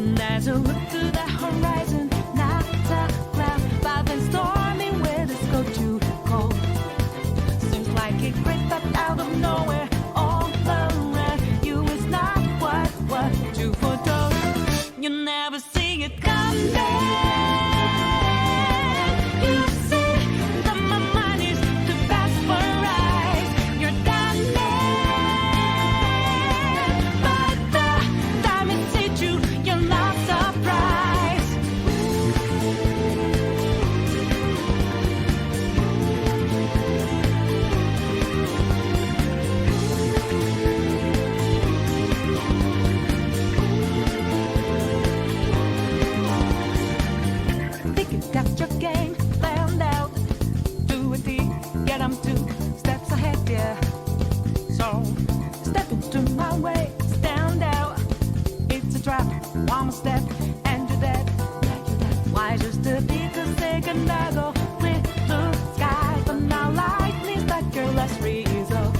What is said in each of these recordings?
And as I look to the horizon, not a cloud, but then stormy weather's go too cold. Seems like it crept up out of nowhere, all around you is not what you foretold. You never see it coming. You see that my mind is too fast for eyes. You're done but the time it hit you, you're not surprised. Think you got your game planned out. Do it deep, get 'em 2 steps ahead, yeah. So step into my way, stand out. It's a trap, one more step, and you're dead. Why just a bit a second ago with blue skies, but now lightning's like your last result.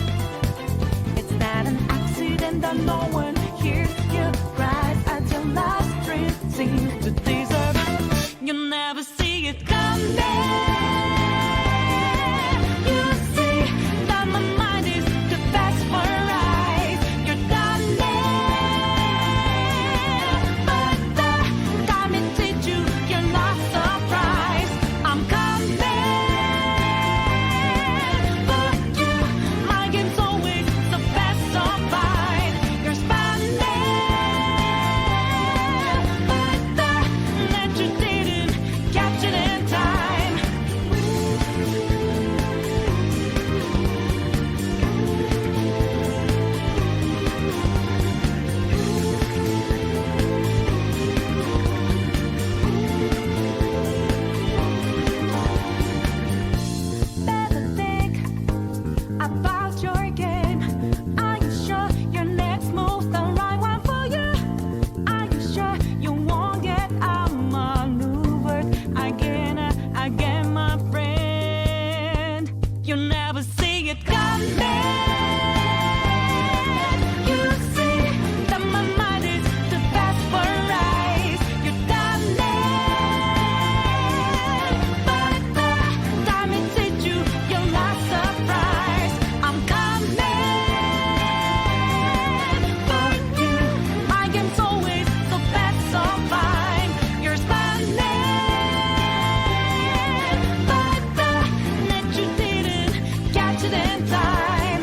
It's not an accident that no one hears you cry at your last dream seems to deserve. You never see it coming. You see that my mind is too fast for eyes. You're done but the time it hit you, you're not surprised. I'm coming, but you, my game's always so fast, so fine. You're spinning, but the net you didn't catch it in time. Better think about your game. Are you sure your next move's the right one for you? Are you sure you won't get outmaneuvered again, my friend? You never see it coming. You see that my mind is too fast for eyes. You're done but the time it hit you, you're not surprised. I'm coming, but you, my game's always so fast, so fine. You're spinning, but the net you didn't catch it in time.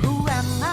Who am I?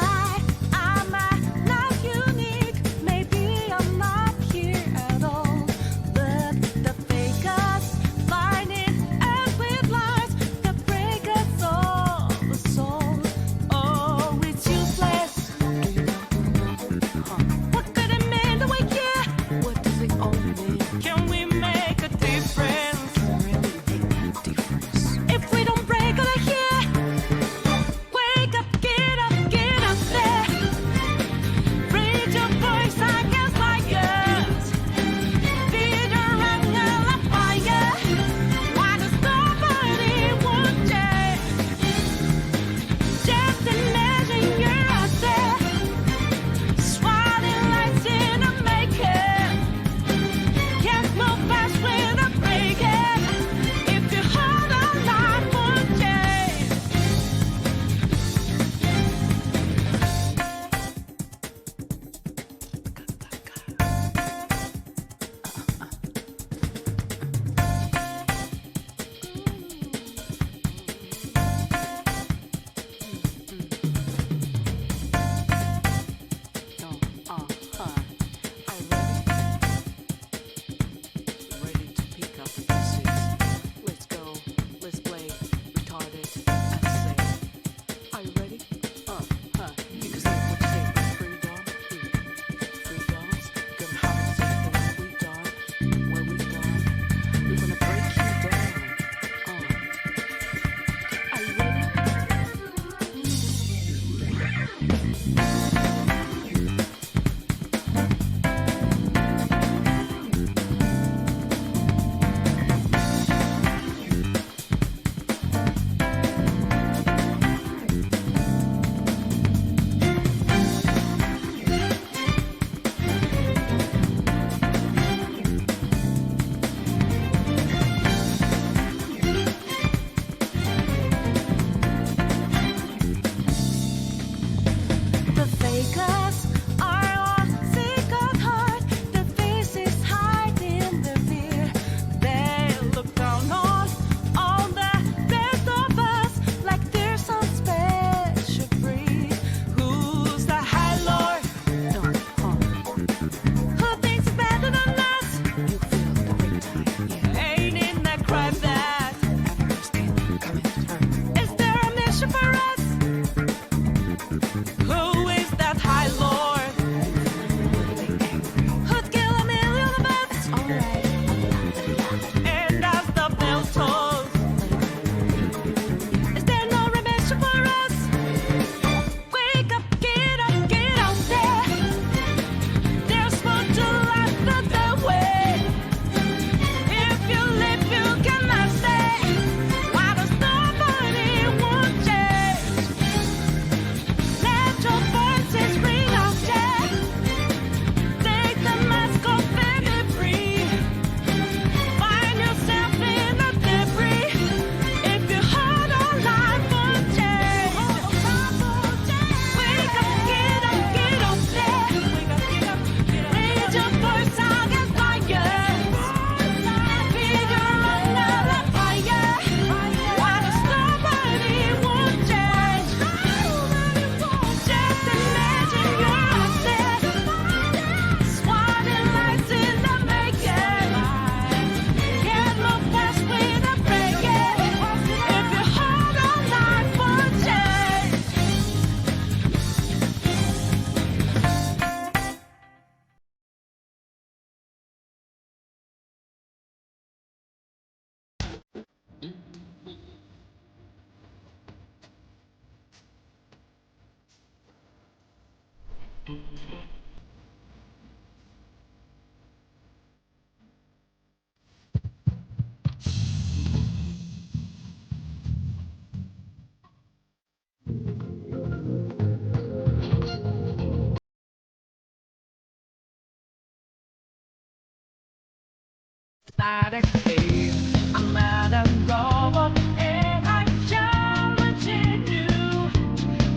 Statically, I'm at a robot and I'm challenging you.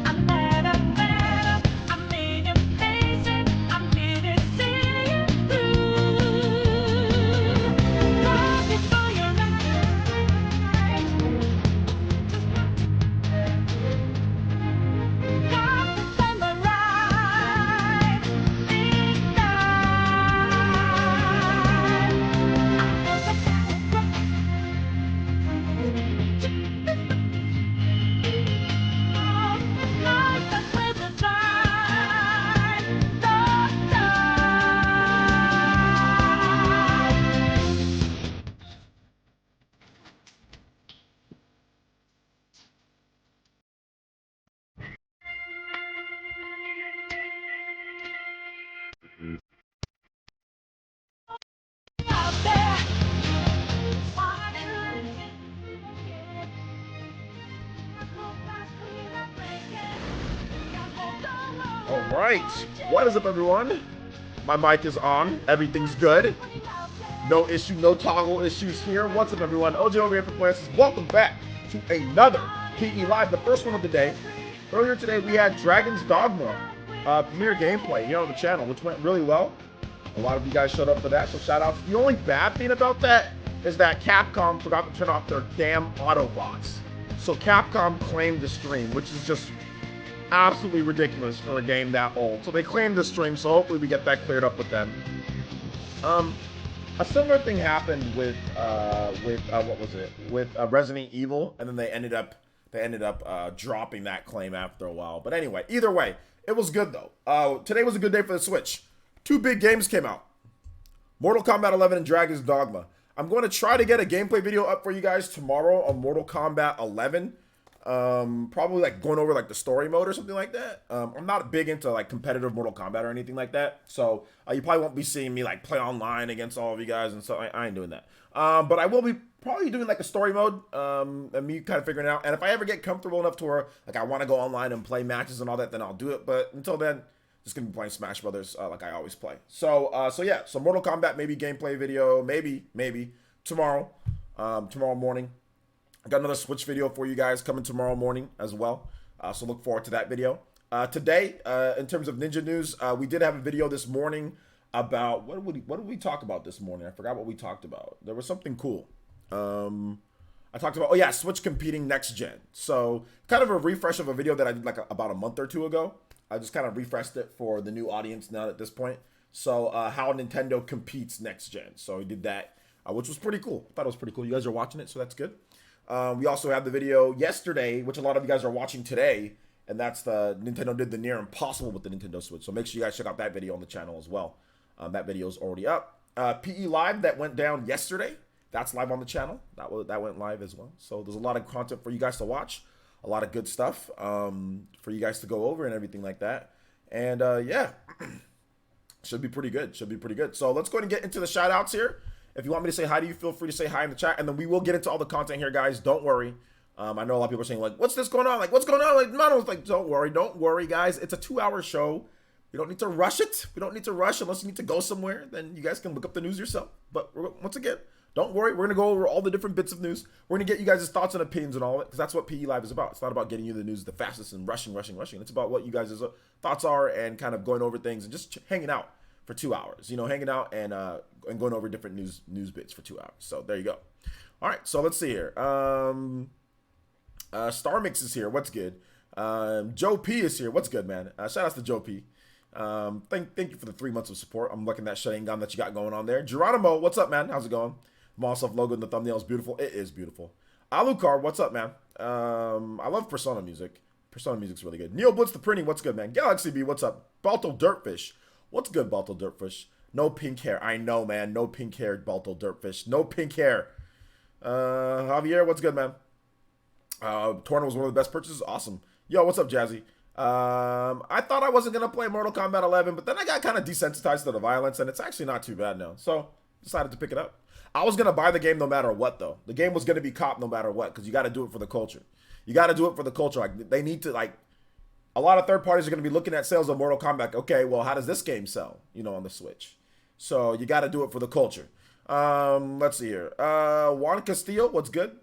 I'm at a better, I'm in your face and I'm here to see you through. Right before your eyes, got to summarize this out there. All right, what is up, everyone? My mic is on. Everything's good. No issue, no toggle issues here. What's up, everyone? OJ over here for Francis. Welcome back to another PE Live, the first one of the day. Earlier today, we had Dragon's Dogma premiere gameplay here on the channel, which went really well. A lot of you guys showed up for that, so shout out. The only bad thing about that is that Capcom forgot to turn off their damn Autobots. So Capcom claimed the stream, which is just absolutely ridiculous for a game that old. So they claimed the stream, so hopefully we get that cleared up with them. A similar thing happened with what was it? With Resident Evil, and then they ended up dropping that claim after a while. But anyway, either way, it was good though. Today was a good day for the Switch. Two big games came out: Mortal Kombat 11 and Dragon's Dogma. I'm going to try to get a gameplay video up for you guys tomorrow on Mortal Kombat 11. Probably like going over like the story mode or something like that. I'm not big into like competitive Mortal Kombat or anything like that, so you probably won't be seeing me like play online against all of you guys, and so I ain't doing that. But I will be probably doing like a story mode, and me kind of figuring it out. And if I ever get comfortable enough to where like I want to go online and play matches and all that, then I'll do it. But until then, just gonna be playing Smash Brothers like I always play. So yeah, so Mortal Kombat maybe gameplay video, maybe tomorrow morning. I got another Switch video for you guys coming tomorrow morning as well. So look forward to that video. Today, in terms of Ninja news, we did have a video this morning about what did we talk about this morning? I forgot what we talked about. There was something cool. I talked about Switch competing next gen. So kind of a refresh of a video that I did like about a month or two ago. I just kind of refreshed it for the new audience now at this point. So how Nintendo competes next gen. So we did that, which was pretty cool. I thought it was pretty cool. You guys are watching it, so that's good. We also had the video yesterday, which a lot of you guys are watching today, and that's the Nintendo did the near impossible with the Nintendo Switch. So make sure you guys check out that video on the channel as well. That video is already up. PE Live that went down yesterday. That's live on the channel. That went live as well. So there's a lot of content for you guys to watch, a lot of good stuff for you guys to go over and everything like that. And yeah, should be pretty good. So let's go ahead and get into the shout outs here. If you want me to say hi to you, feel free to say hi in the chat, and then we will get into all the content here, guys. Don't worry. I know a lot of people are saying, like, what's this going on? Like, what's going on? Like, Mono's like, don't worry, guys. It's a 2-hour show. We don't need to rush it. We don't need to rush unless you need to go somewhere. Then you guys can look up the news yourself. But once again, don't worry. We're going to go over all the different bits of news. We're going to get you guys' thoughts and opinions and all of it, because that's what PE Live is about. It's not about getting you the news the fastest and rushing. It's about what you guys' thoughts are and kind of going over things and just hanging out for 2 hours, hanging out and going over different news bits for 2 hours. So there you go. All right, so let's see here. Star Mix is here. What's good? Joe P is here. What's good, man? Shout outs to Joe P. Thank you for the 3 months of support. I'm liking that shutting gun that you got going on there. Geronimo, what's up, man? How's it going? Monolith logo in the thumbnail is beautiful. It is beautiful. Alucard, what's up, man? I love Persona music. Persona music's really good. Neo Blitz the Printing, what's good, man? Galaxy B, what's up? Balto Dirtfish. What's good, Balto Dirtfish? No pink hair. I know, man. No pink hair, Balto Dirtfish. No pink hair. Javier, what's good, man? Torna was one of the best purchases. Awesome. Yo, what's up, Jazzy? I thought I wasn't going to play Mortal Kombat 11, but then I got kind of desensitized to the violence, and it's actually not too bad now. So, decided to pick it up. I was going to buy the game no matter what, though. The game was going to be cop no matter what, because you got to do it for the culture. You got to do it for the culture. Like, they need to, like, a lot of third parties are going to be looking at sales of Mortal Kombat. Okay, well, how does this game sell, on the Switch? So you got to do it for the culture. Let's see here. Juan Castillo, what's good?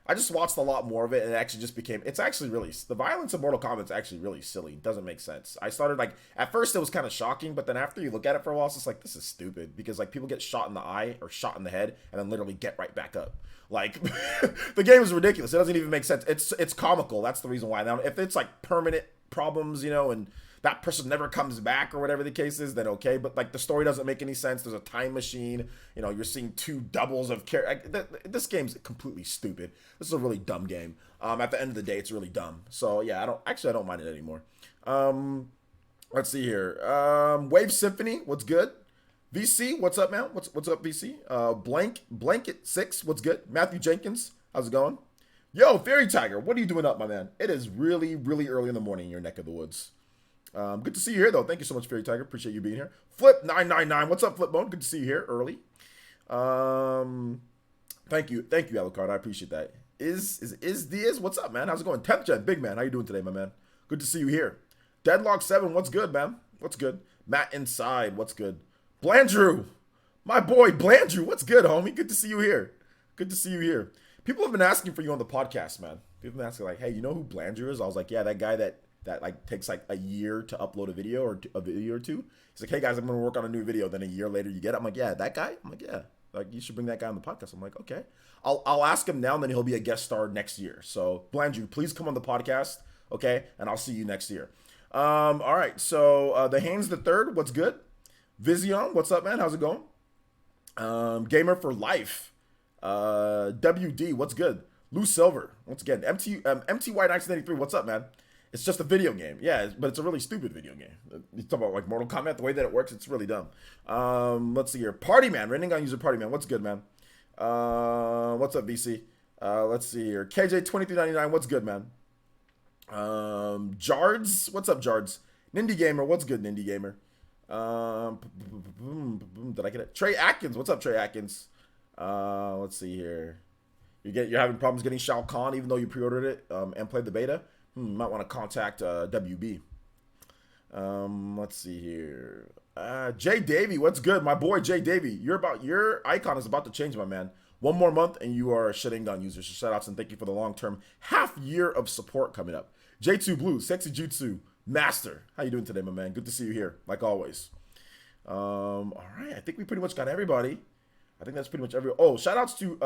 I just watched a lot more of it, and it actually just became, it's actually really, the violence in Mortal Kombat is actually really silly. It doesn't make sense. I started, like, at first it was kind of shocking, but then after you look at it for a while, it's just like, this is stupid, because, like, people get shot in the eye or shot in the head, and then literally get right back up. Like, the game is ridiculous. It doesn't even make sense. It's comical. That's the reason why. Now, if it's, like, permanent problems, you know, and that person never comes back or whatever the case is, then okay. But like the story doesn't make any sense. There's a time machine. You know, you're seeing two doubles of character. This game's completely stupid. This is a really dumb game. At the end of the day, it's really dumb. So yeah, I don't mind it anymore. Let's see here. Wave Symphony, what's good? VC, what's up, man? What's up, VC? Blanket 6, what's good? Matthew Jenkins, how's it going? Yo, Fairy Tiger, what are you doing up, my man? It is really, really early in the morning in your neck of the woods. Good to see you here, though. Thank you so much, Fairy Tiger. Appreciate you being here. Flip999. What's up, Flipbone? Good to see you here early. Thank you, Alucard. I appreciate that. Is Diaz? What's up, man? How's it going? 10th Gen, big man. How you doing today, my man? Good to see you here. Deadlock7. What's good, man? What's good? Matt Inside. What's good? Blandrew. My boy, Blandrew. What's good, homie? Good to see you here. Good to see you here. People have been asking for you on the podcast, man. People have been asking, like, hey, you know who Blandrew is? I was like, yeah, that guy that like takes like a year to upload a video or two. He's like, hey guys, I'm gonna work on a new video. Then a year later you get it. I'm like, yeah, that guy. I'm like, yeah, like you should bring that guy on the podcast. I'm like, okay, I'll ask him now, and then he'll be a guest star next year. So Blandrew, please come on the podcast, okay? And I'll see you next year. All right. So the Haynes the Third, what's good? Vision, what's up, man? How's it going? Gamer for Life, WD, what's good? Lou Silver, once again, MTY 1983, what's up, man? It's just a video game. Yeah, but it's a really stupid video game. You talk about like Mortal Kombat, the way that it works, it's really dumb. Let's see here. Party Man, Renningon user Party Man. What's good, man? What's up, BC? Let's see here. KJ2399, what's good, man? Jards, what's up, Jards? Nindy Gamer, what's good, Nindy Gamer? Did I get it? Trey Atkins, what's up, Trey Atkins? Let's see here. You're having problems getting Shao Kahn even though you pre-ordered it and played the beta? Might want to contact WB. Let's see here. Jay Davey, what's good? My boy Jay Davey. Your icon is about to change, my man. One more month and you are a Sharingan user. So shout outs and thank you for the long-term half year of support coming up. J2 Blue, Sexy Jutsu, Master. How you doing today, my man? Good to see you here, like always. All right, I think we pretty much got everybody. I think that's pretty much every. Oh, shout outs to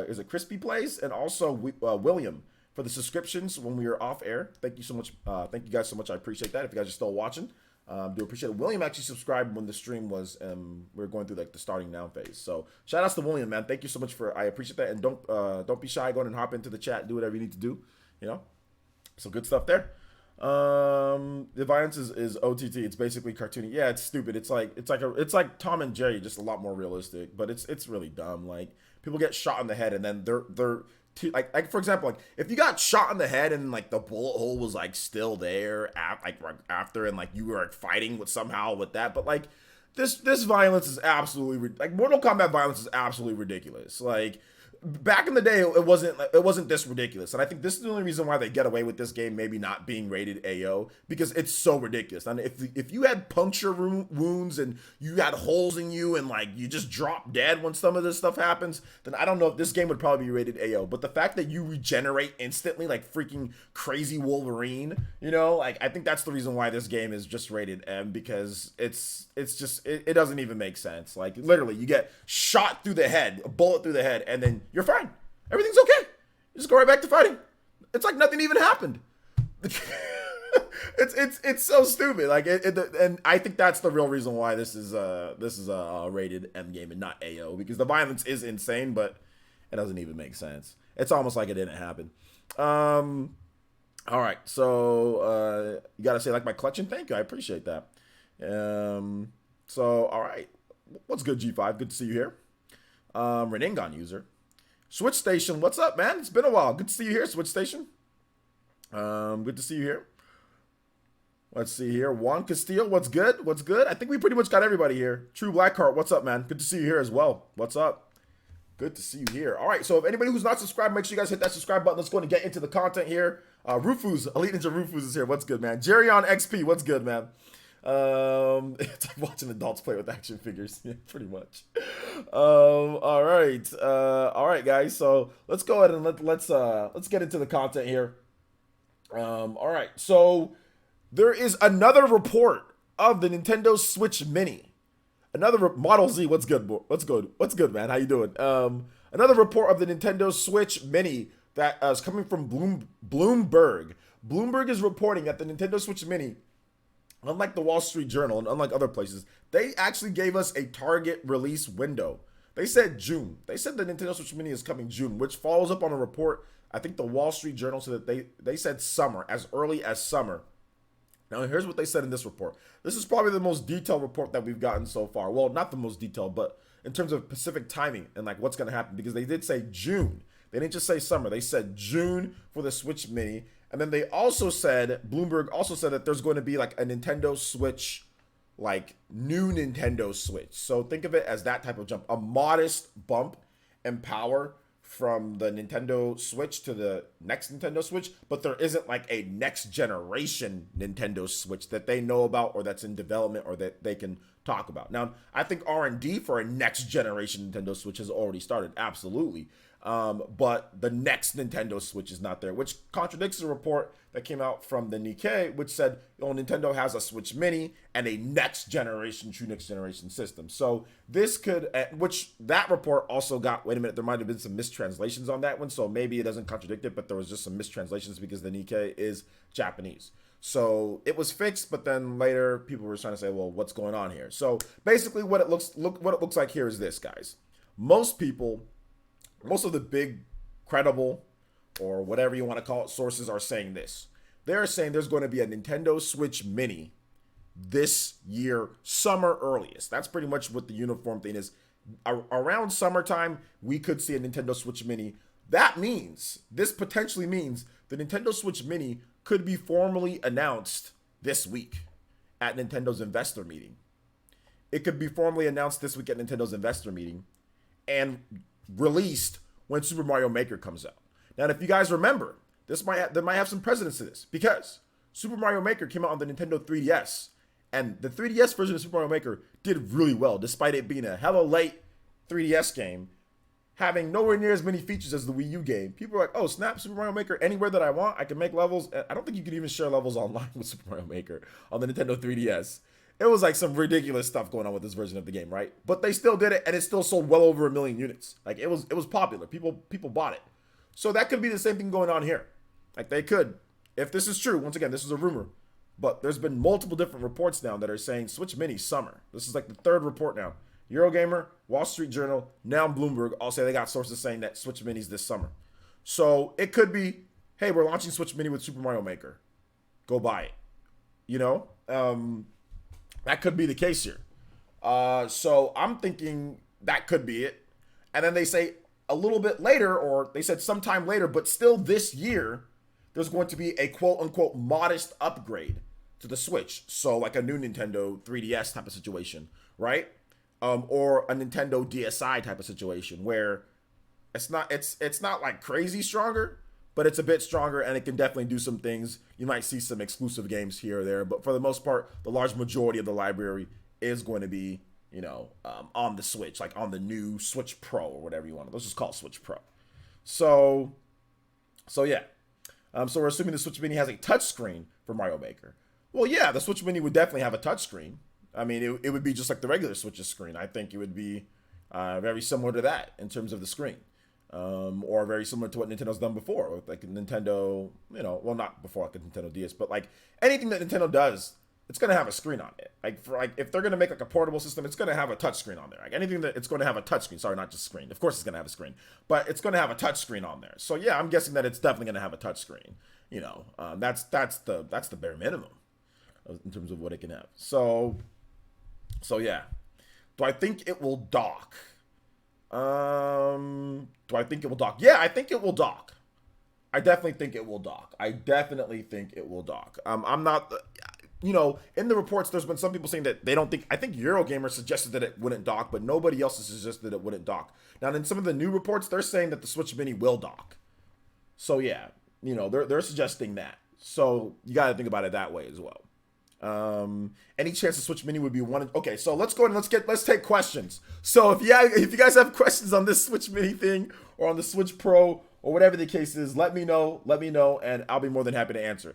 is it Crispy Plays and also William for the subscriptions when we were off air. Thank you so much. Thank you guys so much. I appreciate that. If you guys are still watching, do appreciate it. William actually subscribed when the stream was we were going through like the starting now phase. So shout outs to William, man. Thank you so much I appreciate that. And don't be shy. Go ahead and hop into the chat. Do whatever you need to do. You know, some good stuff there. The violence is OTT. It's basically cartoony. Yeah, it's stupid. It's like Tom and Jerry, just a lot more realistic. But it's really dumb. Like people get shot in the head and then they're like for example, like if you got shot in the head and like the bullet hole was like still there after and like you were like, fighting with that, but like this violence is absolutely like Mortal Kombat violence is absolutely ridiculous. Like back in the day, it wasn't this ridiculous, and I think this is the only reason why they get away with this game maybe not being rated AO, because it's so ridiculous. And if you had puncture wounds and you had holes in you and like you just drop dead when some of this stuff happens, then I don't know if this game would probably be rated AO. But the fact that you regenerate instantly like freaking crazy Wolverine, you know, like I think that's the reason why this game is just rated M, because it doesn't even make sense. Like literally, you get shot through the head, a bullet through the head, and then you're fine. Everything's okay. You just go right back to fighting. It's like nothing even happened. it's so stupid. Like and I think that's the real reason why this is a rated M game and not AO, because the violence is insane, but it doesn't even make sense. It's almost like it didn't happen. All right, so you gotta say like my collection. Thank you. I appreciate that. So all right, what's good, G5? Good to see you here. Renangon user. Switch Station, what's up, man? It's been a while. Good to see you here, Switch Station. Good to see you here. Let's see here. Juan Castillo, what's good? What's good? I think we pretty much got everybody here. True Blackheart, what's up, man? Good to see you here as well. What's up? Good to see you here. All right, so if anybody who's not subscribed, make sure you guys hit that subscribe button. Let's go and get into the content here. Rufus, Elite Ninja Rufus is here. What's good, man? Jerry on XP, what's good, man? It's like watching adults play with action figures. Yeah, pretty much. All right, guys. So let's go ahead and let's get into the content here. All right. So there is another report of the Nintendo Switch Mini. Model Z. What's good? What's good? What's good, man? How you doing? Another report of the Nintendo Switch Mini that is coming from Bloomberg. Bloomberg is reporting that the Nintendo Switch Mini, unlike the Wall Street Journal and unlike other places, they actually gave us a target release window. They said June. They said the Nintendo Switch Mini is coming June, which follows up on a report. I think the Wall Street Journal said that they said summer, as early as summer. Now, here's what they said in this report. This is probably the most detailed report that we've gotten so far. Well, not the most detailed, but in terms of specific timing and like what's going to happen, because they did say June. They didn't just say summer. They said June for the Switch Mini. And then they also said, Bloomberg also said that there's going to be like a Nintendo Switch, like new Nintendo Switch. So think of it as that type of jump, a modest bump in power from the Nintendo Switch to the next Nintendo Switch, but there isn't like a next generation Nintendo Switch that they know about or that's in development or that they can talk about. Now, I think R&D for a next generation Nintendo Switch has already started, absolutely. But the next Nintendo Switch is not there, which contradicts the report that came out from the Nikkei, which said, Nintendo has a Switch Mini and a true next generation system. So this could, which that report also got, wait a minute, there might have been some mistranslations on that one. So maybe it doesn't contradict it, but there was just some mistranslations because the Nikkei is Japanese. So it was fixed, but then later people were trying to say, well, what's going on here? So basically what it looks like here is this, guys. Most of the big, credible, or whatever you want to call it, sources are saying this. They're saying there's going to be a Nintendo Switch Mini this year, summer earliest. That's pretty much what the uniform thing is. Around summertime, we could see a Nintendo Switch Mini. This potentially means the Nintendo Switch Mini could be formally announced this week at Nintendo's investor meeting. It could be formally announced this week at Nintendo's investor meeting and released when Super Mario Maker comes out. Now, if you guys remember, there might have some precedence to this because Super Mario Maker came out on the Nintendo 3DS, and the 3DS version of Super Mario Maker did really well, despite it being a hella late 3DS game, having nowhere near as many features as the Wii U game. People are like, oh, snap, Super Mario Maker anywhere that I want. I can make levels. I don't think you can even share levels online with Super Mario Maker on the Nintendo 3DS. It was like some ridiculous stuff going on with this version of the game, right? But they still did it, and it still sold well over 1 million units. Like it was popular. People bought it. So that could be the same thing going on here. Like they could, if this is true. Once again, this is a rumor, but there's been multiple different reports now that are saying Switch Mini summer. This is like the third report now. Eurogamer, Wall Street Journal, now Bloomberg all say they got sources saying that Switch Mini's this summer. So it could be, hey, we're launching Switch Mini with Super Mario Maker. Go buy it. That could be the case here. So I'm thinking that could be it. And then they say a little bit later, or they said sometime later, but still this year, there's going to be a quote unquote modest upgrade to the Switch. So like a new Nintendo 3DS type of situation, right? Or a Nintendo DSi type of situation where it's not like crazy stronger, but it's a bit stronger and it can definitely do some things. You might see some exclusive games here or there, but for the most part, the large majority of the library is going to be, on the Switch, like on the new Switch Pro or whatever you want. Let's just call it Switch Pro. So yeah. So we're assuming the Switch Mini has a touchscreen for Mario Maker. Well, yeah, the Switch Mini would definitely have a touchscreen. I mean, it would be just like the regular Switch's screen. I think it would be very similar to that in terms of the screen. Or very similar to what Nintendo's done before with like Nintendo, well, not before like a Nintendo DS, but like anything that Nintendo does, it's going to have a screen on it. If they're going to make like a portable system, it's going to have a touch screen on there. Like anything that it's going to have a touch screen. Sorry, not just screen. Of course it's going to have a screen, but it's going to have a touch screen on there. So yeah, I'm guessing that it's definitely going to have a touch screen. That's the bare minimum in terms of what it can have. So yeah. Do I think it will dock? Do I think it will dock? Yeah, I think it will dock. I definitely think it will dock. I'm not, in the reports, there's been some people saying that they don't think, I think Eurogamer suggested that it wouldn't dock, but nobody else has suggested that it wouldn't dock. Now, in some of the new reports, they're saying that the Switch Mini will dock. So yeah, they're suggesting that. So you got to think about it that way as well. Any chance the Switch Mini would be one? Okay, so let's go and let's take questions. So if you guys have questions on this Switch Mini thing or on the Switch Pro or whatever the case is, let me know, and I'll be more than happy to answer.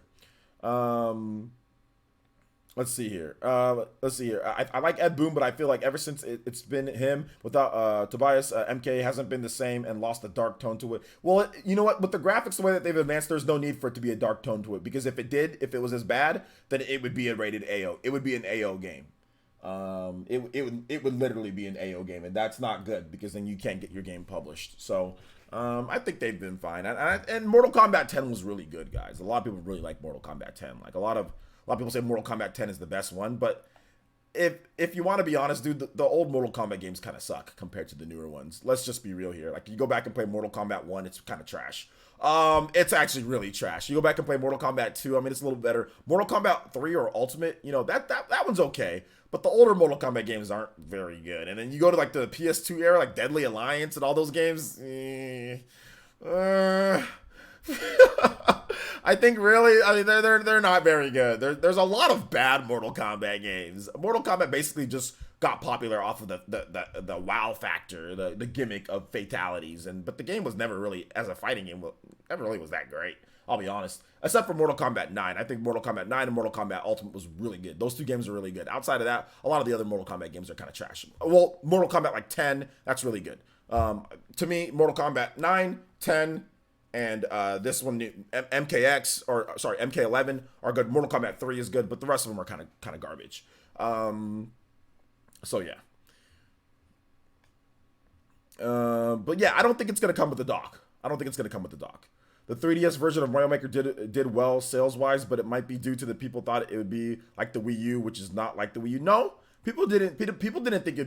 Let's see here. I like Ed Boon, but I feel like ever since it's been him without Tobias, MK hasn't been the same and lost a dark tone to it. Well, you know what? With the graphics, the way that they've advanced, there's no need for it to be a dark tone to it, because if it was as bad, then it would be a rated AO. It would be an AO game. It would literally be an AO game, and that's not good, because then you can't get your game published. So I think they've been fine. And Mortal Kombat 10 was really good, guys. A lot of people really like Mortal Kombat 10. Like a lot of people say Mortal Kombat 10 is the best one, but if you want to be honest, dude, the old Mortal Kombat games kind of suck compared to the newer ones. Let's just be real here. Like, you go back and play Mortal Kombat 1, it's kind of trash. It's actually really trash. You go back and play Mortal Kombat 2, I mean, it's a little better. Mortal Kombat 3 or Ultimate, you know, that one's okay, but the older Mortal Kombat games aren't very good. And then you go to like the PS2 era, like Deadly Alliance and all those games, I think really, I mean, they're not very good. There's a lot of bad Mortal Kombat games. Mortal Kombat basically just got popular off of the wow factor, the gimmick of fatalities, but the game was never really, as a fighting game, never really was that great. I'll be honest, except for Mortal Kombat 9. I think Mortal Kombat 9 and Mortal Kombat Ultimate was really good. Those two games are really good. Outside of that, a lot of the other Mortal Kombat games are kind of trash. Well, Mortal Kombat like 10, that's really good. To me, Mortal Kombat 9, 10. And this one, MK11 are good. Mortal Kombat 3 is good, but the rest of them are kind of garbage. So yeah. But yeah, I don't think it's gonna come with the dock. The 3DS version of Mario Maker did well sales wise, but it might be due to the people thought it would be like the Wii U, which is not like the Wii U. No, people didn't think it'd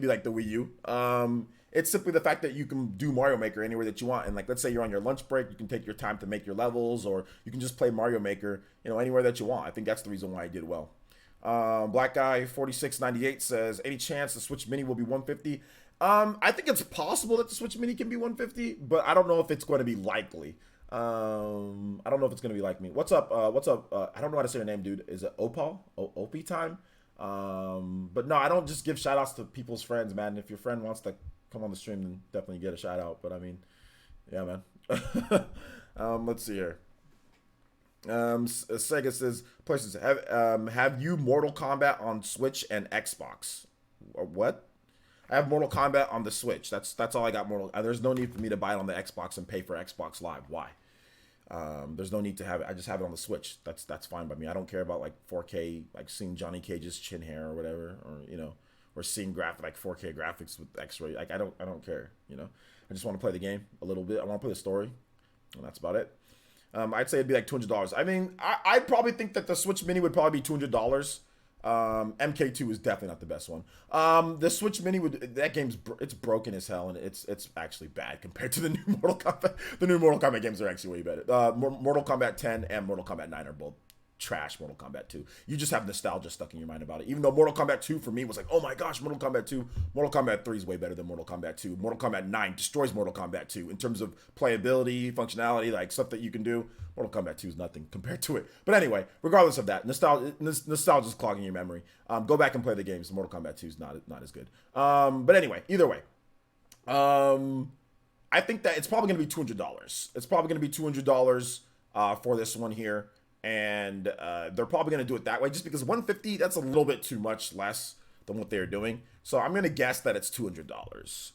be like the Wii U. It's simply the fact that you can do Mario Maker anywhere that you want. And like, let's say you're on your lunch break, you can take your time to make your levels, or you can just play Mario Maker, you know, anywhere that you want. I think that's the reason why it did well. Black Guy 4698 says, any chance the Switch Mini will be 150? I think it's possible that the Switch Mini can be 150, but I don't know if it's going to be likely. I don't know if it's going to be like me. What's up? I don't know how to say your name, dude. Is it Opal? Opie time? But no, I don't just give shout outs to people's friends, man. If your friend wants to come on the stream, then definitely get a shout out. But I mean, yeah, man. Let's see here. Sega says, places have you Mortal Kombat on Switch and Xbox? Or what? I have Mortal Kombat on the Switch. That's all I got. There's no need for me to buy it on the Xbox and pay for Xbox Live. Why? There's no need to have it. I just have it on the Switch. That's fine by me. I don't care about like 4K, like seeing Johnny Cage's chin hair or whatever, or you know, or seeing 4K graphics with X-ray. Like I don't care. You know, I just want to play the game a little bit. I want to play the story, and that's about it. I'd say it'd be like $200. I mean, I'd probably think that the Switch Mini would probably be $200. MK2 is definitely not the best one. The Switch Mini it's broken as hell, and it's actually bad compared to the new Mortal Kombat. The new Mortal Kombat games are actually way better. Mortal Kombat 10 and Mortal Kombat 9 are both trash. Mortal Kombat 2, you just have nostalgia stuck in your mind about it. Even though Mortal Kombat 2 for me was like, oh my gosh, Mortal Kombat 2. Mortal Kombat 3 is way better than Mortal Kombat 2. Mortal Kombat 9 destroys Mortal Kombat 2 in terms of playability, functionality, like stuff that you can do. Mortal Kombat 2 is nothing compared to it. But anyway, regardless of that, nostalgia is clogging your memory. Go back and play the games. Mortal Kombat 2 is not as good. But anyway, either way, I think that it's probably going to be $200. It's probably going to be $200 for this one here. And they're probably going to do it that way, just because $150, that's a little bit too much less than what they're doing. So I'm going to guess that it's $200.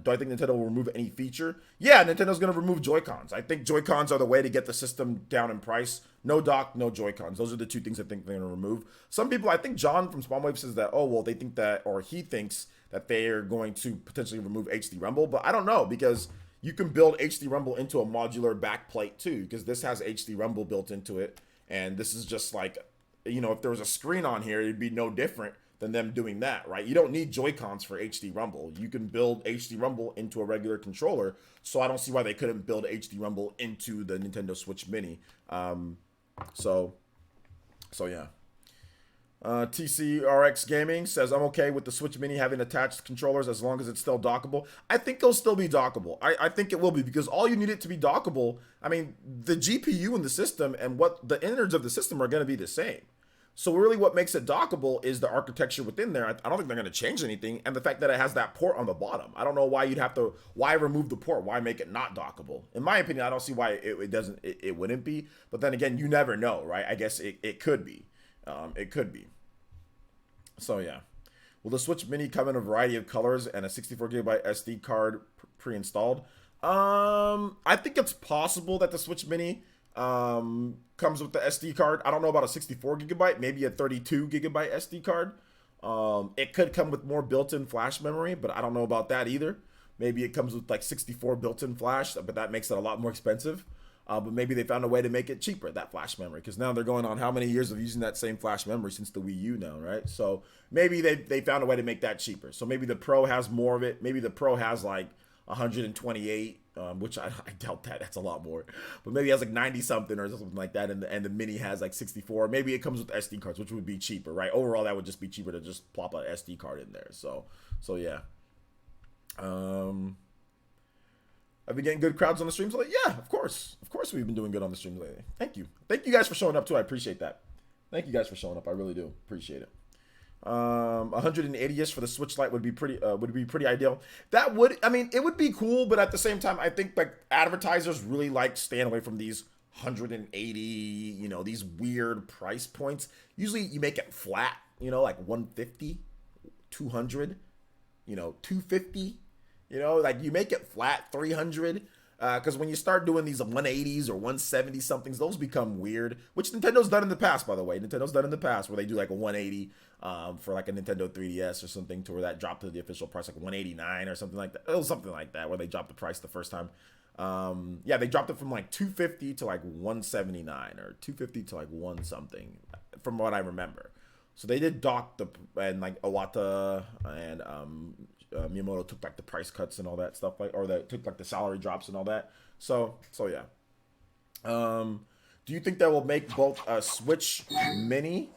Do I think Nintendo will remove any feature? Yeah, Nintendo's going to remove Joy-Cons. I think Joy-Cons are the way to get the system down in price. No dock, no Joy-Cons. Those are the two things I think they're going to remove. Some people, I think John from Spawnwave says that, oh, well, they think that, or he thinks that they are going to potentially remove HD Rumble. But I don't know, because you can build HD Rumble into a modular backplate too, because this has HD Rumble built into it. And this is just like, you know, if there was a screen on here, it'd be no different than them doing that, right? You don't need Joy-Cons for HD Rumble. You can build HD Rumble into a regular controller. So I don't see why they couldn't build HD Rumble into the Nintendo Switch Mini. So yeah. TCRX Gaming says, I'm okay with the Switch Mini having attached controllers as long as it's still dockable. I think it'll still be dockable. I think it will be, because all you need it to be dockable, I mean, the GPU in the system and what the innards of the system are going to be the same. So really what makes it dockable is the architecture within there. I don't think they're going to change anything. And the fact that it has that port on the bottom. I don't know why why remove the port? Why make it not dockable? In my opinion, I don't see why it wouldn't be. But then again, you never know, right? I guess it could be. It could be. So yeah. Will the Switch Mini come in a variety of colors and a 64GB SD card pre-installed? I think it's possible that the Switch Mini comes with the SD card. I don't know about a 64GB, maybe a 32GB SD card. It could come with more built-in flash memory, but I don't know about that either. Maybe it comes with like 64 built-in flash, but that makes it a lot more expensive. But maybe they found a way to make it cheaper, that flash memory, because now they're going on how many years of using that same flash memory since the Wii U now, right? So maybe they found a way to make that cheaper. So maybe the Pro has more of it. Maybe the Pro has like 128, which I doubt that. That's a lot more. But maybe it has like 90 something or something like that, and the Mini has like 64. Maybe it comes with SD cards, which would be cheaper, right? Overall, that would just be cheaper to just plop an SD card in there. So yeah. I've been getting good crowds on the streams lately. Yeah, of course we've been doing good on the streams lately. Thank you guys for showing up too. I appreciate that. Thank you guys for showing up. I really do appreciate it. 180ish for the Switch Lite would be pretty ideal. That would, I mean, it would be cool, but at the same time, I think like advertisers really like staying away from these 180, you know, these weird price points. Usually you make it flat, you know, like 150, 200, you know, 250. You know, like you make it flat 300, because when you start doing these 180s or 170 somethings, those become weird, which Nintendo's done in the past, by the way. Nintendo's done in the past where they do like a 180 for like a Nintendo 3DS or something, to where that dropped to the official price, like 189 or something like that. It was something like that where they dropped the price the first time. Yeah, they dropped it from like 250 to like 179 or 250 to like one something, from what I remember. So they did dock and like Iwata and Miyamoto took like the price cuts and all that stuff, like, or they took like the salary drops and all that. So yeah. Do you think that will make both a Switch Mini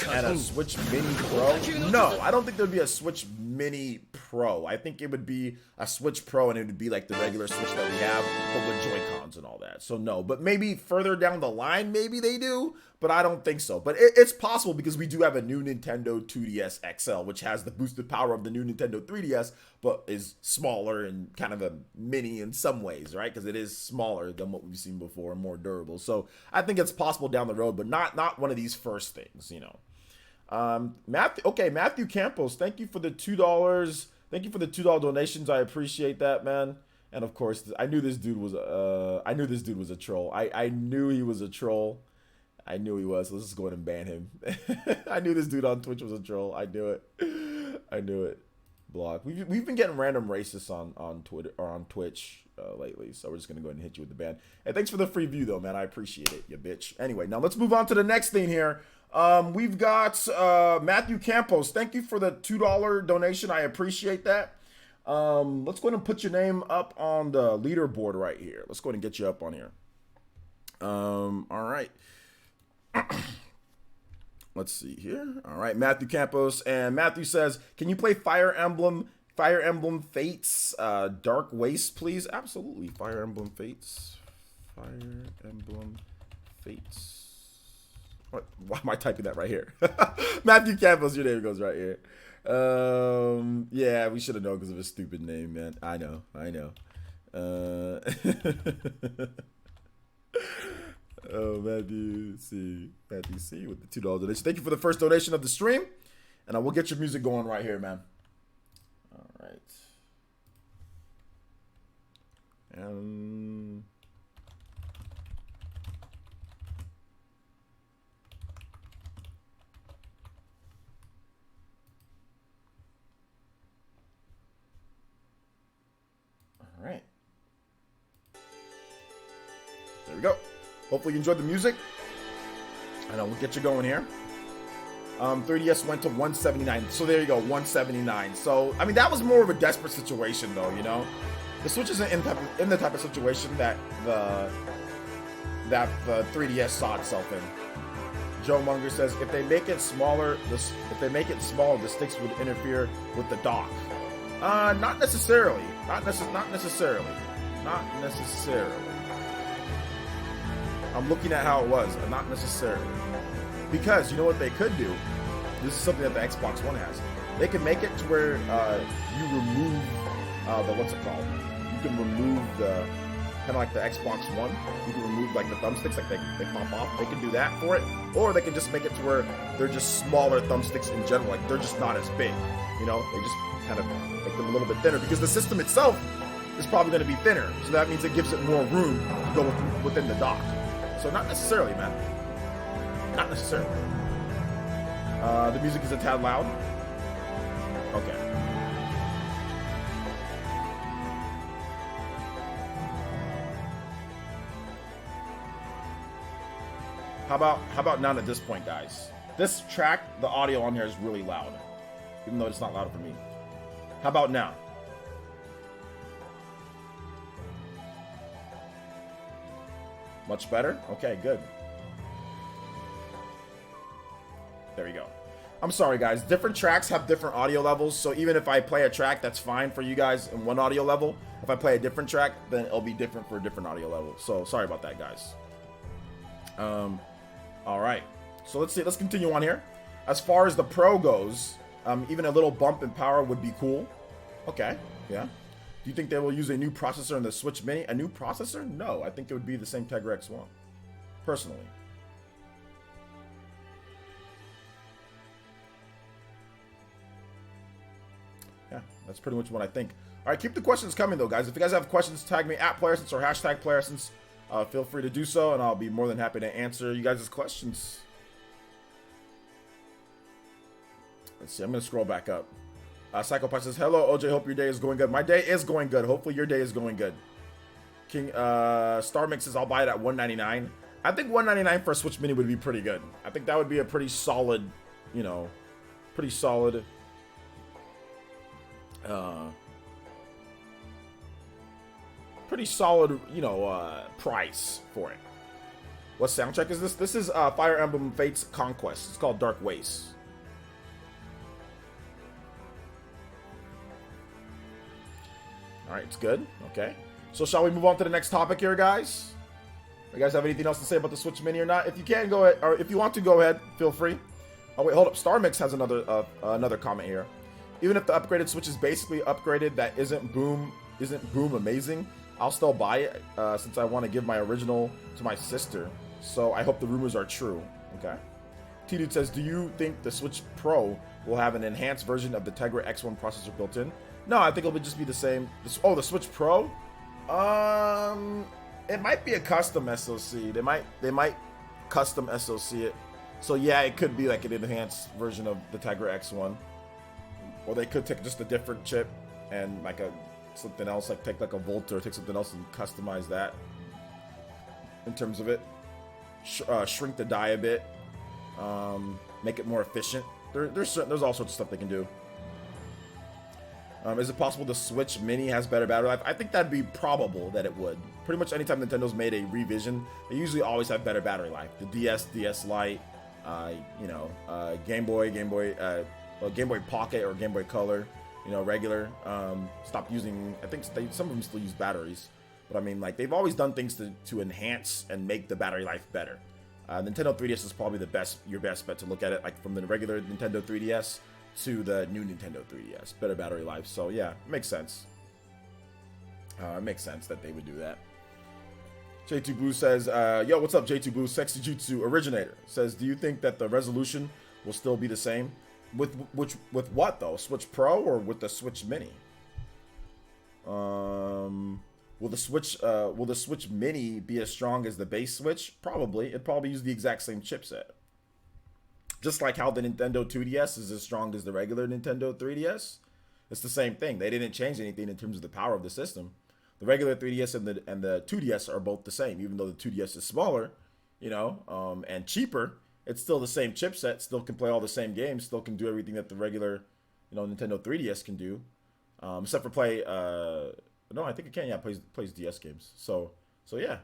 and a Switch Mini Pro? No, I don't think there'd be a Switch Mini Pro. I think it would be a Switch Pro, and it would be like the regular Switch that we have, but with Joy-Cons and all that. So no, but maybe further down the line, maybe they do, but I don't think so. But it's possible, because we do have a new Nintendo 2DS XL, which has the boosted power of the new Nintendo 3DS, but is smaller and kind of a mini in some ways, right? Because it is smaller than what we've seen before and more durable. So I think it's possible down the road, but not one of these first things, you know. Matthew Campos, thank you for the $2. Thank you for the $2 donations. I appreciate that, man. And of course, I knew this dude was a troll. I knew he was a troll. I knew he was. Let's just go ahead and ban him. I knew this dude on Twitch was a troll. I knew it. Block. We've been getting random racists on Twitter or on Twitch lately, so we're just gonna go ahead and hit you with the ban. Hey, thanks for the free view though, man. I appreciate it, you bitch. Anyway, now let's move on to the next thing here. We've got Matthew Campos. Thank you for the $2 donation. I appreciate that. Let's go ahead and put your name up on the leaderboard right here. Let's go ahead and get you up on here. All right. Let's see here. All right, Matthew Campos, and Matthew says, "Can you play Fire Emblem Fates, Dark Waste, please?" Absolutely, Fire Emblem Fates. What? Why am I typing that right here? Matthew Campos, your name goes right here. Yeah, we should have known because of his stupid name, man. I know. Oh, Matthew C with the $2 donation. Thank you for the first donation of the stream, and I will get your music going right here, man. All right. All right. There we go. Hopefully you enjoyed the music. I know, we'll get you going here. 3DS went to 179. So there you go, 179. So, I mean, that was more of a desperate situation, though, you know? The Switch isn't in the type of situation that the 3DS saw itself in. Joe Munger says, if they make it smaller, the sticks would interfere with the dock. Not necessarily. Not necessarily. I'm looking at how it was, not necessarily. Because you know what they could do? This is something that the Xbox One has. They can make it to where you remove the, what's it called? You can remove the, kind of like the Xbox One. You can remove like the thumbsticks, like they pop off. They can do that for it. Or they can just make it to where they're just smaller thumbsticks in general. Like they're just not as big. You know, they just kind of make them a little bit thinner because the system itself is probably going to be thinner. So that means it gives it more room to go within the dock. So not necessarily, man. Not necessarily. The music is a tad loud. Okay. How about not at this point, guys? This track, the audio on here is really loud, even though it's not loud for me. How about now? Much better? Okay, good. There we go. I'm sorry, guys. Different tracks have different audio levels, so even if I play a track that's fine for you guys in one audio level, if I play a different track, then it'll be different for a different audio level. So sorry about that, guys. All right. So let's continue on here. As far as the Pro goes, even a little bump in power would be cool. Okay, yeah. Do you think they will use a new processor in the Switch Mini? A new processor? No, I think it would be the same Tegra X1, personally. Yeah, that's pretty much what I think. All right, keep the questions coming, though, guys. If you guys have questions, tag me at PlayerSense or hashtag PlayerSense. Feel free to do so, and I'll be more than happy to answer you guys' questions. Let's see, I'm going to scroll back up. Psychopath says, hello, OJ, hope your day is going good. My day is going good. Hopefully your day is going good. King Star Mix says, I'll buy it at $199. I think $199 for a Switch Mini would be pretty good. I think that would be a pretty solid, you know, pretty solid you know, price for it. What soundtrack is this? This is Fire Emblem Fates Conquest. It's called Dark Waste. All right, it's good. Okay. So shall we move on to the next topic here, guys? You guys have anything else to say about the Switch Mini or not? If you can, go ahead, or if you want to, go ahead. Feel free. Oh wait, hold up. Star Mix has another comment here. Even if the upgraded Switch is basically upgraded, that isn't boom amazing, I'll still buy it since I want to give my original to my sister. So I hope the rumors are true. Okay. T-Dude says, do you think the Switch Pro will have an enhanced version of the Tegra X1 processor built in? No, I think it would just be the same. Oh, the Switch Pro? It might be a custom SoC. They might custom SoC it. So yeah, it could be like an enhanced version of the Tegra X1. Or they could take just a different chip and like something else, like take like a Volta or take something else and customize that in terms of it. Shrink the die a bit. Make it more efficient. There's all sorts of stuff they can do. Is it possible the Switch Mini has better battery life? I think that'd be probable that it would. Pretty much anytime Nintendo's made a revision, they usually always have better battery life. The DS, DS Lite, you know, Game Boy Pocket or Game Boy Color, you know, regular. Stopped using. I think some of them still use batteries, but I mean, like they've always done things to enhance and make the battery life better. Nintendo 3DS is probably your best bet to look at it, like from the regular Nintendo 3DS to the new Nintendo 3DS. Better battery life. So yeah, it makes sense. It makes sense that they would do that. J2 Blue says, yo, what's up, J2 Blue? Sexy Jutsu Originator says, do you think that the resolution will still be the same? With what though? Switch Pro or with the Switch Mini? Will the Switch Mini be as strong as the base Switch? Probably. It'd probably use the exact same chipset. Just like how the Nintendo 2DS is as strong as the regular Nintendo 3DS. It's the same thing. They didn't change anything in terms of the power of the system. The regular 3DS and the 2DS are both the same, even though the 2DS is smaller, you know, and cheaper. It's still the same chipset, still can play all the same games, still can do everything that the regular, you know, Nintendo 3DS can do. Except for play, no, I think it can, yeah, plays DS games. So yeah.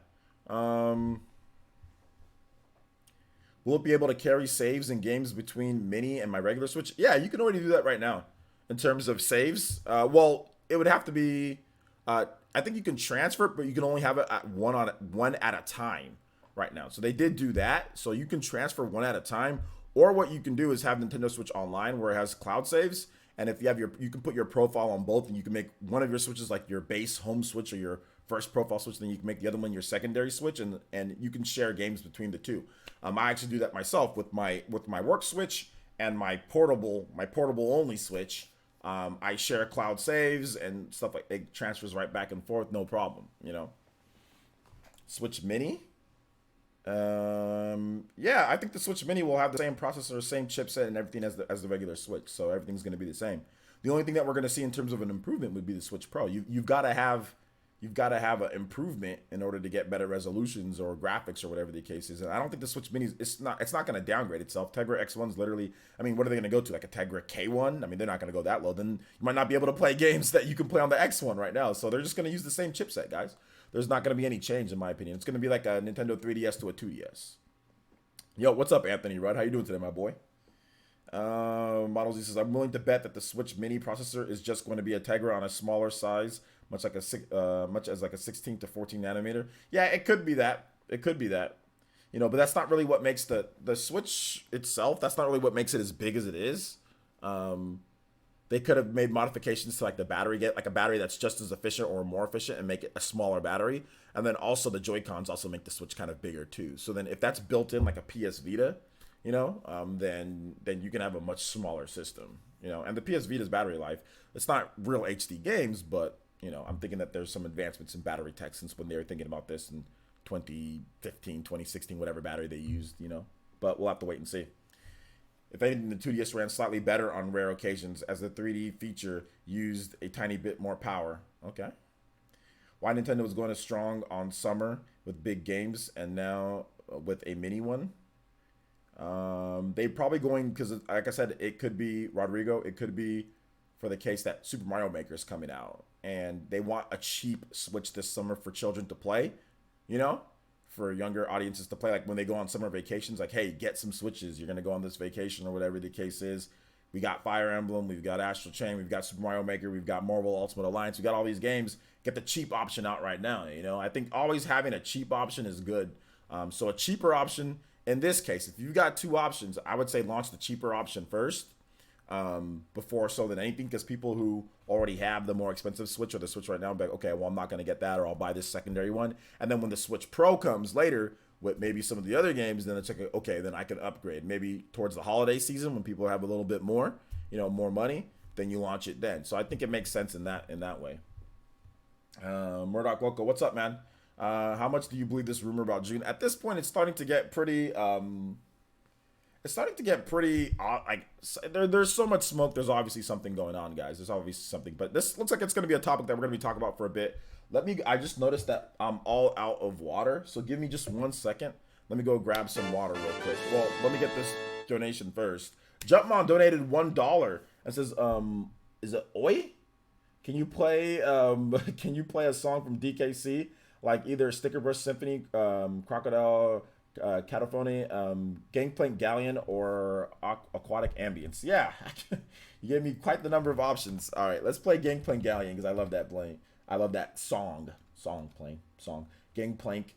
Will it be able to carry saves and games between Mini and my regular Switch? Yeah, you can already do that right now. In terms of saves, well, it would have to be, I think you can transfer it, but you can only have it at one at a time, right now. So they did do that. So you can transfer one at a time, or what you can do is have Nintendo Switch Online where it has cloud saves. And if you have you can put your profile on both, and you can make one of your switches like your base home switch or your first profile switch, then you can make the other one your secondary switch, and you can share games between the two. I actually do that myself with my work switch and my portable only switch. I share cloud saves and stuff, like it transfers right back and forth, no problem, you know. Switch Mini. Yeah, I think the Switch Mini will have the same processor, same chipset, and everything as the regular Switch. So everything's going to be the same. The only thing that we're going to see in terms of an improvement would be the Switch Pro. You've got to have an improvement in order to get better resolutions or graphics or whatever the case is. And I don't think the Switch Mini it's not going to downgrade itself. Tegra X1's literally, I mean, what are they going to go to? Like a Tegra K1? I mean, they're not going to go that low. Then you might not be able to play games that you can play on the X1 right now. So they're just going to use the same chipset, guys. There's not going to be any change, in my opinion. It's going to be like a Nintendo 3DS to a 2DS. Yo, what's up, Anthony Rudd? How you doing today, my boy? Models, he says, I'm willing to bet that the Switch Mini processor is just going to be a Tegra on a smaller size, much as like a 16 to 14 nanometer. Yeah, it could be that. It could be that. You know, but that's not really what makes the Switch itself. That's not really what makes it as big as it is. They could have made modifications to like the battery, get like a battery that's just as efficient or more efficient, and make it a smaller battery. And then also the Joy-Cons also make the Switch kind of bigger too. So then if that's built in like a PS Vita, you know, then you can have a much smaller system, you know. And the PS Vita's battery life, it's not real HD games, but you know, I'm thinking that there's some advancements in battery tech since when they were thinking about this in 2015, 2016, whatever battery they used, you know. But we'll have to wait and see. If anything, the 2DS ran slightly better on rare occasions as the 3D feature used a tiny bit more power. Okay. Why Nintendo was going as strong on summer with big games and now with a mini one? They probably going, because like I said, it could be, Rodrigo, it could be for the case that Super Mario Maker is coming out and they want a cheap Switch this summer for children to play, you know? For younger audiences to play, like when they go on summer vacations, like, hey, get some Switches. You're going to go on this vacation or whatever the case is. We got Fire Emblem, we've got Astral Chain, we've got Super Mario Maker, we've got Marvel Ultimate Alliance, we got all these games. Get the cheap option out right now, you know? I think always having a cheap option is good. So a cheaper option, in this case, if you've got two options, I would say launch the cheaper option first. Before so than anything, because people who already have the more expensive Switch or the Switch right now be like, okay, well, I'm not going to get that, or I'll buy this secondary one. And then when the Switch Pro comes later with maybe some of the other games, then it's like, okay, then I can upgrade. Maybe towards the holiday season when people have a little bit more, you know, more money, then you launch it then. So I think it makes sense in that way. Murdoch Loco, what's up, man? How much do you believe this rumor about June? At this point, it's starting to get pretty... like there's so much smoke. There's obviously something going on, guys. There's obviously something, but this looks like it's going to be a topic that we're going to be talking about for a bit. I just noticed that I'm all out of water, so give me just 1 second. Let me go grab some water real quick. Well, let me get this donation first. Jumpmon donated $1 and says, is it Oi? Can you play a song from DKC, like either Stickerbush Symphony, Crocodile Cataphony, Gangplank Galleon, or Aquatic Ambience? Yeah, you gave me quite the number of options. All right, let's play Gangplank Galleon because I love that playing. I love that song. Gangplank.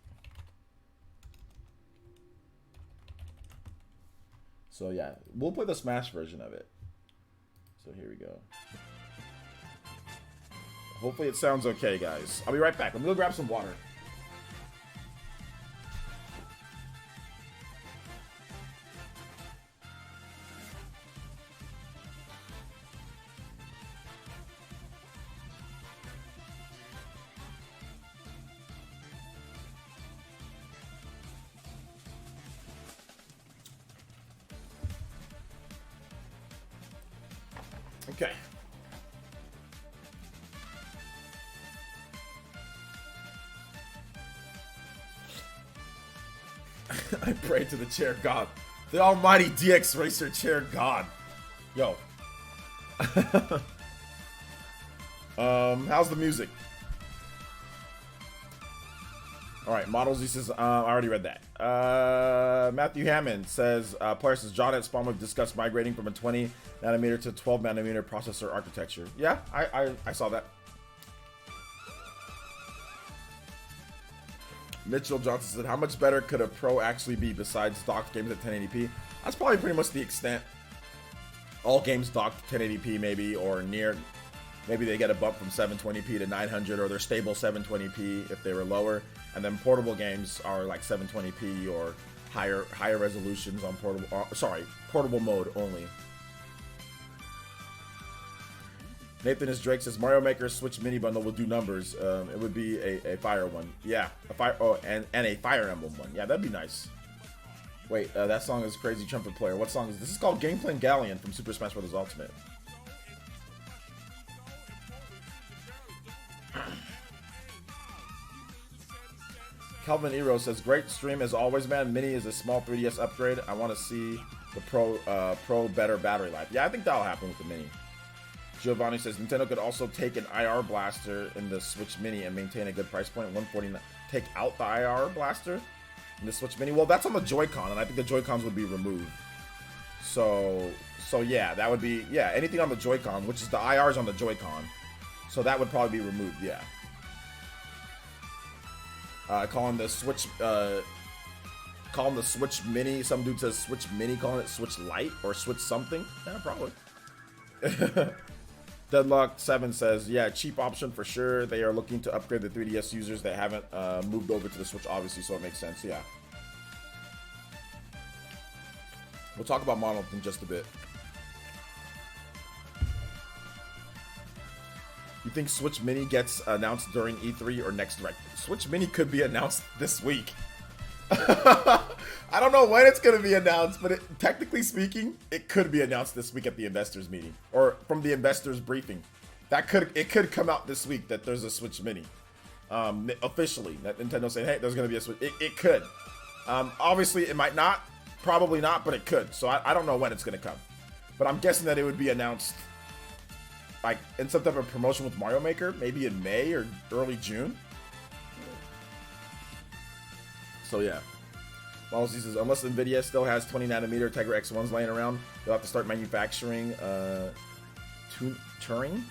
So yeah, we'll play the Smash version of it. So here we go. Hopefully it sounds okay, guys. I'll be right back. Let me go grab some water. Okay. I pray to the chair god, the almighty DX Racer chair god. Yo. How's the music? All right, models. He says, I already read that. Matthew Hammond says, player says, John at Spawnwood discussed migrating from a 20 nanometer to 12 nanometer processor architecture. Yeah, I saw that. Mitchell Johnson said, how much better could a Pro actually be besides docked games at 1080p? That's probably pretty much the extent. All games docked 1080p maybe, or near. Maybe they get a bump from 720p to 900, or they're stable 720p if they were lower. And then portable games are like 720p or higher resolutions on portable mode only. Nathan is Drake says Mario Maker Switch mini bundle will do numbers. It would be a fire one. Yeah, a fire. Oh, and a Fire Emblem one. Yeah, that'd be nice. Wait, that song is Crazy Trumpet Player. What song is this? This is called Gameplay Galleon from Super Smash Bros. Ultimate. Calvin Ero says, great stream as always, man. Mini is a small 3DS upgrade. I want to see the Pro better battery life. Yeah, I think that'll happen with the Mini. Giovanni says, Nintendo could also take an IR blaster in the Switch Mini and maintain a good price point. 149. Take out the IR blaster in the Switch Mini. Well, that's on the Joy-Con, and I think the Joy-Cons would be removed. So yeah, that would be, yeah, anything on the Joy-Con, which is the IRs on the Joy-Con. So that would probably be removed, yeah. Calling the Switch Mini. Some dude says Switch Mini, calling it Switch Lite or Switch something. Yeah, probably. Deadlock 7 says, yeah, cheap option for sure. They are looking to upgrade the 3DS users that haven't moved over to the Switch, obviously, so it makes sense. Yeah. We'll talk about Monolith in just a bit. You think Switch Mini gets announced during E3 or next Direct? Switch Mini could be announced this week. I don't know when it's going to be announced, but technically speaking, it could be announced this week at the investors meeting or from the investors briefing. It could come out this week that there's a Switch Mini. Officially, that Nintendo saying, hey, there's going to be a Switch. It could. Obviously, it might not. Probably not, but it could. So I don't know when it's going to come. But I'm guessing that it would be announced like in some type of promotion with Mario Maker, maybe in May or early June. So yeah. Policy says, unless NVIDIA still has 20 nanometer Tegra X1s laying around, they'll have to start manufacturing Turing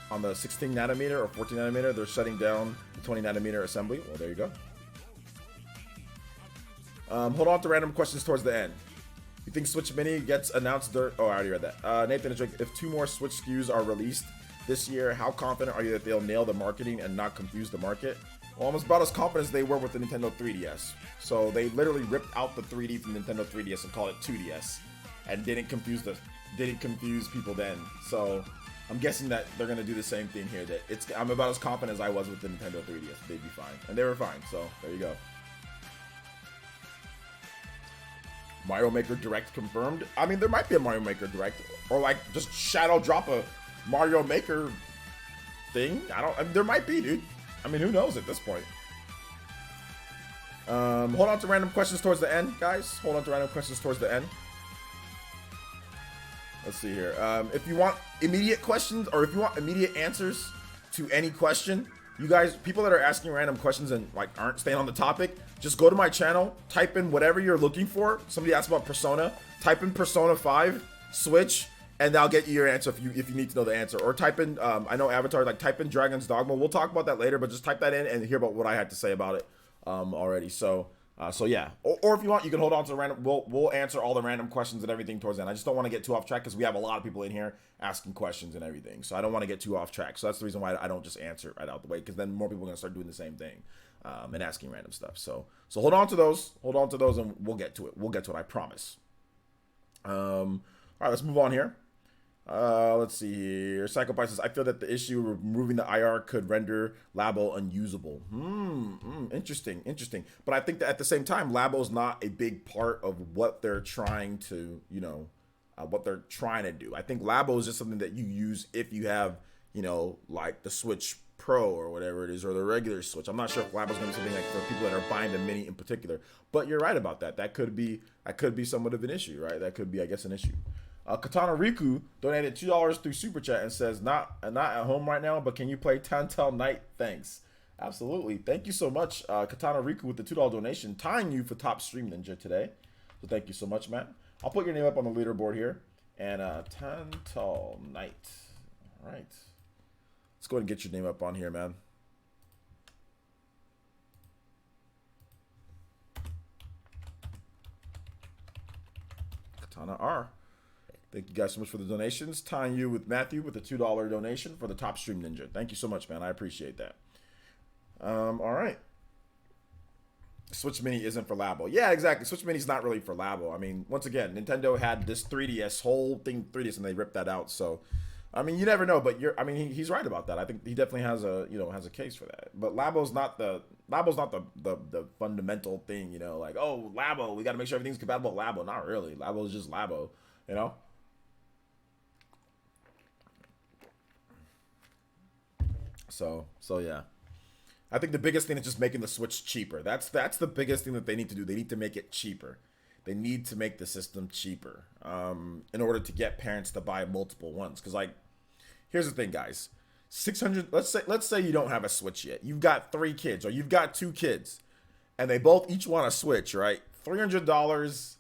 on the 16 nanometer or 14 nanometer. They're shutting down the 20 nanometer assembly. Well, there you go. Hold on to random questions towards the end. You think Switch Mini gets announced during... Oh, I already read that. Nathan is like, if 2 more Switch SKUs are released this year, how confident are you that they'll nail the marketing and not confuse the market? Well, almost about as confident as they were with the Nintendo 3DS. So they literally ripped out the 3D from Nintendo 3DS and called it 2DS, and didn't confuse people then. So I'm guessing that they're gonna do the same thing here. I'm about as confident as I was with the Nintendo 3DS. They'd be fine, and they were fine. So there you go. Mario Maker Direct confirmed. I mean, there might be a Mario Maker Direct, or like just shadow drop a Mario Maker thing. There might be, dude. I mean, who knows at this point? Hold on to random questions towards the end, guys. Hold on to random questions towards the end. Let's see here. If you want immediate questions, or if you want immediate answers to any question, you guys, people that are asking random questions and like aren't staying on the topic, just go to my channel, type in whatever you're looking for. Somebody asked about Persona, type in Persona 5 Switch, and I'll get you your answer if you need to know the answer. Or type in, I know Avatar, like type in Dragon's Dogma. We'll talk about that later, but just type that in and hear about what I had to say about it already. So yeah. Or if you want, you can hold on to the random. We'll answer all the random questions and everything towards the end. I just don't want to get too off track because we have a lot of people in here asking questions and everything. So I don't want to get too off track. So that's the reason why I don't just answer it right out the way, because then more people are gonna start doing the same thing and asking random stuff. So hold on to those. Hold on to those, and we'll get to it. We'll get to it. I promise. All right, let's move on here. Let's see here. Psychopath says, I feel that the issue of removing the IR could render Labo unusable. Interesting. But I think that at the same time, Labo is not a big part of what they're trying to, what they're trying to do. I think Labo is just something that you use if you have, like the Switch Pro or whatever it is, or the regular Switch. I'm not sure if Labo is going to be something like for people that are buying the Mini in particular. But you're right about that. That could be somewhat of an issue, right? That could be, I guess, an issue. Katana Riku donated $2 through Super Chat and says, not at home right now, but can you play Tantal Night? Thanks. Absolutely. Thank you so much, Katana Riku, with the $2 donation, tying you for top stream ninja today. So thank you so much, man. I'll put your name up on the leaderboard here. And Tantal Night. All right. Let's go ahead and get your name up on here, man. Donna R. Thank you guys so much for the donations. Tying you with Matthew with a $2 donation for the Top Stream Ninja. Thank you so much, man. I appreciate that. All right. Switch Mini isn't for Labo. Yeah, exactly. Switch Mini's not really for Labo. I mean, once again, Nintendo had this 3DS whole thing 3DS and they ripped that out. So, I mean, you never know. But he's right about that. I think he definitely has a case for that. But Labo's not the fundamental thing. You know, like, oh, Labo, we got to make sure everything's compatible with Labo. Not really. Labo is just Labo. You know. So yeah. I think the biggest thing is just making the Switch cheaper. That's the biggest thing that they need to do. They need to make it cheaper. They need to make the system cheaper in order to get parents to buy multiple ones. Because, like, here's the thing, guys. 600. Let's say you don't have a Switch yet. You've got 3 kids or you've got 2 kids, and they both each want a Switch, right? $300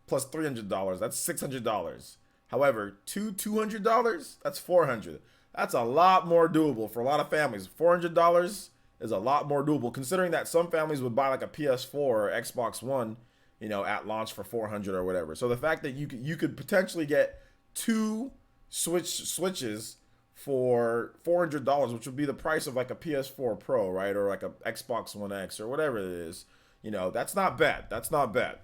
plus $300. That's $600. However, $200. That's $400. That's a lot more doable for a lot of families. $400 is a lot more doable, considering that some families would buy like a PS4 or Xbox One, you know, at launch for $400 or whatever. So the fact that you could potentially get 2 Switches for $400, which would be the price of like a PS4 Pro, right, or like a Xbox One X or whatever it is, you know, that's not bad. That's not bad.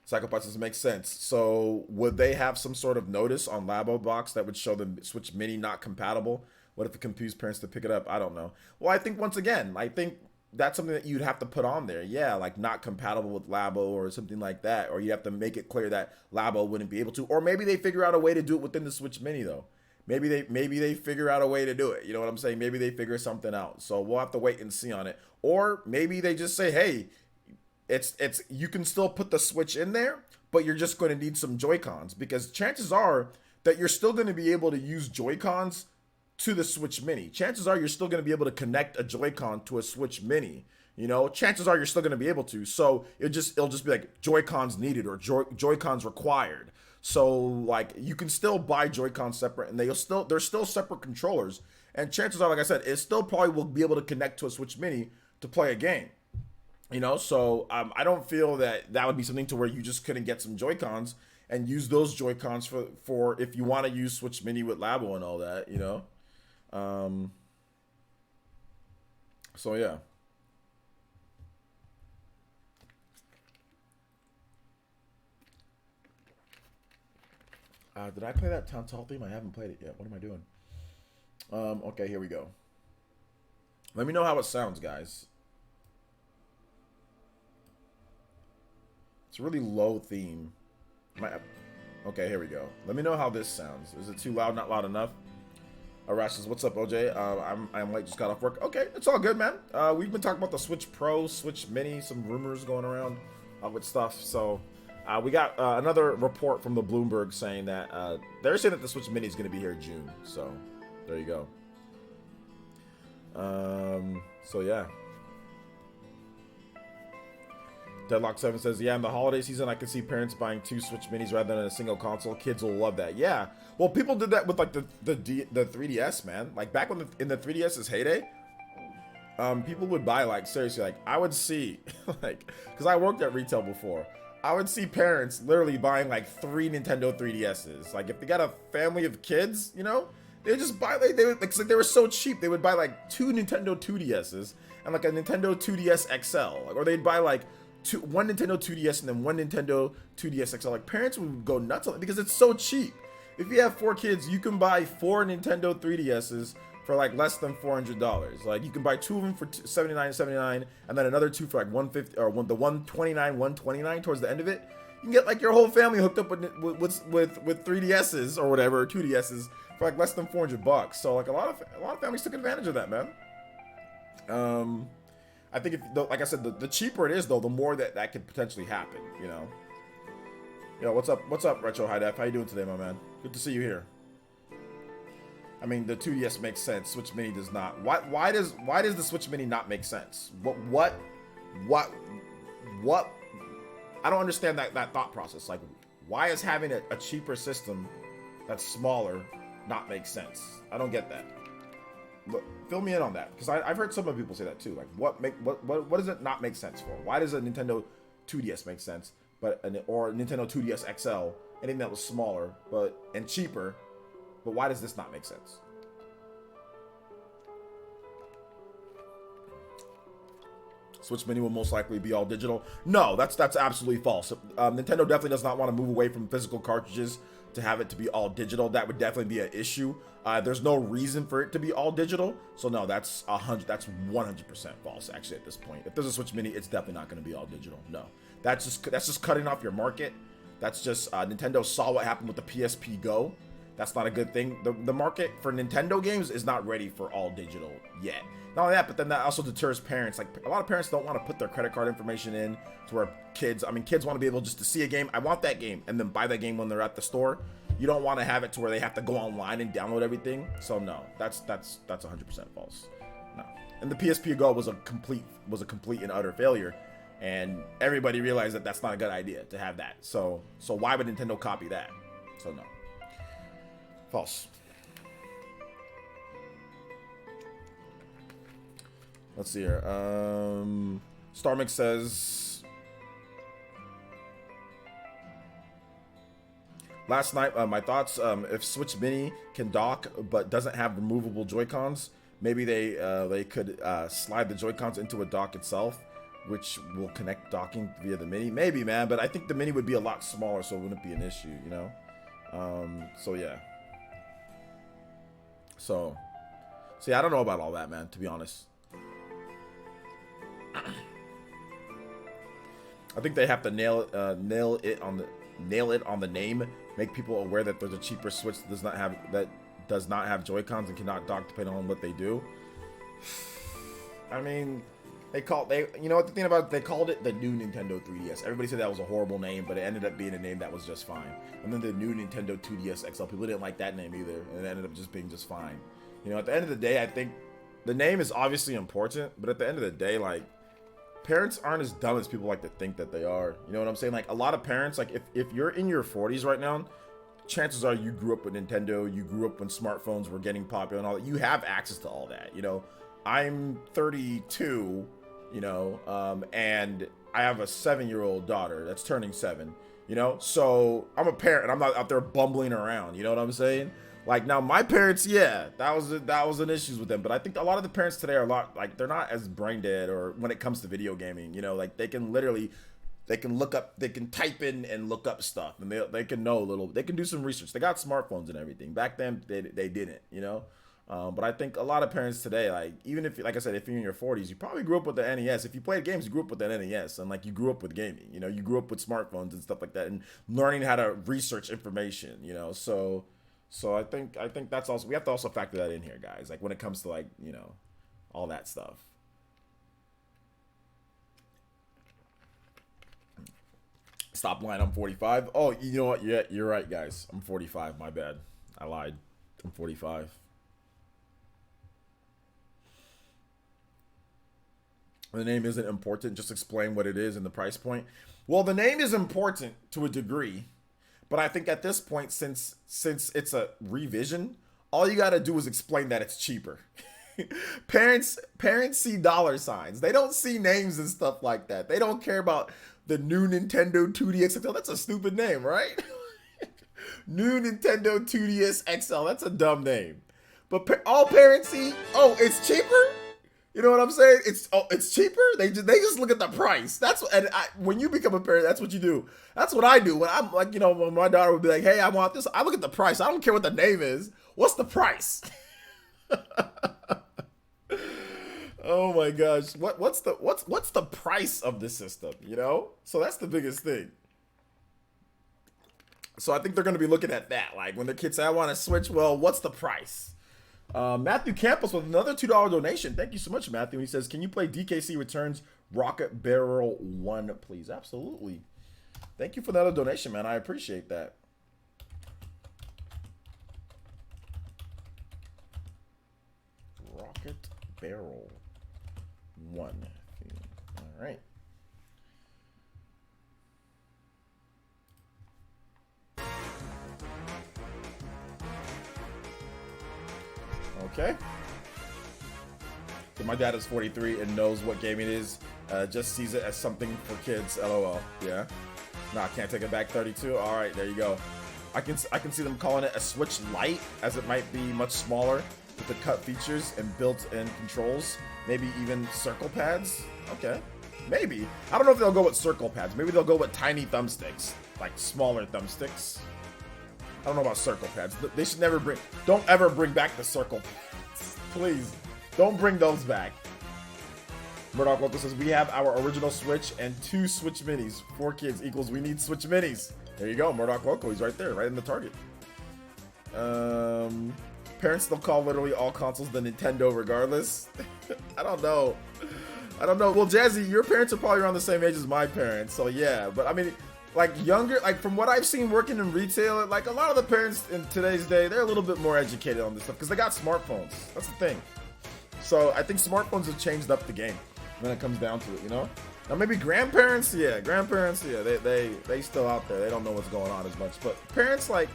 Psychopaths makes sense. So would they have some sort of notice on Labo box that would show the Switch Mini not compatible? What if it confused parents to pick it up? I don't know. Well, I think once again, I think that's something that you'd have to put on there. Yeah, like not compatible with Labo or something like that. Or you have to make it clear that Labo wouldn't be able to. Or maybe they figure out a way to do it within the Switch Mini though. Maybe they figure out a way to do it. You know what I'm saying? Maybe they figure something out. So we'll have to wait and see on it. Or maybe they just say, hey, it's you can still put the Switch in there, but you're just going to need some Joy-Cons, because chances are that you're still going to be able to use Joy-Cons to the Switch Mini. Chances are you're still going to be able to connect a Joy-Con to a Switch Mini. You know, chances are you're still going to be able to. So it'll just be like Joy-Cons needed or Joy-Cons required. So like you can still buy Joy-Cons separate, and they're still separate controllers. And chances are, like I said, it still probably will be able to connect to a Switch Mini to play a game. You know, so I don't feel that would be something to where you just couldn't get some Joy-Cons and use those Joy-Cons for if you want to use Switch Mini with Labo and all that, you know. So yeah. Did I play that Town Hall theme? I haven't played it yet. What am I doing? Okay, here we go. Let me know how it sounds, guys. It's a really low theme. Okay, here we go. Let me know how this sounds. Is it too loud? Not loud enough? Arash says, what's up, OJ? I'm late, just got off work. Okay, it's all good, man. We've been talking about the Switch Pro, Switch Mini, some rumors going around with stuff. So we got another report from the Bloomberg saying that they're saying that the Switch Mini is going to be here in June. So there you go. So yeah. Deadlock7 says, yeah, in the holiday season, I can see parents buying 2 Switch Minis rather than a single console. Kids will love that. Yeah. Well, people did that with, like, the 3DS, man. Like, back when in the 3DS's heyday, people would buy, like, seriously, like, I would see, like, because I worked at retail before, I would see parents literally buying, like, 3 Nintendo 3DS's. Like, if they got a family of kids, you know, they would just buy, like, they were so cheap, they would buy, like, 2 Nintendo 2DS's and, like, a Nintendo 2DS XL. Like, or they'd buy, like, one Nintendo 2DS and then one Nintendo 2DS XL. Like, parents would go nuts on it because it's so cheap. If you have 4 kids, you can buy 4 Nintendo 3DS's for like less than $400. Like, you can buy 2 of them for $79.79 and then another 2 for like $150 or the $129 towards the end of it. You can get like your whole family hooked up with 3DS's or whatever, or 2DS's for like less than $400. So like a lot of families took advantage of that, man. I think like I said, the cheaper it is though, the more that could potentially happen, you know. Yo, what's up, Retro High Def? How you doing today, my man? Good to see you here. I mean, the 2DS makes sense. Switch Mini does not. Why does the Switch Mini not make sense? What? I don't understand that thought process. Like, why is having a cheaper system that's smaller not make sense? I don't get that. Fill me in on that, because I've heard some of people say that too. Like, what does it not make sense for? Why does a Nintendo 2DS make sense, or Nintendo 2DS XL, anything that was smaller and cheaper, but why does this not make sense? Switch Mini will most likely be all digital. No, that's absolutely false. Nintendo definitely does not want to move away from physical cartridges to have it to be all digital. That would definitely be an issue. There's no reason for it to be all digital. So no, that's 100% false actually at this point. If there's a Switch Mini, it's definitely not going to be all digital. No, that's just cutting off your market. That's just Nintendo saw what happened with the PSP Go. That's not a good thing. The market for Nintendo games is not ready for all digital yet. Not only that, but then that also deters parents. Like, a lot of parents don't want to put their credit card information in to where kids want to be able just to see a game. I want that game, and then buy that game when they're at the store. You don't want to have it to where they have to go online and download everything. So no, that's 100% false. No. And the PSP Go was a complete and utter failure, and everybody realized that that's not a good idea to have that. So why would Nintendo copy that? So no. False. Let's see here. Starmix says, last night, my thoughts, if Switch Mini can dock but doesn't have removable Joy-Cons, maybe they could slide the Joy-Cons into a dock itself, which will connect docking via the Mini. Maybe, man, but I think the Mini would be a lot smaller, so it wouldn't be an issue, you know? So yeah. So, see, I don't know about all that, man, to be honest. I think they have to nail it on the name, make people aware that there's a cheaper Switch that does not have Joy-Cons and cannot dock depending on what they do. I mean, you know what the thing about it, they called it the new Nintendo 3DS. Everybody said that was a horrible name, but it ended up being a name that was just fine. And then the new Nintendo 2DS XL, people didn't like that name either, and it ended up just being just fine. You know, at the end of the day, I think the name is obviously important, but at the end of the day, like, parents aren't as dumb as people like to think that they are. You know what I'm saying? Like, a lot of parents, like, if you're in your 40s right now, chances are you grew up with Nintendo, you grew up when smartphones were getting popular and all that. You have access to all that, you know. I'm 32, you know, and I have a 7-year-old daughter that's turning 7, you know. So I'm a parent, I'm not out there bumbling around, you know what I'm saying? Like, now my parents, yeah, that was an issue with them, but I think a lot of the parents today are a lot, like, they're not as brain dead or when it comes to video gaming, you know, like, they can type in and look up stuff, and they can know they can do some research. They got smartphones and everything. Back then they didn't, you know. But I think a lot of parents today, like, even if, like I said, if you're in your 40s, you probably grew up with the NES. If you played games, you grew up with the NES, and, like, you grew up with gaming, you know, you grew up with smartphones and stuff like that, and learning how to research information, you know. So I think that's also, we have to also factor that in here, guys, like, when it comes to, like, you know, all that stuff. Stop lying, I'm 45. Oh, you know what? Yeah, you're right, guys. I'm 45. My bad. I lied. I'm 45. The name isn't important. Just explain what it is and the price point. Well, the name is important to a degree, but I think at this point, since it's a revision, all you got to do is explain that it's cheaper. Parents see dollar signs. They don't see names and stuff like that. They don't care about the new Nintendo 2DS XL. That's a stupid name, right? New Nintendo 2DS XL. That's a dumb name. But all parents see, oh, it's cheaper? You know what I'm saying? It's cheaper. They just look at the price. That's what, when you become a parent, that's what you do. That's what I do when I'm like, you know, when my daughter would be like, "Hey, I want this." I look at the price. I don't care what the name is. What's the price? Oh my gosh, what's the price of the system? You know, so that's the biggest thing. So I think they're going to be looking at that. Like, when the kids say, "I want to Switch," well, what's the price? Matthew Campos with another $2 donation. Thank you so much, Matthew. He says, "Can you play DKC Returns Rocket Barrel 1, please?" Absolutely. Thank you for another donation, man. I appreciate that. Rocket Barrel 1. All right. Okay. My dad is 43 and knows what gaming is. Just sees it as something for kids. LOL. Yeah. Nah, can't take it back. 32. All right, there you go. I can see them calling it a Switch Lite, as it might be much smaller with the cut features and built-in controls. Maybe even circle pads. Okay. Maybe. I don't know if they'll go with circle pads. Maybe they'll go with tiny thumbsticks, like smaller thumbsticks. I don't know about circle pads. They should never bring. Don't ever bring back the circle pads. Please. Don't bring those back. Murdoch Local says, we have our original Switch and 2 Switch Minis. 4 kids equals we need Switch Minis. There you go, Murdoch Local. He's right there, right in the target. Parents still call literally all consoles the Nintendo regardless. I don't know. Well, Jazzy, your parents are probably around the same age as my parents. So yeah, but I mean, like younger, like from what I've seen working in retail, like a lot of the parents in today's day, they're a little bit more educated on this stuff because they got smartphones. That's the thing. So I think smartphones have changed up the game when it comes down to it, you know? Now maybe grandparents, they still out there. They don't know what's going on as much. But parents, like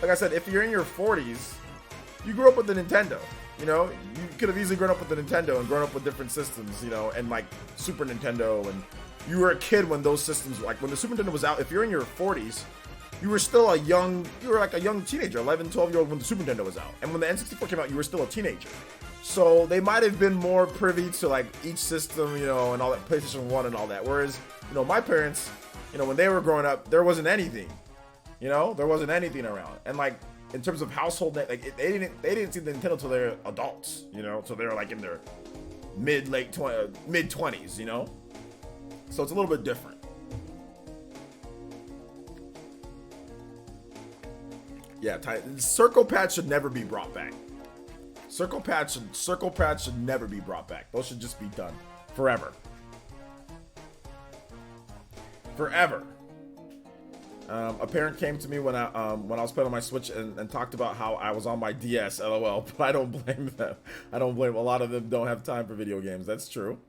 I said, if you're in your 40s, you grew up with the Nintendo, you know? You could have easily grown up with the Nintendo and grown up with different systems, you know, and like Super Nintendo, and you were a kid when those systems, like when the Super Nintendo was out. If you're in your 40s, you were still like a young teenager, 11, 12-year-old when the Super Nintendo was out. And when the N64 came out, you were still a teenager. So they might have been more privy to like each system, you know, and all that, PlayStation 1 and all that. Whereas, you know, my parents, you know, when they were growing up, there wasn't anything, you know, there wasn't anything around. And like in terms of household, like they didn't see the Nintendo till they're adults, you know, so they're like in their mid 20s, you know. So it's a little bit different. Yeah, circle pads should never be brought back. Circle pads should never be brought back. Those should just be done forever. Forever. A parent came to me when I was playing on my Switch and talked about how I was on my DS. LOL. But I don't blame them. I don't blame. A lot of them don't have time for video games. That's true.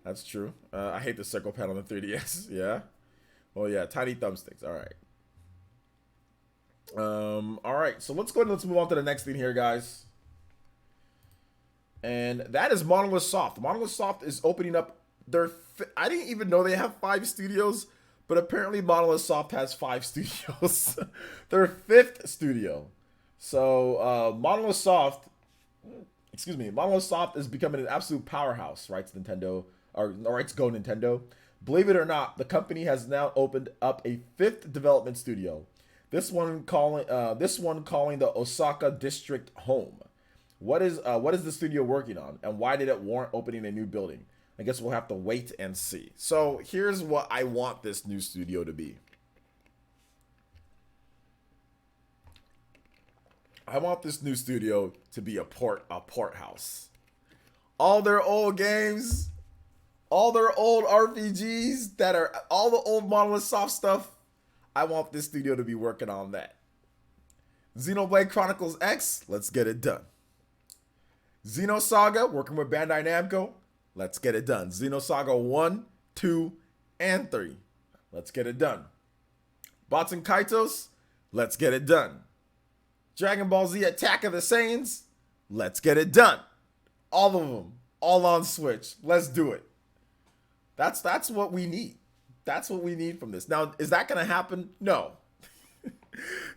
That's true. I hate the circle pad on the 3DS. Yeah. Well, yeah. Tiny thumbsticks. All right. All right. So let's go ahead and let's move on to the next thing here, guys. And that is Monolith Soft. Monolith Soft is opening up their. I didn't even know they have 5 studios, but apparently Monolith Soft has 5 studios. Their 5th studio. So Monolith Soft is becoming an absolute powerhouse, writes Nintendo, or writes Go Nintendo. Believe it or not, the company has now opened up a 5th development studio. This one calling the Osaka district home. What is the studio working on, and why did it warrant opening a new building? I guess we'll have to wait and see. So here's what I want this new studio to be. I want this new studio to be a port house. All their old games, all their old RPGs that are all the old Monolith Soft stuff. I want this studio to be working on that. Xenoblade Chronicles X, let's get it done. Xenosaga, working with Bandai Namco, let's get it done. Xenosaga 1, 2, and 3, let's get it done. Bots and Kaitos, let's get it done. Dragon Ball Z Attack of the Saiyans, let's get it done. All of them, all on Switch. Let's do it. That's what we need. That's what we need from this. Now, is that going to happen? No.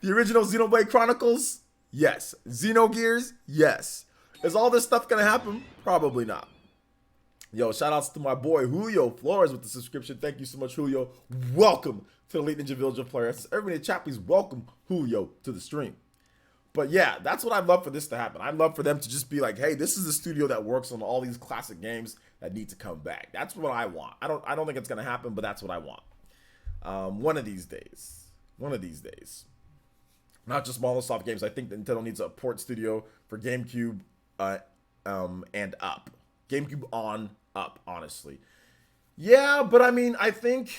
The original Xenoblade Chronicles? Yes. Xenogears? Yes. Is all this stuff going to happen? Probably not. Yo, shout outs to my boy Julio Flores with the subscription. Thank you so much, Julio. Welcome to the Elite Ninja Village of Players. Everybody in the chat, please welcome Julio to the stream. But yeah, that's what I'd love for this to happen. I'd love for them to just be like, hey, this is a studio that works on all these classic games that need to come back. That's what I want. I don't think it's going to happen, but that's what I want. One of these days. Not just Monolith Soft games. I think Nintendo needs a port studio for GameCube and up. GameCube on up, honestly. Yeah, but I mean, I think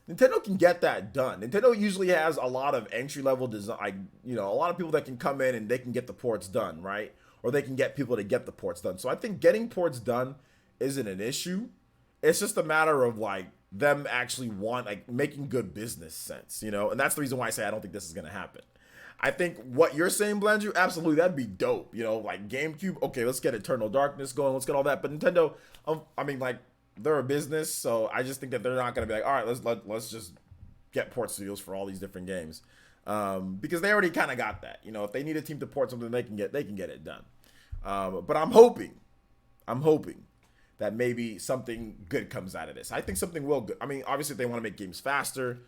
Nintendo can get that done. Nintendo usually has a lot of entry-level design, a lot of people that can come in and they can get the ports done, right? Or they can get people to get the ports done. So I think getting ports done isn't an issue. It's just a matter of like them actually making good business sense, and that's the reason why I say I don't think this is going to happen. I think what you're saying, Blandrew, absolutely, that'd be dope. You know, like GameCube. Okay, let's get Eternal Darkness going. Let's get all that. But Nintendo, I mean, like they're a business, so I just think that they're not gonna be like, all right, let's just get port studios for all these different games, because they already kind of got that. You know, if they need a team to port something, they can get it done. But I'm hoping that maybe something good comes out of this. I think something will good. I mean, obviously, if they want to make games faster,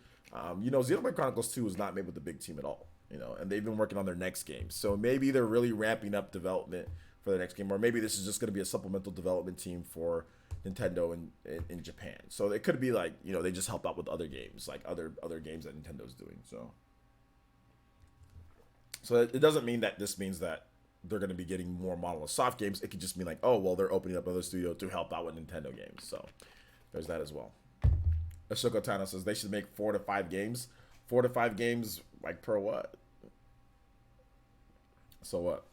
you know, Xenoblade Chronicles 2 was not made with a big team at all. You know, and they've been working on their next game. So maybe they're really ramping up development for the next game, or maybe this is just going to be a supplemental development team for Nintendo in Japan. So it could be like, you know, they just help out with other games, like other games that Nintendo's doing. So it doesn't mean that this means that they're going to be getting more Monolith soft games. It could just mean like, oh, well, they're opening up another studio to help out with Nintendo games. So there's that as well. Ashoko Tano says they should make 4 to 5 games. 4 to 5 games, like per what? So what?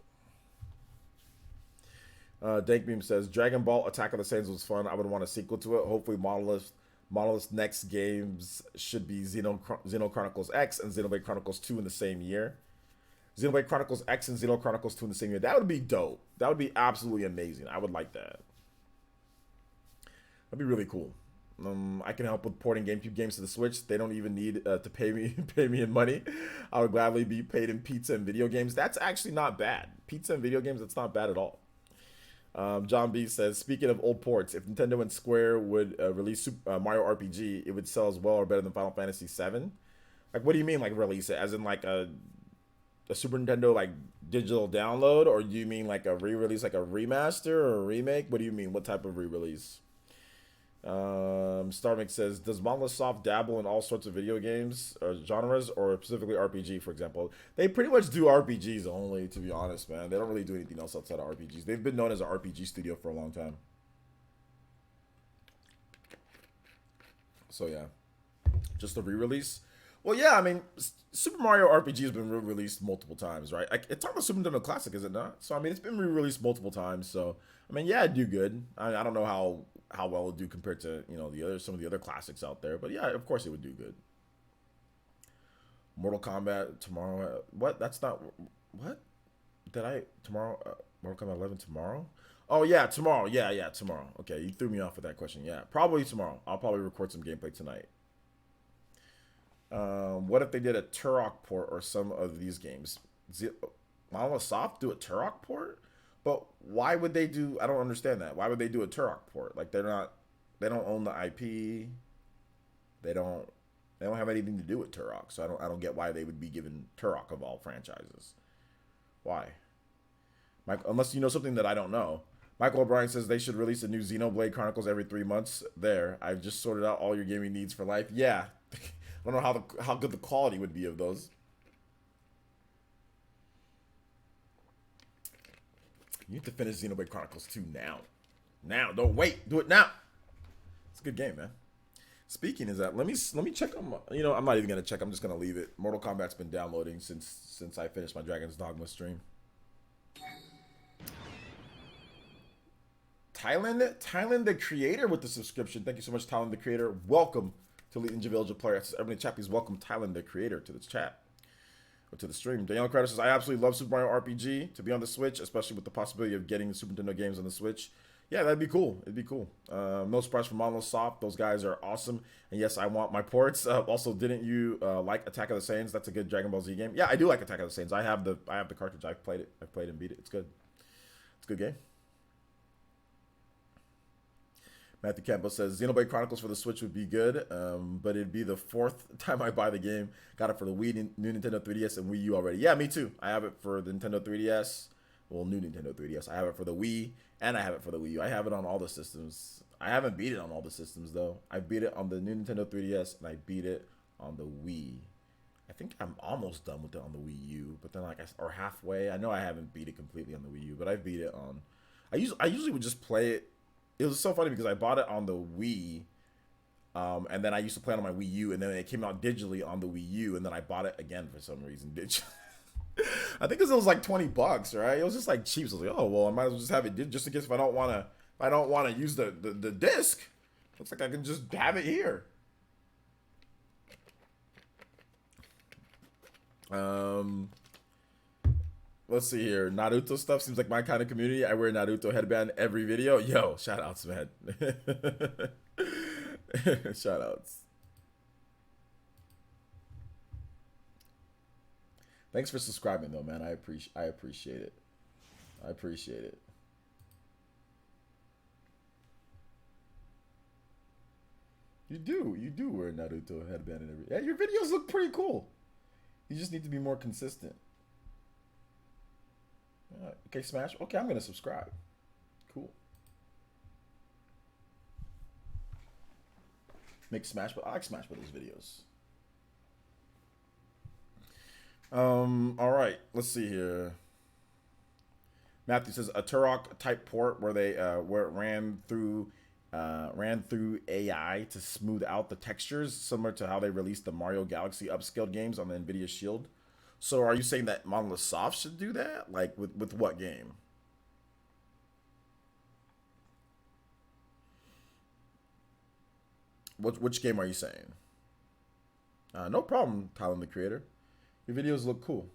Dankbeam says Dragon Ball Attack of the Saiyans was fun. I would want a sequel to it. Hopefully Monolith's next games should be Xeno Chronicles X and Xenoblade Chronicles 2 in the same year. Xenoblade Chronicles X and Xeno Chronicles 2 in the same year. That would be dope. That would be absolutely amazing. I would like that. That'd be really cool. I can help with porting GameCube games to the Switch. They don't even need to pay me in money. I would gladly be paid in pizza and video games. That's actually not bad. Pizza and video games, that's not bad at all. John B says, speaking of old ports, if Nintendo and Square would release Super, Mario RPG, it would sell as well or better than Final Fantasy VII. Like, what do you mean, like release it? As in like a Super Nintendo like digital download, or do you mean like a re-release, like a remaster or a remake? What do you mean? What type of re-release? Starmix says, does Monolith Soft dabble in all sorts of video games or genres, or specifically RPG, for example? They pretty much do RPGs only, to be honest, man. They don't really do anything else outside of RPGs. They've been known as an RPG studio for a long time. So yeah, just a re-release. Well, yeah, I mean, Super Mario RPG has been re-released multiple times, right? It's on the Super Nintendo Classic, is it not? So I mean, it's been re-released multiple times. So I mean, yeah, it'd do good. I don't know how well it'd do compared to, you know, some of the other classics out there, but yeah, of course it would do good. Mortal Kombat tomorrow. What? That's not what? Tomorrow? Mortal Kombat 11 tomorrow? Oh yeah, tomorrow. Yeah, tomorrow. Okay, you threw me off with that question. Yeah, probably tomorrow. I'll probably record some gameplay tonight. What if they did a Turok port or some of these games? Monolith Soft do a Turok port? But why would they do? I don't understand that. Why would they do a Turok port? Like they don't own the IP. They don't have anything to do with Turok. So I don't get why they would be given Turok of all franchises. Why? Mike, unless you know something that I don't know. Michael O'Brien says they should release a new Xenoblade Chronicles every 3 months. There, I've just sorted out all your gaming needs for life. Yeah, I don't know how good the quality would be of those. You need to finish Xenoblade Chronicles 2 now. Now, don't wait. Do it now. It's a good game, man. Speaking of that, let me check on. You know, I'm not even gonna check. I'm just gonna leave it. Mortal Kombat's been downloading since I finished my Dragon's Dogma stream. Thailand the creator with the subscription. Thank you so much, Thailand the creator. Welcome to Elite Ninja Village player. Everybody chat, please welcome Thailand the creator to this chat. Or to the stream. Danielle Crowder says, I absolutely love Super Mario RPG to be on the Switch, especially with the possibility of getting the Super Nintendo games on the Switch. Yeah, that'd be cool. It'd be cool. No surprise for Monolith Soft. Those guys are awesome. And yes, I want my ports. Also, didn't you like Attack of the Saiyans? That's a good Dragon Ball Z game. Yeah, I do like Attack of the Saiyans. I have the cartridge. I've played it. I've played and beat it. It's good. It's a good game. Matthew Campbell says, Xenoblade Chronicles for the Switch would be good, but it'd be the 4th time I buy the game. Got it for the Wii, new Nintendo 3DS, and Wii U already. Yeah, me too. I have it for the Nintendo 3DS. Well, new Nintendo 3DS. I have it for the Wii, and I have it for the Wii U. I have it on all the systems. I haven't beat it on all the systems, though. I beat it on the new Nintendo 3DS, and I beat it on the Wii. I think I'm almost done with it on the Wii U, but then or halfway. I know I haven't beat it completely on the Wii U, but I beat it on. I usually would just play it. It was so funny because I bought it on the Wii, and then I used to play it on my Wii U, and then it came out digitally on the Wii U, and then I bought it again for some reason. I think because it was like $20, right? It was just like cheap. So I was like, oh well, I might as well just have it just in case if I don't want to use the disc. Looks like I can just have it here. Let's see here. Naruto stuff seems like my kind of community. I wear Naruto headband every video. Yo, shout outs, man. Shout outs. Thanks for subscribing though, man. I appreciate it. I appreciate it. You do wear Naruto headband and everything. Yeah, your videos look pretty cool. You just need to be more consistent. Okay, Smash. Okay, I'm gonna subscribe. Cool. Make Smash, but I like Smash Brothers videos. All right. Let's see here. Matthew says a Turok type port where it ran through AI to smooth out the textures, similar to how they released the Mario Galaxy upscaled games on the Nvidia Shield. So are you saying that Monolith Soft should do that? Like with what game? Which game are you saying? No problem, Tyler the creator. Your videos look cool.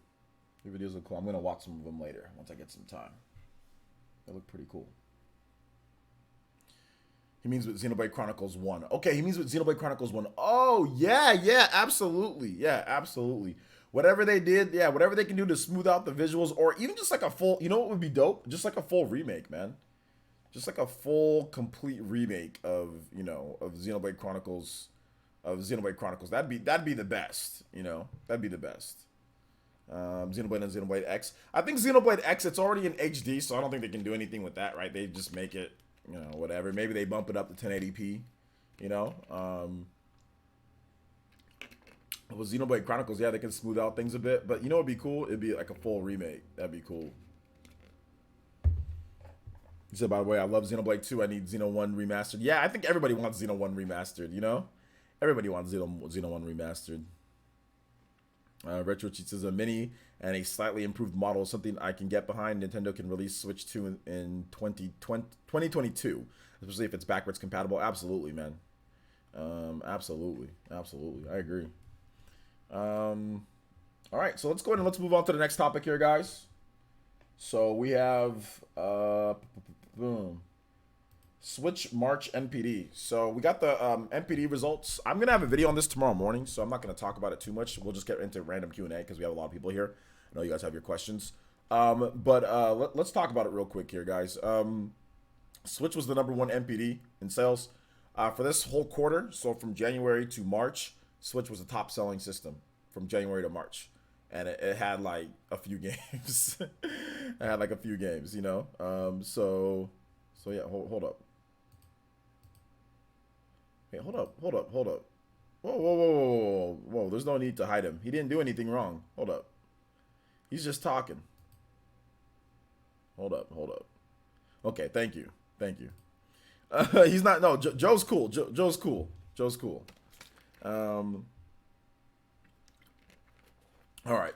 Your videos look cool. I'm gonna watch some of them later once I get some time. They look pretty cool. He means with Xenoblade Chronicles 1. Okay, he means with Xenoblade Chronicles 1. Oh, yeah, absolutely. Yeah, absolutely. Whatever they did, yeah, whatever they can do to smooth out the visuals, or even just like a full, you know what would be dope? Just like a full remake, man. Just like a full, complete remake of, you know, of Xenoblade Chronicles. That'd be the best, you know? That'd be the best. Xenoblade and Xenoblade X. I think Xenoblade X, it's already in HD, so I don't think they can do anything with that, right? They just make it, you know, whatever. Maybe they bump it up to 1080p, you know? With Xenoblade Chronicles, yeah, they can smooth out things a bit. But you know what would be cool? It'd be like a full remake. That'd be cool. He said, by the way, I love Xenoblade 2. I need Xeno 1 remastered. Yeah, I think everybody wants Xeno 1 remastered, you know? Everybody wants Xeno 1 remastered. Retro Cheats says a mini and a slightly improved model is something I can get behind. Nintendo can release Switch 2 in 2022, especially if it's backwards compatible. Absolutely, man. Absolutely. I agree. All right, so let's go ahead and let's move on to the next topic here, guys. So we have boom. Switch March NPD. So we got the NPD results. I'm gonna have a video on this tomorrow morning, so I'm not gonna talk about it too much. We'll just get into random Q&A because we have a lot of people here. I know you guys have your questions. Let's talk about it real quick here, guys. Switch was the #1 NPD in sales for this whole quarter. So from January to March, Switch was the top selling system from January to March, and it had like a few games. It had like a few games, you know. So yeah, hold up. Hey, hold up. Whoa. There's no need to hide him. He didn't do anything wrong. Hold up. He's just talking. Hold up. Okay, thank you. He's not, no, Joe's cool. Joe's cool. All right.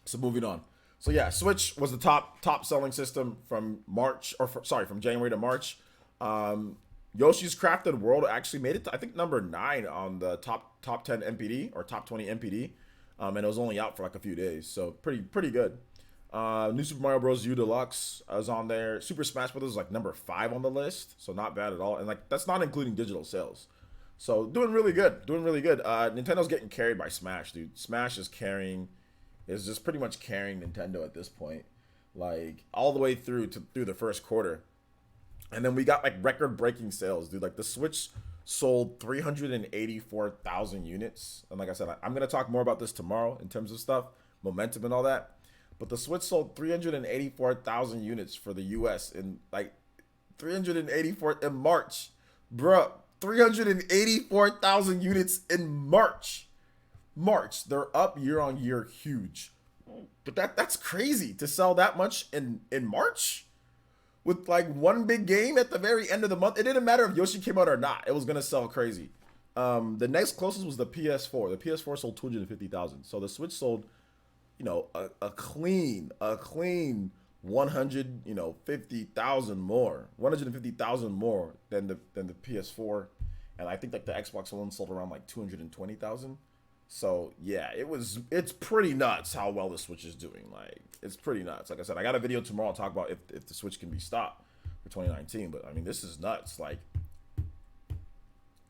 So moving on. So yeah, Switch was the top selling system from from January to March. Yoshi's Crafted World actually made it to, I think, number 9 on the top 10 NPD or top 20 NPD, and it was only out for like a few days, so pretty good. New Super Mario Bros. U Deluxe is on there. Super Smash Bros. Is like number 5 on the list, so not bad at all, and like that's not including digital sales. So doing really good. Nintendo's getting carried by Smash, dude. Smash is just pretty much carrying Nintendo at this point, like all the way through the first quarter. And then we got like record-breaking sales, dude. Like the Switch sold 384,000 units. And like I said, I'm going to talk more about this tomorrow in terms of stuff, momentum and all that. But the Switch sold 384,000 units for the US in like 384 in March. Bruh, 384,000 units in March. They're up year on year, huge. But that's crazy to sell that much in March with like one big game at the very end of the month. It didn't matter if Yoshi came out or not. It was going to sell crazy. The next closest was the PS4. The PS4 sold 250,000. So the Switch sold, you know, a clean 150,000 more. 150,000 more than the PS4. And I think like the Xbox One sold around like 220,000. So yeah, it's pretty nuts how well the Switch is doing. Like, it's pretty nuts. Like I said, I got a video tomorrow to talk about if the Switch can be stopped for 2019. But I mean, this is nuts. Like,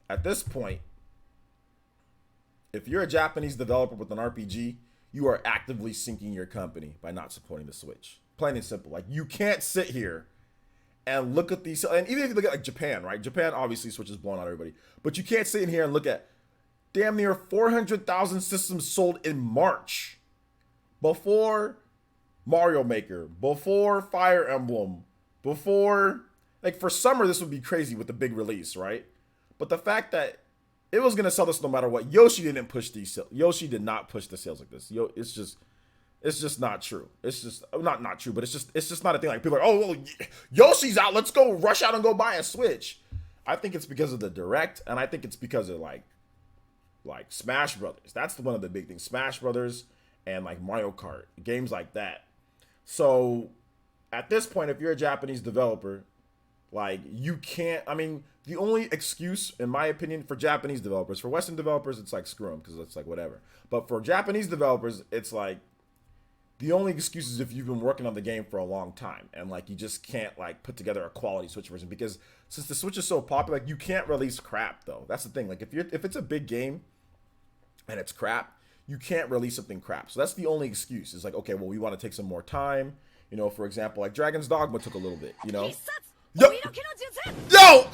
at this point, if you're a Japanese developer with an RPG, you are actively sinking your company by not supporting the Switch. Plain and simple. Like, you can't sit here and look at these. And even if you look at like Japan, right? Japan, obviously, Switch is blowing out everybody. But you can't sit in here and look at damn near 400,000 systems sold in March. Before Mario Maker, before Fire Emblem, before, like, for summer, this would be crazy with the big release, right? But the fact that it was gonna sell this no matter what, Yoshi didn't push these sales. Yoshi did not push the sales like this. It's just not true. It's just not true, but it's just not a thing. Like, people are, oh, well, Yoshi's out, let's go rush out and go buy a Switch. I think it's because of the Direct, and I think it's because of like Smash Brothers. That's one of the big things. Smash Brothers and like Mario Kart, games like that. So at this point, if you're a Japanese developer, like, you can't, I mean, the only excuse, in my opinion, for Japanese developers, for Western developers, it's like, screw them, because it's like, whatever. But for Japanese developers, it's like, the only excuse is if you've been working on the game for a long time, and like, you just can't like put together a quality Switch version, because since the Switch is so popular, like, you can't release crap though. That's the thing. Like, if it's a big game and it's crap, you can't release something crap. So that's the only excuse. It's like, okay, well, we want to take some more time. You know, for example, like Dragon's Dogma took a little bit, you know? Yo! Yo!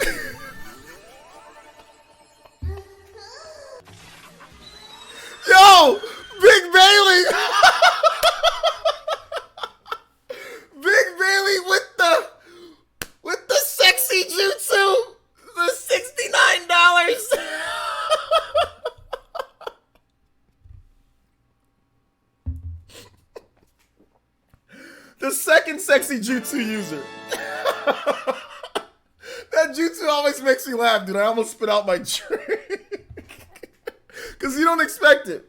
Yo! Big Bailey! Big Bailey with the sexy jutsu! The $69! The second sexy jutsu user. That jutsu always makes me laugh, dude. I almost spit out my drink. Because you don't expect it.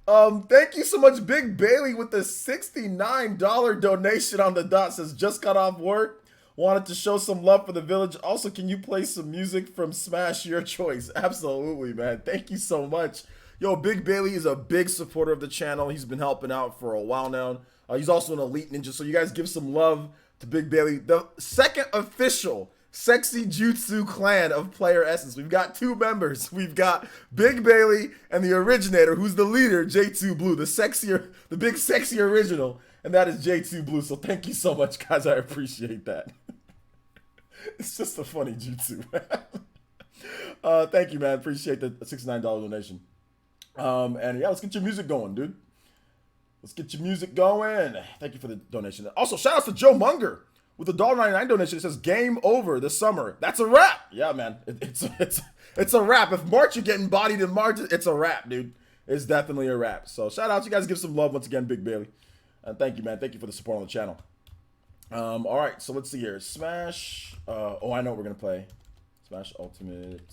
Thank you so much, Big Bailey, with the $69 donation on the dot. Says, just got off work. Wanted to show some love for the village. Also, can you play some music from Smash, your choice? Absolutely, man. Thank you so much. Yo, Big Bailey is a big supporter of the channel. He's been helping out for a while now. He's also an elite ninja, so you guys give some love to Big Bailey. The second official sexy jutsu clan of Player Essence. We've got two members. We've got Big Bailey and the originator, who's the leader, J2 Blue, the big sexy original, and that is J2 Blue. So thank you so much, guys. I appreciate that. It's just a funny jutsu. Thank you, man. Appreciate the $69 donation. And yeah, let's get your music going, dude. Let's get your music going. Thank you for the donation. Also, shout out to Joe Munger with the $1.99 donation. It says, game over this summer. That's a wrap. Yeah, man. It's a wrap. If March, you're getting bodied in March, it's a wrap, dude. It's definitely a wrap. So shout out. You guys give some love once again, Big Bailey. And thank you, man. Thank you for the support on the channel. All right, so let's see here. Smash. Oh, I know what we're going to play. Smash Ultimate.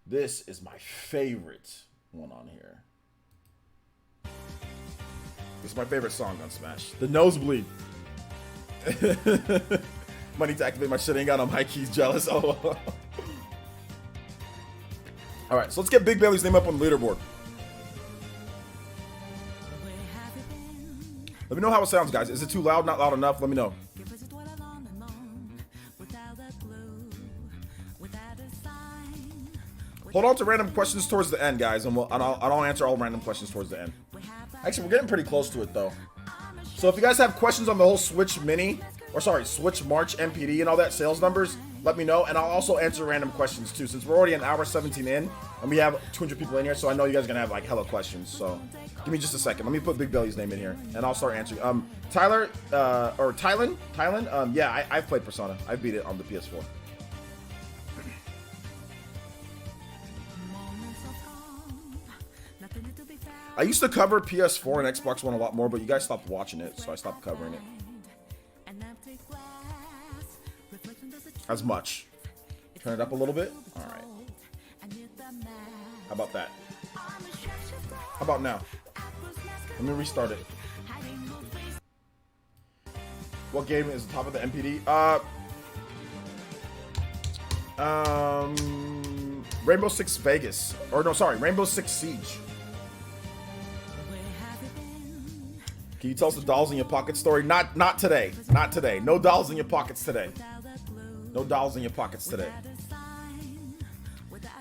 This is my favorite one on here. This is my favorite song on Smash. The Nosebleed. Money to activate my shit. Ain't got on my keys. Jealous. Oh. All right, so let's get Big Bailey's name up on the leaderboard. Let me know how it sounds, guys. Is it too loud? Not loud enough? Let me know. Hold on to random questions towards the end, guys, and I'll answer all random questions towards the end. Actually, we're getting pretty close to it, though. So if you guys have questions on the whole Switch Mini, or sorry, Switch March NPD and all that sales numbers, let me know, and I'll also answer random questions, too, since we're already an hour 17 in, and we have 200 people in here, so I know you guys are going to have, like, hella questions, so give me just a second. Let me put Big Bailey's name in here, and I'll start answering. Tyler, or Tylen, yeah, I've played Persona. I beat it on the PS4. I used to cover PS4 and Xbox One a lot more, but you guys stopped watching it, so I stopped covering it as much. Turn it up a little bit. All right. How about that? How about now? Let me restart it. What game is the top of the NPD? Rainbow Six Vegas. Or no, sorry, Rainbow Six Siege. Can you tell us the dolls in your pocket story? Not today. Not today. No dolls in your pockets today. No dolls in your pockets today.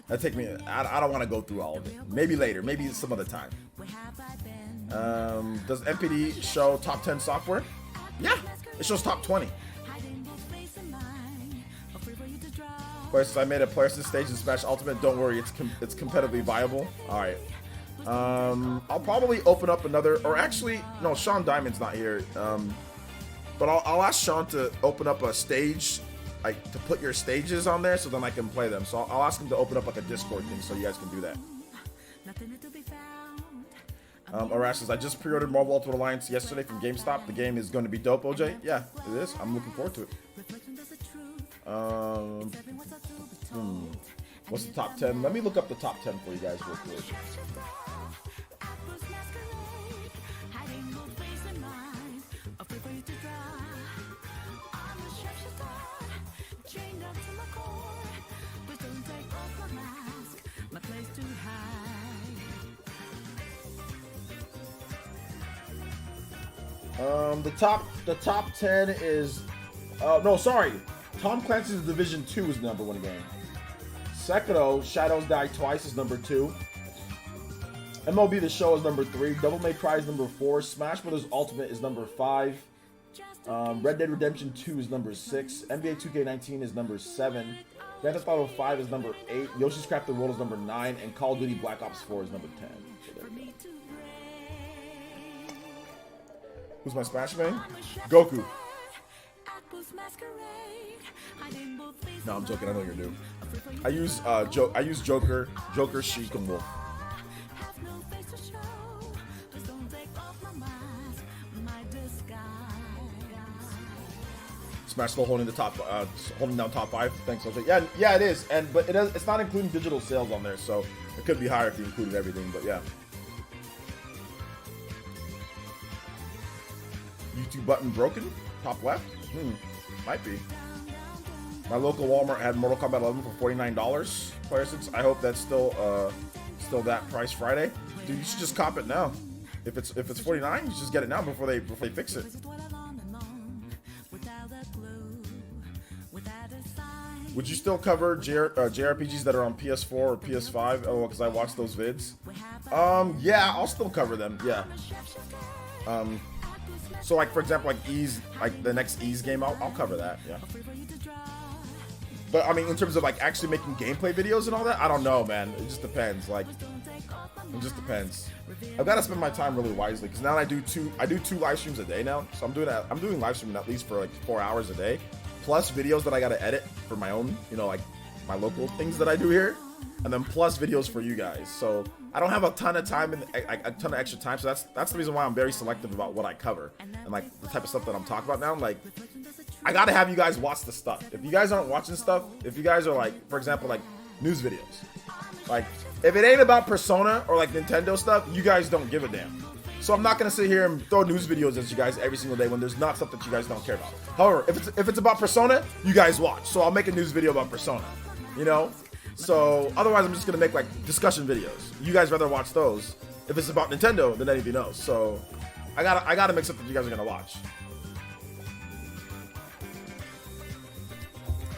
That take me. I don't want to go through all of it. Maybe later. Maybe some other time. Does NPD show top 10 software? Yeah, it shows top 20. Places I made a player stage in Smash Ultimate. Don't worry, it's competitively viable. All right. I'll probably open up another, or actually, no, Sean Diamond's not here. But I'll ask Sean to open up a stage, like to put your stages on there, so then I can play them. So I'll ask him to open up like a Discord thing, so you guys can do that. Arash says, I just pre-ordered Marvel Ultimate Alliance yesterday from GameStop. The game is going to be dope, OJ. Yeah, it is. I'm looking forward to it. What's the top 10? Let me look up the top 10 for you guys real quick. The top 10 is no, sorry. Tom Clancy's Division 2 is the number 1 game. Sekiro Shadows Die Twice is number 2. MLB The Show is number 3. Devil May Cry is number 4. Smash Bros. Ultimate is number 5. Red Dead Redemption 2 is number 6. NBA 2K19 is number 7. Grand Theft Auto 5 is number 8. Yoshi's Crafted World is number 9. And Call of Duty Black Ops 4 is number 10. So there you go. Who's my Smash man? Goku. No, I'm joking. I know you're new. I use Joker, Sheik, and Wolf. Smash still holding the top, holding down top 5. Thanks, OJ. Yeah, it is. But it's not including digital sales on there, so it could be higher if you included everything. But yeah. YouTube button broken? Top left? Might be. My local Walmart had Mortal Kombat 11 for $49. Player 6. I hope that's still that price Friday. Dude, you should just cop it now. If it's $49, you should just get it now before they fix it. Would you still cover JRPGs that are on PS4 or PS5? Oh, because I watched those vids. Yeah, I'll still cover them. Yeah. So like for example, like Ys, like the next Ys game, I'll cover that. Yeah. But I mean, in terms of like actually making gameplay videos and all that, I don't know, man. It just depends. Like, it just depends. I've got to spend my time really wisely because now I do two live streams a day now. So I'm doing live streaming at least for like 4 hours a day, plus videos that I got to edit for my own, like my local things that I do here, and then plus videos for you guys. So I don't have a ton of time and a ton of extra time. So that's the reason why I'm very selective about what I cover and like the type of stuff that I'm talking about now. Like, I gotta have you guys watch the stuff. If you guys aren't watching stuff, if you guys are like, for example, like news videos, like if it ain't about Persona or like Nintendo stuff, you guys don't give a damn. So I'm not gonna sit here and throw news videos at you guys every single day when there's not stuff that you guys don't care about. However, if it's about Persona, you guys watch. So I'll make a news video about Persona, So otherwise, I'm just gonna make like discussion videos. You guys rather watch those if it's about Nintendo than anything else. So I gotta make something you guys are gonna watch.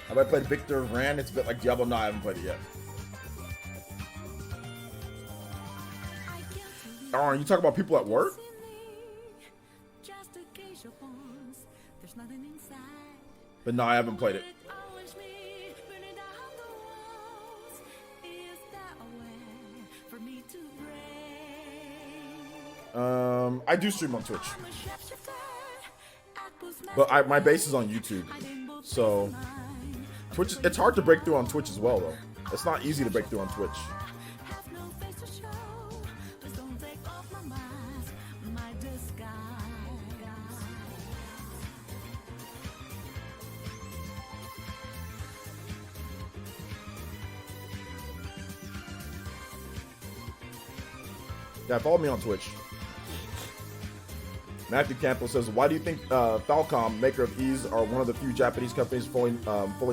Have I played Victor Ran? It's a bit like Diablo. No, I haven't played it yet. Oh, you talk about people at work? But no, I haven't played it. I do stream on Twitch, but my base is on YouTube, so Twitch. It's hard to break through on Twitch as well, though. It's not easy to break through on Twitch. Yeah, follow me on Twitch. Matthew Campbell says, why do you think Falcom, maker of Ease, are one of the few Japanese companies fully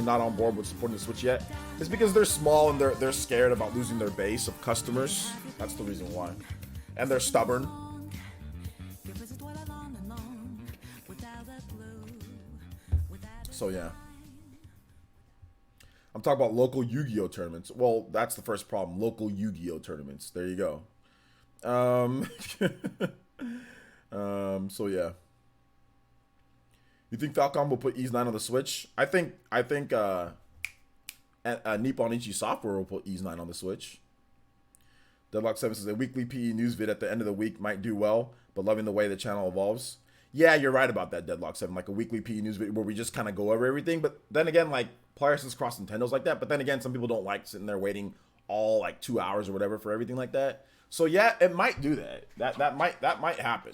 not on board with supporting the Switch yet? It's because they're small and they're scared about losing their base of customers. That's the reason why. And they're stubborn. So yeah. I'm talking about local Yu-Gi-Oh tournaments. Well, that's the first problem. Local Yu-Gi-Oh tournaments. There you go. So yeah. You think Falcom will put Ease 9 on the Switch? I think Nippon Ichi Software will put Ease 9 on the Switch. Deadlock 7 says a weekly PE news vid at the end of the week might do well, but loving the way the channel evolves. Yeah, you're right about that, Deadlock 7. Like a weekly PE news vid where we just kind of go over everything. But then again, like Polaris is cross Nintendo's like that. But then again, some people don't like sitting there waiting all like 2 hours or whatever for everything like that. So yeah, it might do that. That might happen.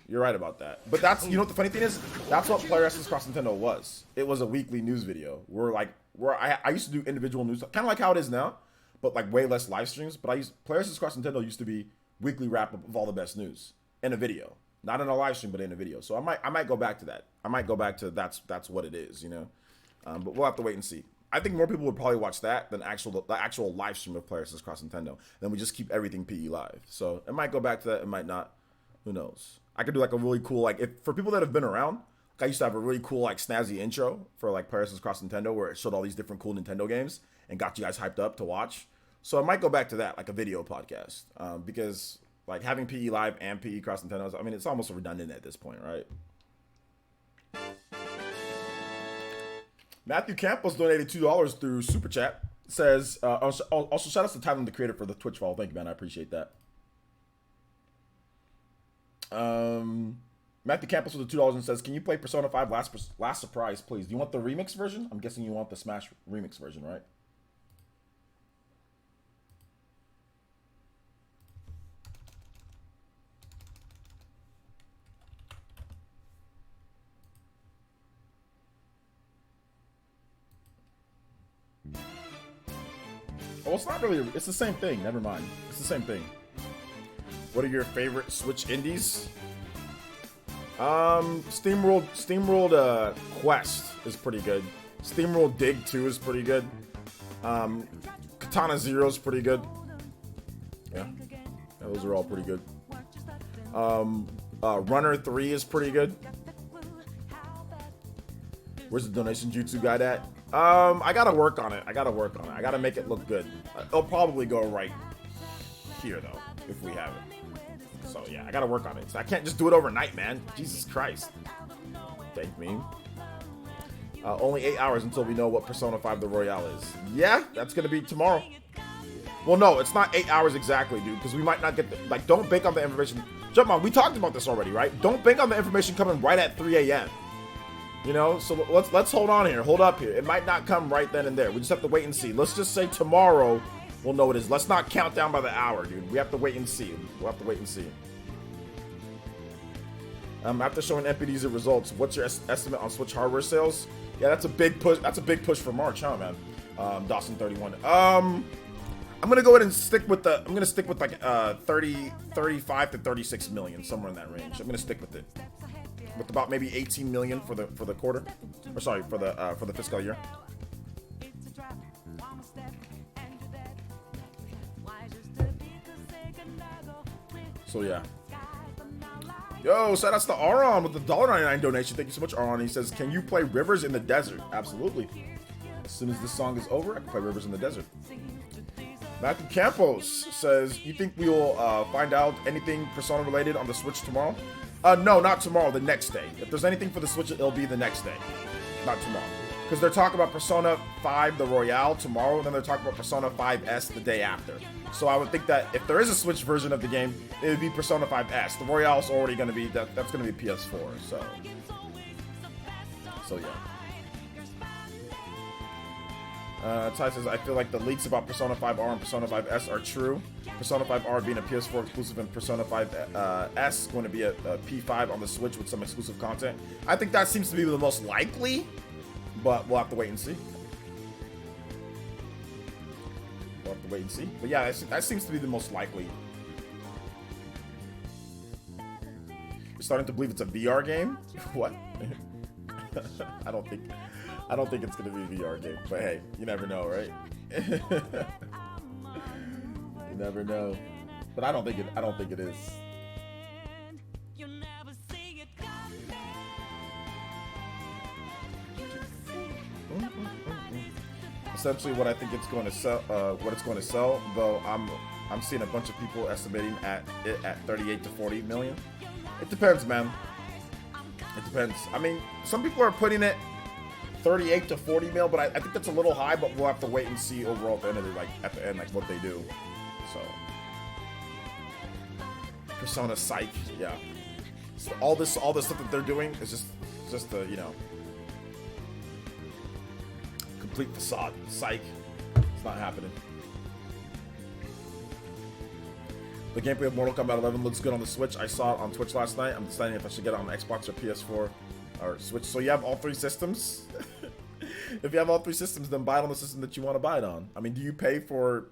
You're right about that. But that's, you know what the funny thing is? That's what Polaris Cross Nintendo was. It was a weekly news video. Where I used to do individual news, kind of like how it is now, but like way less live streams. But Polaris Cross Nintendo used to be weekly wrap up of all the best news in a video, not in a live stream, but in a video. So I might go back to that. I might go back to that's what it is, you know. But we'll have to wait and see. I think more people would probably watch that than the actual live stream of Players Cross Nintendo. Then we just keep everything PE live. So it might go back to that. It might not. Who knows? I could do like a really cool, like if for people that have been around, like I used to have a really cool like snazzy intro for like Players Cross Nintendo where it showed all these different cool Nintendo games and got you guys hyped up to watch. So I might go back to that, like a video podcast, because like having PE live and PE Cross Nintendo, I mean, it's almost redundant at this point, right? Matthew Campos donated $2 through Super Chat. Says, also shout out to Tyler, the creator, for the Twitch follow. Thank you, man. I appreciate that. Matthew Campos with the $2 and says, can you play Persona 5 Last Surprise, please? Do you want the remix version? I'm guessing you want the Smash remix version, right? Well, it's not really. It's the same thing. Never mind. It's the same thing. What are your favorite Switch indies? SteamWorld Quest is pretty good. SteamWorld Dig 2 is pretty good. Katana Zero is pretty good. Yeah, those are all pretty good. Runner 3 is pretty good. Where's the donation jutsu guide at? I gotta work on it. I gotta make it look good. It'll probably go right here though, if we have it. So yeah, I gotta work on it. So I can't just do it overnight, man. Jesus Christ. Thank me. Only 8 hours until we know what Persona 5 the Royale is. Yeah, that's gonna be tomorrow. Well, no, it's not 8 hours exactly, dude, because we might not get the, like, don't bank on the information. Jumpman, we talked about this already, right? Don't bank on the information coming right at 3 a.m. You know, so let's hold on here. Hold up here. It might not come right then and there. We just have to wait and see. Let's just say tomorrow we'll know what it is. Let's not count down by the hour, dude. We have to wait and see. We'll have to wait and see. After showing NPD Sales Results, what's your estimate on Switch hardware sales? Yeah, that's a big push. That's a big push for March, huh, man? Dawson 31. I'm gonna go ahead and stick with the. I'm gonna stick with like 35 to 36 million, somewhere in that range. I'm gonna stick with it. With about maybe 18 million for the quarter, or sorry, for the fiscal year. So yeah. Yo, shout outs to Aron with the $1.99 donation. Thank you so much, Aron. He says, can you play Rivers in the Desert? Absolutely. As soon as this song is over, I can play Rivers in the Desert. Matthew Campos says, you think we will find out anything Persona related on the Switch tomorrow? No, not tomorrow, the next day. If there's anything for the Switch, it'll be the next day, not tomorrow. Because they're talking about Persona 5 the Royale tomorrow, and then they're talking about Persona 5S the day after. So I would think that if there is a Switch version of the game, it would be Persona 5S. The Royale's already going to be, that's going to be PS4, so yeah. Ty says, I feel like the leaks about Persona 5R and Persona 5S are true. Persona 5R being a PS4 exclusive and Persona 5S going to be a P5 on the Switch with some exclusive content. I think that seems to be the most likely, but we'll have to wait and see. We'll have to wait and see. But yeah, that seems to be the most likely. starting to believe it's a VR game. What? I don't think it's gonna be a VR game. But hey, you never know, right? You never know. But I don't think it is. Essentially, what I think it's going to sell, though I'm seeing a bunch of people estimating at 38 to 40 million. It depends, man. It depends. I mean, some people are putting it 38 to 40 mil, but I think that's a little high. But we'll have to wait and see overall at the end of it, what they do. So, Persona Psych, yeah. So all this stuff that they're doing is just the complete facade. Psych. It's not happening. The gameplay of Mortal Kombat 11 looks good on the Switch. I saw it on Twitch last night. I'm deciding if I should get it on Xbox or PS4 or Switch. So you have all three systems? If you have all three systems, then buy it on the system that you want to buy it on. I mean, do you pay for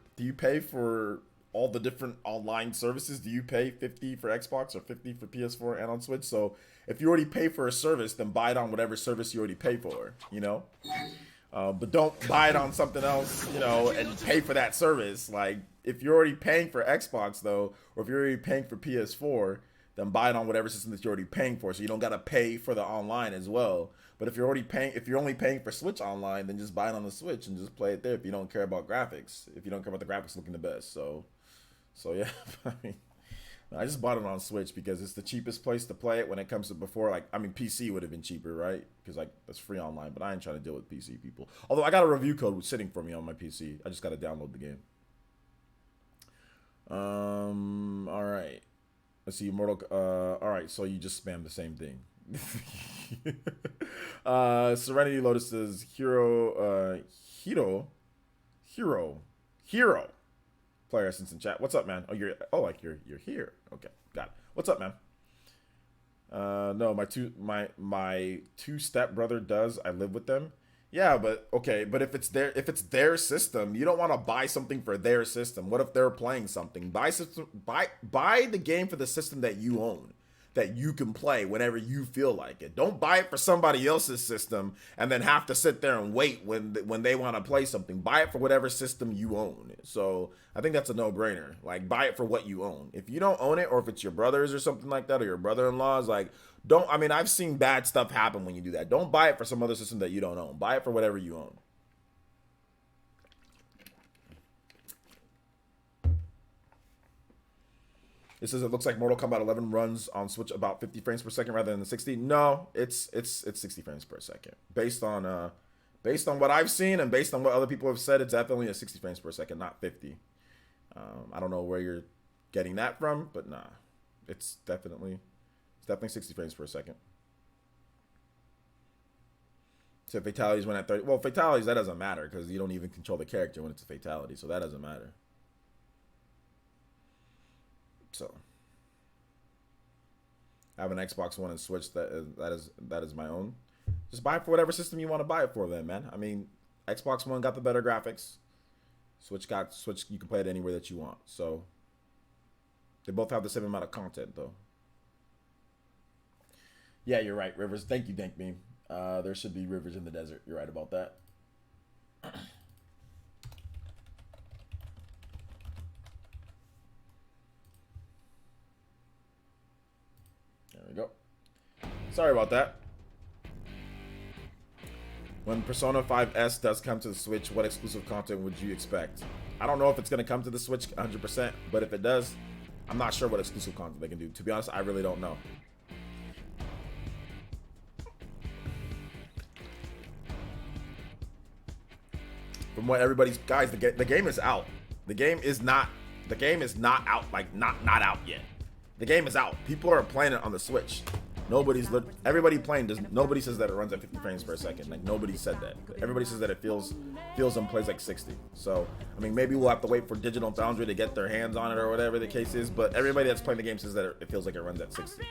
all the different online services? Do you pay $50 for Xbox or $50 for PS4 and on Switch? So if you already pay for a service, then buy it on whatever service you already pay for, but don't buy it on something else, and pay for that service. Like, if you're already paying for Xbox, though, or if you're already paying for PS4, then buy it on whatever system that you're already paying for, so you don't gotta pay for the online as well. But if you're only paying for Switch online, then just buy it on the Switch and just play it there. If you don't care about graphics, if you don't care about the graphics looking the best, so yeah. I just bought it on Switch because it's the cheapest place to play it when it comes to PC would have been cheaper, right? Because that's free online, but I ain't trying to deal with PC people. Although I got a review code sitting for me on my PC. I just got to download the game. All right. Let's see, all right, so you just spam the same thing. Serenity Lotus says hero player essence in chat. What's up, man? You're here. Okay, got it. What's up, man? No, my two step brother does. I live with them. Yeah, but okay, but if it's their system, you don't want to buy something for their system. What if they're playing something? Buy the game for the system that you own, that you can play whenever you feel like it. Don't buy it for somebody else's system and then have to sit there and wait when they want to play something. Buy it for whatever system you own. So I think that's a no-brainer. Like, buy it for what you own. If you don't own it, or if it's your brother's or something like that, or your brother-in-law's, like, I've seen bad stuff happen when you do that. Don't buy it for some other system that you don't own. Buy it for whatever you own. It says it looks like Mortal Kombat 11 runs on Switch about 50 frames per second rather than 60. No, it's 60 frames per second. Based on what I've seen and based on what other people have said, it's definitely a 60 frames per second, not 50. I don't know where you're getting that from, but nah, it's definitely 60 frames per second. So fatalities went at 30. Well, fatalities, that doesn't matter because you don't even control the character when it's a fatality, so that doesn't matter. So I have an Xbox One and Switch that is my own. Just buy it for whatever system you want to buy it for then, man. I mean, Xbox One got the better graphics. Switch, you can play it anywhere that you want. So they both have the same amount of content though. Yeah, you're right, Rivers. Thank you, Dank Meme. There should be rivers in the desert. You're right about that. There we go. Sorry about that. When Persona 5S does come to the Switch, what exclusive content would you expect? I don't know if it's going to come to the Switch 100%, but if it does, I'm not sure what exclusive content they can do. To be honest, I really don't know. From what everybody's guys, the game is out. The game is not out, like not out yet. The game is out. People are playing it on the Switch. Everybody playing nobody says that it runs at 50 frames per second. Like, nobody said that. Everybody says that it feels and plays like 60. So I mean, maybe we'll have to wait for Digital Foundry to get their hands on it or whatever the case is, but everybody that's playing the game says that it feels like it runs at 60.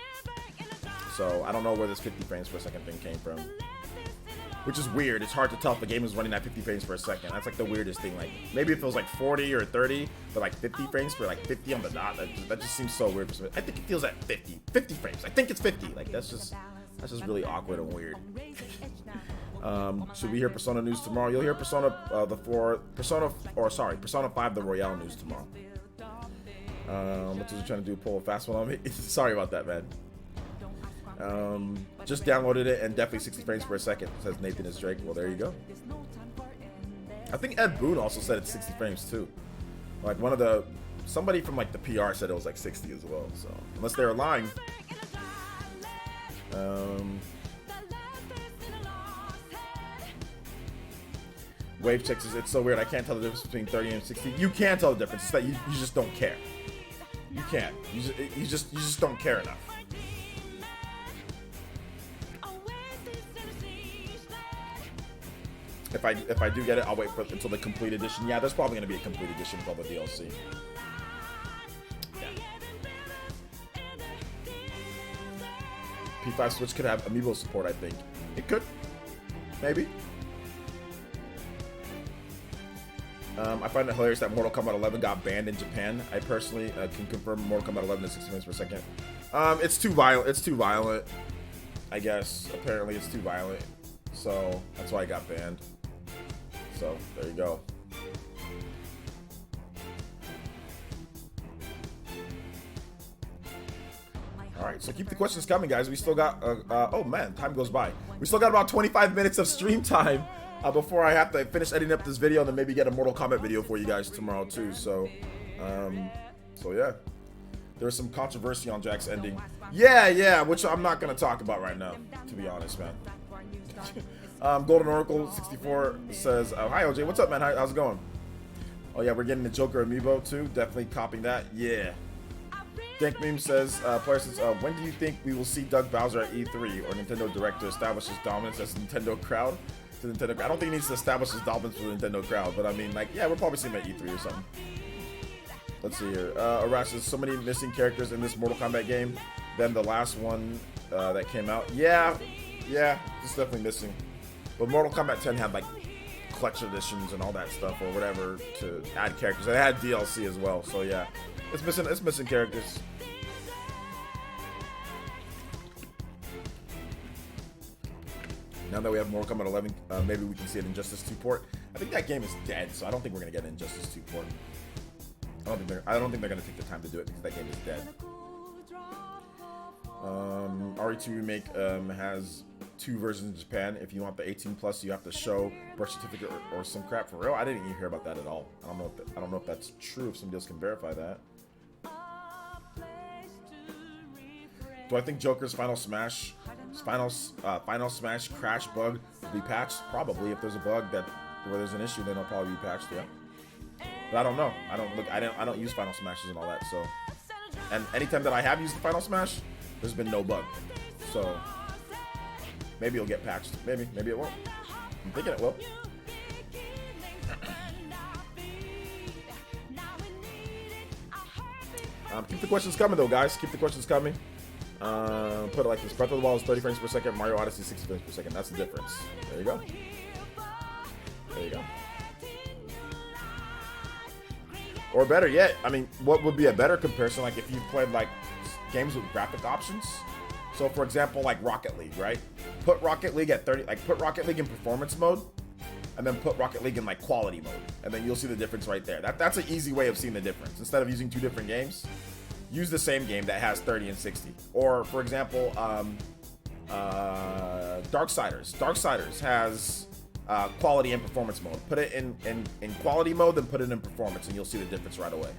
So I don't know where this 50 frames per second thing came from. which is weird. It's hard to tell if the game is running at 50 frames per second. That's like the weirdest thing. Like maybe it feels like 40 or 30, but like 50 frames for like 50 on the dot. That just seems so weird. I think it feels at 50 frames. I think it's 50. Like that's just really awkward and weird. Should we hear Persona news tomorrow? You'll hear Persona 5 the Royale news tomorrow. What was he trying to do? Pull a fast one on me? Sorry about that, man. Just downloaded it and definitely 60 frames per second, says Nathan is Drake. Well, there you go. I think Ed Boon also said it's 60 frames too. Like somebody from like the PR said it was like 60 as well. So unless they're lying. Wave checks says it's so weird. I can't tell the difference between 30 and 60. You can tell the difference. It's that you just don't care. You can't. You just don't care enough. If I do get it, I'll wait until the complete edition. Yeah, there's probably gonna be a complete edition with all the DLC. Yeah. P5 Switch could have amiibo support. I think it could. Maybe. I find it hilarious that Mortal Kombat 11 got banned in Japan. I personally can confirm Mortal Kombat 11 is 60 frames per second. It's too violent. It's too violent. I guess apparently it's too violent, so that's why it got banned. So there you go. All right, so keep the questions coming, guys. We still got. Oh man, time goes by. We still got about 25 minutes of stream time. Before I have to finish editing up this video and then maybe get a Mortal Kombat video for you guys tomorrow too. So yeah, there's some controversy on Jack's ending. Yeah, which I'm not gonna talk about right now, to be honest, man. Golden Oracle 64 says, "Hi OJ, what's up, man? How's it going?" Oh yeah, we're getting the Joker amiibo too. Definitely copying that. Yeah. Dank Meme says, player says, when do you think we will see Doug Bowser at E3 or Nintendo Direct to establish his dominance as a Nintendo crowd? I don't think he needs to establish his dominance for the Nintendo crowd, but I mean, like, yeah, we'll probably see him at E3 or something. Let's see here. Arash says, so many missing characters in this Mortal Kombat game than the last one that came out. Yeah, it's definitely missing. But Mortal Kombat 10 had like collection editions and all that stuff or whatever to add characters. It had DLC as well, so yeah, it's missing characters. Now that we have Mortal Kombat 11, maybe we can see an Injustice 2 port. I think that game is dead, so I don't think we're gonna get an Injustice 2 port. I don't think they're gonna take the time to do it because that game is dead. RE2 Remake has 2 versions in Japan. If you want the 18+, you have to show birth certificate or some crap. For real, I didn't even hear about that at all. I don't know if that's true. If somebody else can verify that. Do I think Joker's Final Smash crash bug will be patched? Probably. If there's a bug where there's an issue, then it'll probably be patched. Yeah. But I don't know. I don't use Final Smashes and all that. So, and anytime that I have used the Final Smash, there's been no bug. So maybe it'll get patched. Maybe it won't. I'm thinking it will. Keep the questions coming though, guys. Keep the questions coming. Put it like this: Breath of the Wild is 30 frames per second. Mario Odyssey 60 frames per second. That's the difference. There you go. There you go. Or better yet, I mean, what would be a better comparison? Like if you played like games with graphic options. So for example, like Rocket League, right? Put Rocket League at 30, like put Rocket League in performance mode, and then put Rocket League in like quality mode, and then you'll see the difference right there. That's an easy way of seeing the difference. Instead of using 2 different games, use the same game that has 30 and 60. Or for example, Darksiders. Darksiders has quality and performance mode. Put it in quality mode, then put it in performance, and you'll see the difference right away.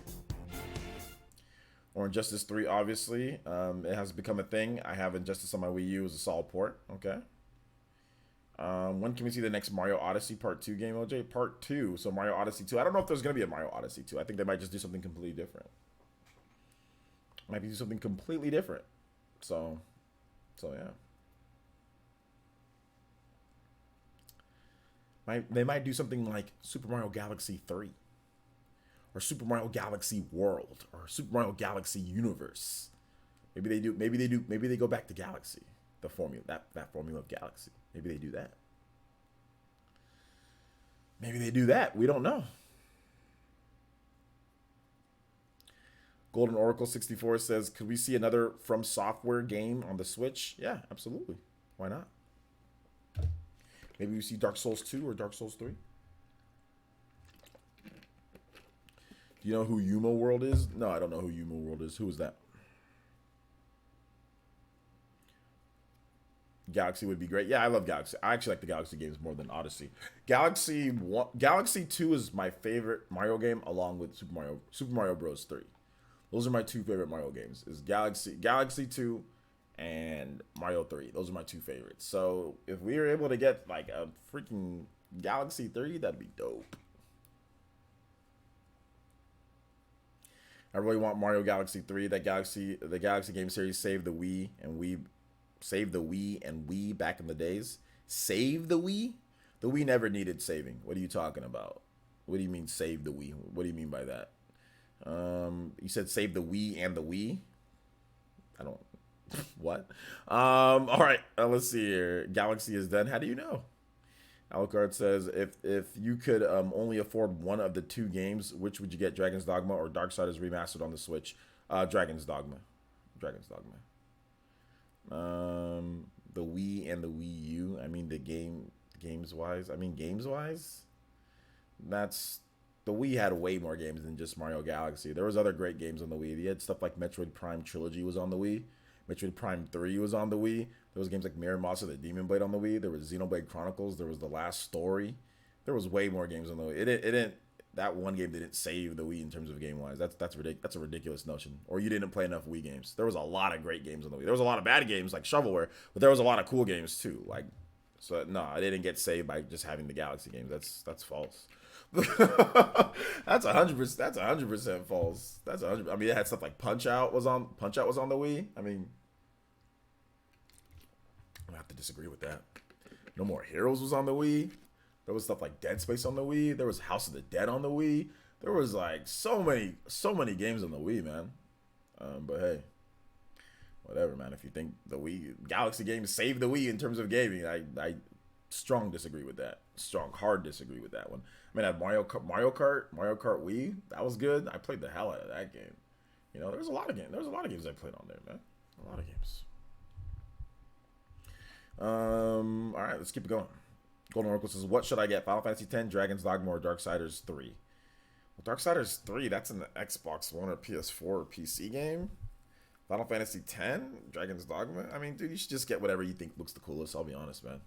Or Injustice 3, obviously. It has become a thing. I have Injustice on my Wii U as a solid port. Okay. When can we see the next Mario Odyssey Part 2 game, OJ? Part 2. So Mario Odyssey 2. I don't know if there's going to be a Mario Odyssey 2. I think they might just do something completely different. Might be something completely different. So yeah. They might do something like Super Mario Galaxy 3. Or Super Mario Galaxy World, or Super Mario Galaxy Universe. Maybe they do. Maybe they go back to Galaxy, the formula, that formula of Galaxy. Maybe they do that. Maybe they do that. We don't know. Golden Oracle 64 says, could we see another From Software game on the Switch? Yeah, absolutely. Why not? Maybe we see Dark Souls 2 or Dark Souls 3. Do you know who Yumo World is? No, I don't know who Yumo World is. Who is that? Galaxy would be great. Yeah, I love Galaxy. I actually like the Galaxy games more than Odyssey. Galaxy 2 is my favorite Mario game, along with Super Mario Bros. 3. Those are my two favorite Mario games. Is Galaxy 2 and Mario 3. Those are my two favorites. So if we were able to get like a freaking Galaxy 3, that'd be dope. I really want Mario Galaxy 3. The Galaxy game series saved the Wii and Wii back in the days. Save the Wii? The Wii never needed saving. What are you talking about? What do you mean save the Wii? What do you mean by that? You said save the Wii and the Wii? I don't what? All right, let's see here. Galaxy is done. How do you know? Alucard says, if you could only afford one of the two games, which would you get, Dragon's Dogma or Darksiders Remastered on the Switch? Dragon's Dogma. Dragon's Dogma. The Wii and the Wii U. I mean, games wise. That's the Wii had way more games than just Mario Galaxy. There was other great games on the Wii. You had stuff like Metroid Prime Trilogy was on the Wii. Metroid Prime 3 was on the Wii. There was games like Mirror Monster, the Demon Blade on the Wii. There was Xenoblade Chronicles. There was The Last Story. There was way more games on the Wii. It didn't. That one game didn't save the Wii in terms of game wise. That's a ridiculous notion. Or you didn't play enough Wii games. There was a lot of great games on the Wii. There was a lot of bad games like Shovelware, but there was a lot of cool games too. Like, so no, I didn't get saved by just having the Galaxy games. That's false. That's 100%. That's 100% false. That's 100. I mean, it had stuff like Punch Out was on the Wii. I mean, I have to disagree with that. No More Heroes was on the Wii. There was stuff like Dead Space on the Wii. There was House of the Dead on the Wii. There was like so many games on the Wii, man. But hey, whatever, man. If you think the Wii Galaxy games saved the Wii in terms of gaming, I strong disagree with that. Hard disagree with that one. I mean, I had Mario Kart Wii. That was good. I played the hell out of that game. You know, there was a lot of games. I played on there, man. A lot of games. All right, let's keep it going. Golden Oracle says, what should I get? Final Fantasy X, Dragon's Dogma, or Darksiders 3? Well, Darksiders 3, that's an Xbox One or PS4 or PC game. Final Fantasy X, Dragon's Dogma. I mean, dude, you should just get whatever you think looks the coolest. I'll be honest, man.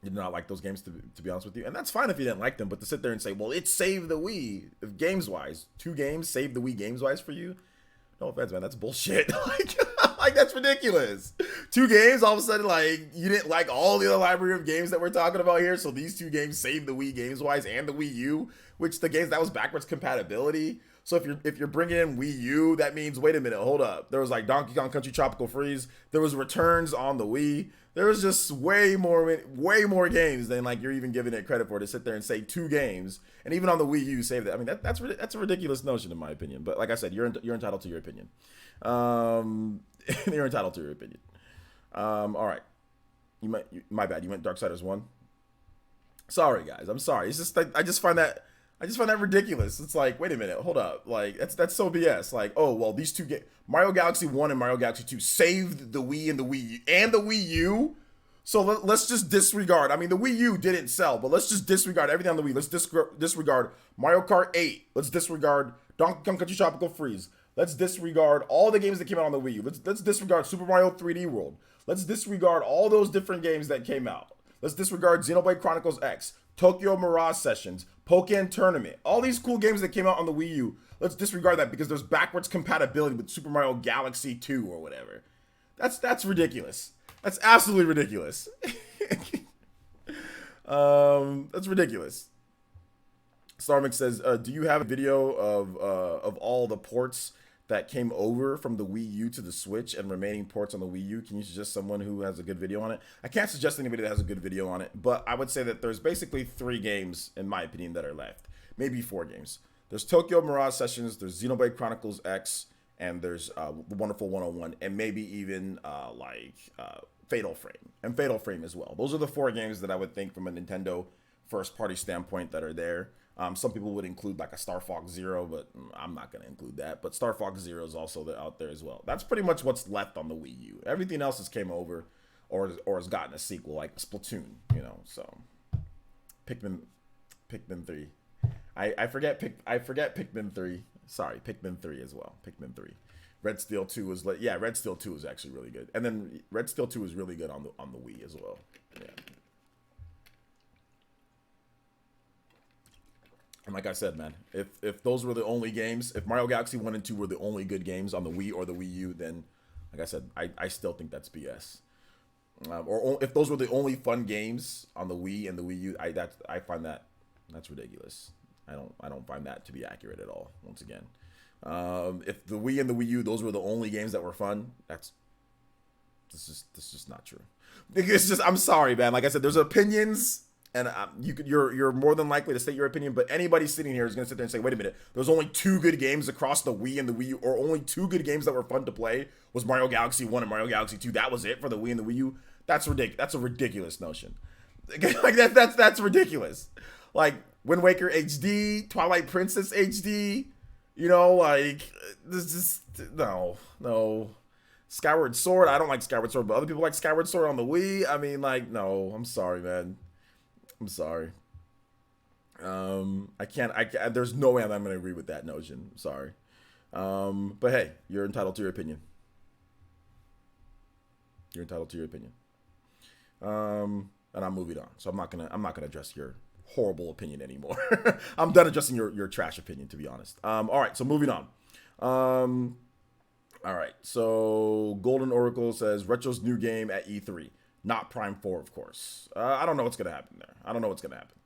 Did not like those games, to be honest with you. And that's fine if you didn't like them, but to sit there and say, well, it saved the Wii, if games-wise. 2 games saved the Wii games-wise for you? No offense, man. That's bullshit. Like, that's ridiculous. 2 games, all of a sudden, like, you didn't like all the other library of games that we're talking about here, so these 2 games saved the Wii games-wise and the Wii U, which the games, that was backwards compatibility. So if you're bringing in Wii U, that means, wait a minute, hold up. There was like Donkey Kong Country Tropical Freeze. There was Returns on the Wii. There was just way more games than like you're even giving it credit for, to sit there and say 2 games. And even on the Wii U, save that. I mean, that's a ridiculous notion in my opinion. But like I said, you're entitled to your opinion. You're entitled to your opinion. All right. My bad. You went Darksiders 1. Sorry, guys. I'm sorry. It's just I just find that ridiculous. It's like, wait a minute, hold up. Like, that's so BS. Like, oh, well, these 2 games, Mario Galaxy 1 and Mario Galaxy 2 saved the Wii and the Wii U. So let's just disregard. I mean, the Wii U didn't sell, but let's just disregard everything on the Wii. Let's disregard Mario Kart 8. Let's disregard Donkey Kong Country Tropical Freeze. Let's disregard all the games that came out on the Wii U. Let's disregard Super Mario 3D World. Let's disregard all those different games that came out. Let's disregard Xenoblade Chronicles X, Tokyo Mirage Sessions, Pokken Tournament, all these cool games that came out on the Wii U. Let's disregard that because there's backwards compatibility with Super Mario Galaxy 2 or whatever. That's ridiculous. That's absolutely ridiculous. That's ridiculous. Starmix says, do you have a video of all the ports that came over from the Wii U to the Switch and remaining ports on the Wii U? Can you suggest someone who has a good video on it? I can't suggest anybody that has a good video on it, but I would say that there's basically 3 games, in my opinion, that are left. Maybe 4 games. There's Tokyo Mirage Sessions, there's Xenoblade Chronicles X, and there's the Wonderful 101, and maybe even Fatal Frame, and Fatal Frame as well. Those are the 4 games that I would think from a Nintendo first-party standpoint that are there. Some people would include like a Star Fox Zero, but I'm not going to include that. But Star Fox Zero is also out there as well. That's pretty much what's left on the Wii U. Everything else has came over or has gotten a sequel, like Splatoon, so Pikmin 3. I forget Pikmin 3. Sorry, Pikmin 3 as well. Pikmin 3. Red Steel 2 was Red Steel 2 was actually really good. And then Red Steel 2 was really good on the Wii as well. Yeah. And like I said, man, if those were the only games, if Mario Galaxy 1 and 2 were the only good games on the Wii or the Wii U, then like I said, I still think that's BS. Or if those were the only fun games on the Wii and the Wii U, I find that's ridiculous. I don't find that to be accurate at all. Once again, if the Wii and the Wii U, those were the only games that were fun, that's just not true. It's just, I'm sorry, man. Like I said, there's opinions, and you're more than likely to state your opinion. But anybody sitting here is gonna sit there and say, wait a minute, there's only 2 good games across the Wii and the Wii U, or only 2 good games that were fun to play was Mario Galaxy 1 and Mario Galaxy 2. That was it for the Wii and the Wii U. That's ridiculous. That's a ridiculous notion. Like that's ridiculous. Like Wind Waker HD, Twilight Princess HD, this just no. Skyward Sword, I don't like Skyward Sword, but other people like Skyward Sword on the Wii. I mean, no, I'm sorry, man. I'm sorry. I can't, there's no way I'm going to agree with that notion. I'm sorry. But hey, you're entitled to your opinion. You're entitled to your opinion. And I'm moving on. So I'm not gonna address your horrible opinion anymore. I'm done addressing your trash opinion, to be honest. All right, so moving on. All right, so Golden Oracle says Retro's new game at E3, not Prime 4, of course. I don't know what's gonna happen there. I don't know what's gonna happen.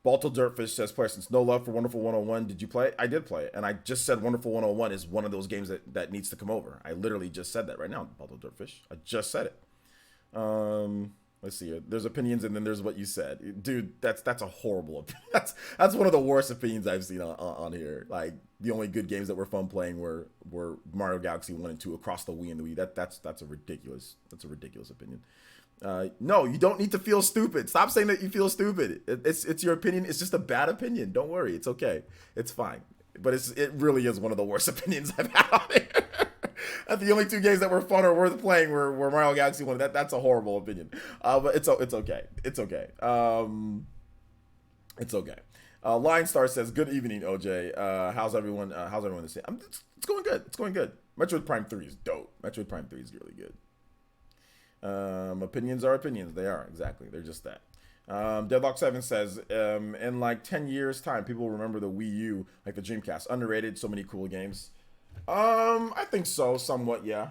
Balto Dirtfish says, player since no love for Wonderful 101. Did you play it? I did play it, and I just said Wonderful 101 is one of those games that needs to come over. I literally just said that right now, Balto Dirtfish. I just said it. Let's see. There's opinions, and then there's what you said, dude. That's a horrible opinion. That's one of the worst opinions I've seen on here. Like, the only good games that were fun playing were Mario Galaxy 1 and 2 across the Wii and the Wii. That's a ridiculous opinion. No, you don't need to feel stupid. Stop saying that you feel stupid. It's your opinion. It's just a bad opinion. Don't worry. It's okay. It's fine. But it really is one of the worst opinions I've had on here. That the only 2 games that were fun or worth playing were Mario Galaxy 1. That's a horrible opinion. But it's okay. It's okay. It's okay. Lion Star says, "Good evening, OJ. How's everyone? How's everyone this day? It's going good. It's going good. Metroid Prime 3 is dope. Metroid Prime 3 is really good. Opinions are opinions. They are, exactly. They're just that. Deadlock 7 says, in like 10 years time, people will remember the Wii U like the Dreamcast. Underrated, so many cool games. I think so, somewhat, yeah.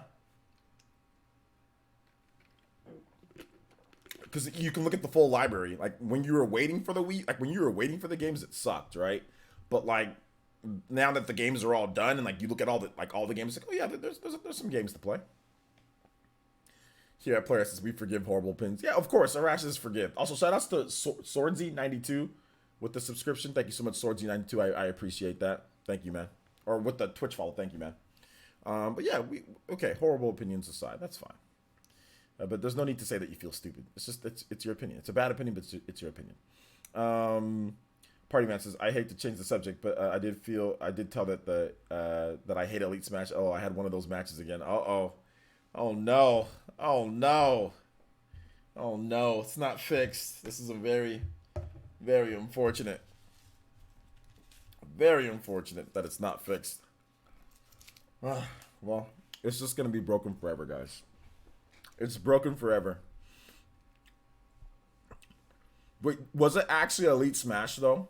Because you can look at the full library. Like, when you were waiting for the Wii, like when you were waiting for the games, it sucked, right? But like, now that the games are all done, and like you look at all the games, like, oh yeah, there's some games to play. Here at Player says, we forgive horrible pins. Yeah, of course, Arash is forgive. Also, shout outs to Swordsy92 with the subscription. Thank you so much, Swordsy92. I appreciate that. Thank you, man. Or with the Twitch follow. Thank you, man. But yeah, okay, horrible opinions aside, that's fine. But there's no need to say that you feel stupid. It's just, it's your opinion. It's a bad opinion, but it's your opinion. Party Man says, I hate to change the subject, but I did tell that that I hate Elite Smash. Oh, I had one of those matches again. Oh no. Oh no. Oh no. It's not fixed. This is a very, very unfortunate. Very unfortunate that it's not fixed. Well, it's just going to be broken forever, guys. It's broken forever. Wait, was it actually Elite Smash, though?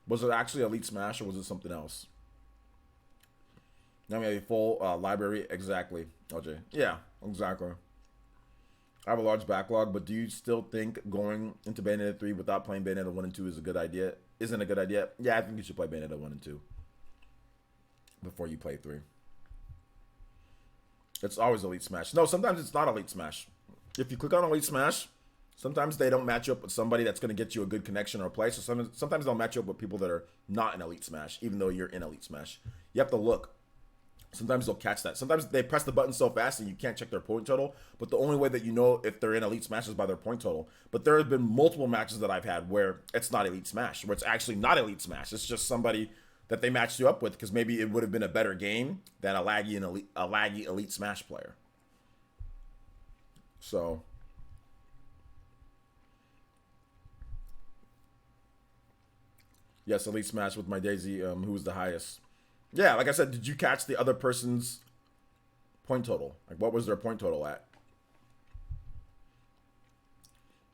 Was it actually Elite Smash, or was it something else? Now we have a full library. Exactly, OJ. Yeah, exactly. I have a large backlog, but do you still think going into Bayonetta 3 without playing Bayonetta 1 and 2 is a good idea? Isn't a good idea? Yeah, I think you should play Bayonetta 1 and 2 before you play 3. It's always Elite Smash. No, sometimes it's not Elite Smash. If you click on Elite Smash Sometimes they don't match up with somebody that's going to get you a good connection or a play. So sometimes they'll match up with people that are not in Elite Smash, even though you're in Elite Smash. You have to look. Sometimes they'll catch that. Sometimes they press the button so fast and you can't check their point total. But the only way that you know if they're in Elite Smash is by their point total. But there have been multiple matches that I've had where it's not Elite Smash, where it's actually not Elite Smash. It's just somebody that they matched you up with because maybe it would have been a better game than a laggy Elite Smash player. So yes, Elite Smash with my Daisy, who was the highest. Yeah, like I said, did you catch the other person's point total? Like, what was their point total at?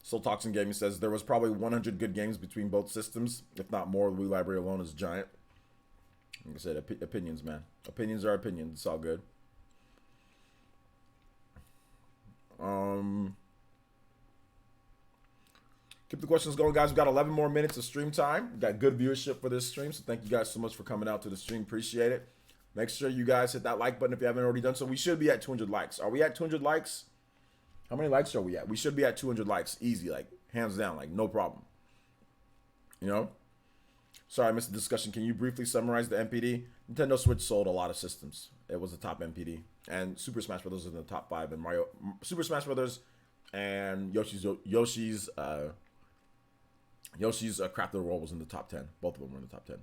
Still Toxin Gaming says there was probably 100 good games between both systems, if not more. The Wii library alone is giant. Like I said, opinions, man. Opinions are opinions. It's all good. Keep the questions going, guys. We've got 11 more minutes of stream time. We've got good viewership for this stream, so thank you guys so much for coming out to the stream. Appreciate it. Make sure you guys hit that like button if you haven't already done so. We should be at 200 likes. Are we at 200 likes? How many likes are we at? We should be at 200 likes. Easy, like, hands down, like, no problem. You know? Sorry, I missed the discussion. Can you briefly summarize the NPD? Nintendo Switch sold a lot of systems. It was the top NPD. And Super Smash Bros. Was in the top 5. And Super Smash Bros. And Yoshi's Craft of the World was in the top 10. Both of them were in the top 10.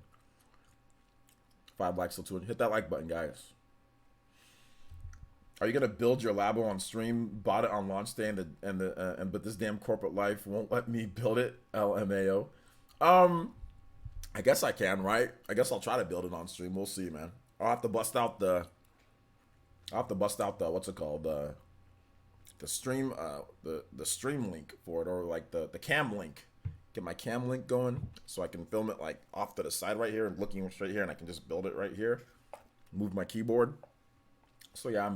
5 likes till 200. Hit that like button, guys. Are you gonna build your Labo on stream? Bought it on launch day, but this damn corporate life won't let me build it. LMAO. I guess I can, right? I guess I'll try to build it on stream. We'll see, man. I'll have to bust out the what's it called, the stream the stream link for it, or like the cam link. Get my cam link going so I can film it like off to the side right here and looking straight here, and I can just build it right here. Move my keyboard. So yeah,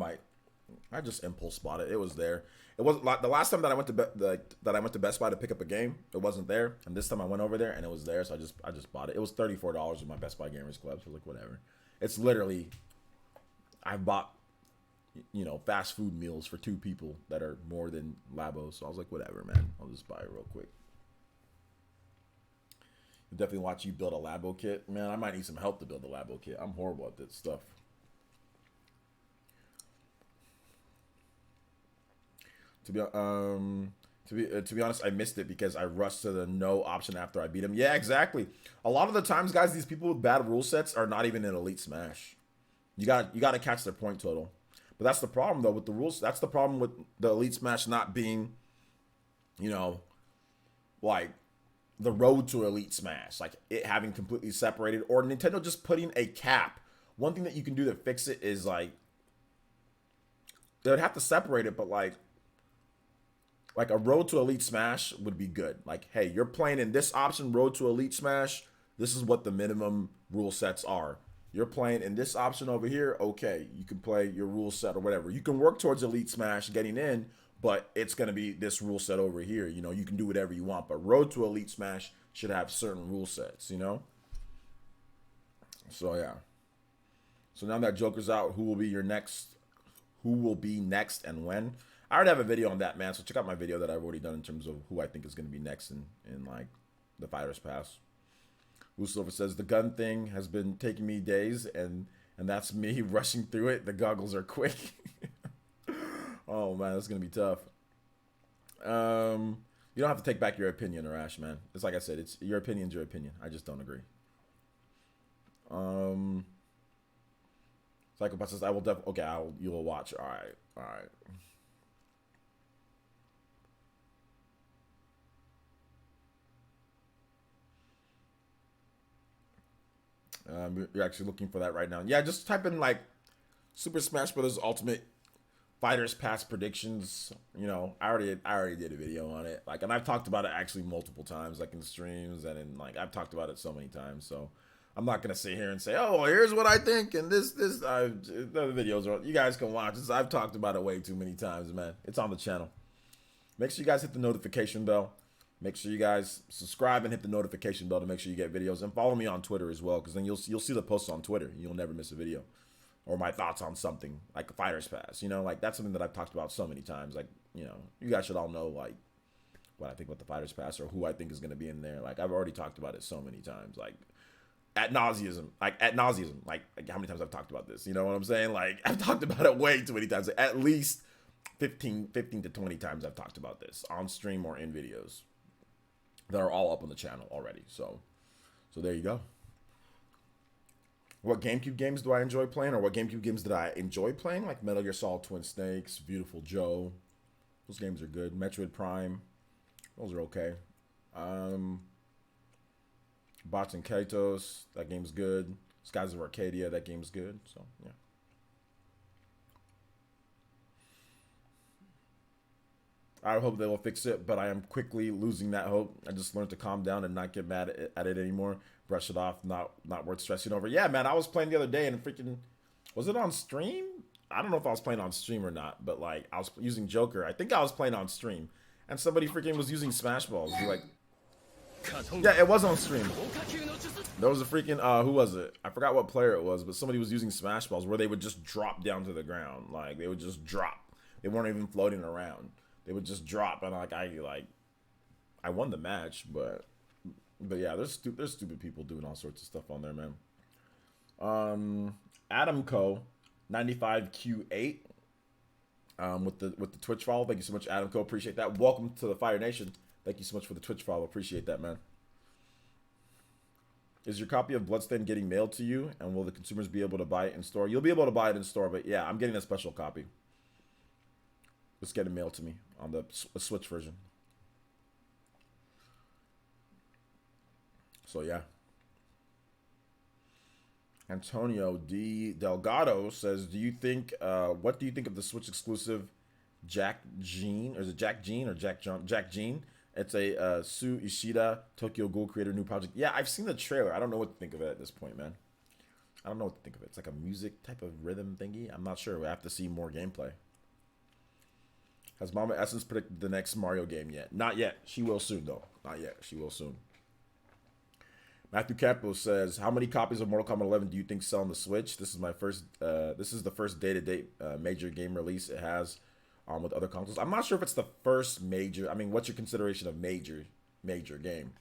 I just impulse bought it. It was there. It wasn't like the last time that I went to Best Buy to pick up a game. It wasn't there, and this time I went over there and it was there. So I just bought it. It was $34 with my Best Buy Gamers Club. So like whatever. It's literally, I bought, you know, fast food meals for 2 people that are more than Labo. So I was like, whatever, man. I'll just buy it real quick. I'll definitely watch you build a Labo kit, man. I might need some help to build a Labo kit. I'm horrible at this stuff. To be honest, I missed it because I rushed to the no option after I beat him. Yeah, exactly. A lot of the times, guys, these people with bad rule sets are not even in Elite Smash. You got to catch their point total. But that's the problem though with the rules. That's the problem with the Elite Smash not being, you know, like the road to Elite Smash, like it having completely separated, or Nintendo just putting a cap. One thing that you can do to fix it is like they would have to separate it, but like a road to Elite Smash would be good. Like, hey, you're playing in this option, road to Elite Smash. This is what the minimum rule sets are. You're playing in this option over here. Okay, you can play your rule set or whatever. You can work towards Elite Smash getting in, but it's going to be this rule set over here. You know, you can do whatever you want, but road to Elite Smash should have certain rule sets, you know? So, yeah. So now that Joker's out, who will be next and when? I already have a video on that, man. So check out my video that I've already done in terms of who I think is going to be next in like the Fighters Pass. Blue Silver says the gun thing has been taking me days, and that's me rushing through it. The goggles are quick. Oh man, that's gonna be tough. You don't have to take back your opinion, Arash, man. It's like I said, it's your opinion's your opinion. I just don't agree. Psychopath says I will definitely. Okay, you'll watch. All right. You're actually looking for that right now. Yeah, just type in like Super Smash Bros. Ultimate Fighters Pass predictions. You know, I already did a video on it. Like, and I've talked about it actually multiple times, like in streams and in like I've talked about it so many times. So I'm not gonna sit here and say, oh, here's what I think, and the videos are. You guys can watch this. I've talked about it way too many times, man. It's on the channel. Make sure you guys hit the notification bell. Make sure you guys subscribe and hit the notification bell to make sure you get videos, and follow me on Twitter as well, because then you'll see the posts on Twitter. You'll never miss a video, or my thoughts on something like a Fighters Pass. You know, like that's something that I've talked about so many times. Like, you know, you guys should all know like what I think about the Fighters Pass or who I think is going to be in there. Like I've already talked about it so many times, like at nauseum, like how many times I've talked about this. You know what I'm saying? Like I've talked about it way too many times. Like, at least 15 to 20 times I've talked about this on stream or in videos that are all up on the channel already. So there you go. What GameCube games do I enjoy playing, or what GameCube games did I enjoy playing? Like Metal Gear Solid Twin Snakes, Beautiful Joe. Those games are good. Metroid Prime. Those are okay. Bots and Kaitos. That game's good. Skies of Arcadia. That game's good. So, yeah. I hope they will fix it, but I am quickly losing that hope. I just learned to calm down and not get mad at it anymore. Brush it off. Not worth stressing over. Yeah, man, I was playing the other day and freaking... Was it on stream? I don't know if I was playing on stream or not, but like I was using Joker. I think I was playing on stream. And somebody freaking was using Smash Balls. Like... Yeah, it was on stream. There was a freaking... who was it? I forgot what player it was, but somebody was using Smash Balls where they would just drop down to the ground. Like, they would just drop. They weren't even floating around. They would just drop, and I won the match, but yeah, there's stupid people doing all sorts of stuff on there, man. Adam Co 95Q8 with the Twitch follow. Thank you so much, Adam Co. Appreciate that. Welcome to the Fire Nation. Thank you so much for the Twitch follow. Appreciate that, man. Is your copy of Bloodstained getting mailed to you, and will the consumers be able to buy it in store? You'll be able to buy it in store, but yeah, I'm getting a special copy. It's getting mailed to me on the Switch version. So yeah. Antonio D. Delgado says, what do you think of the Switch exclusive Jack Jean? Or is it Jack Jean or Jack Jean? It's a Sue Ishida Tokyo Ghoul creator new project. Yeah, I've seen the trailer. I don't know what to think of it at this point, man. I don't know what to think of it. It's like a music type of rhythm thingy. I'm not sure. We have to see more gameplay. Has Mama Essence predicted the next Mario game yet? Not yet. She will soon, though. Not yet. She will soon. Matthew Campbell says, how many copies of Mortal Kombat 11 do you think sell on the Switch? This is my first. This is the first day-to-day major game release it has with other consoles. I'm not sure if it's the first major. I mean, what's your consideration of major game?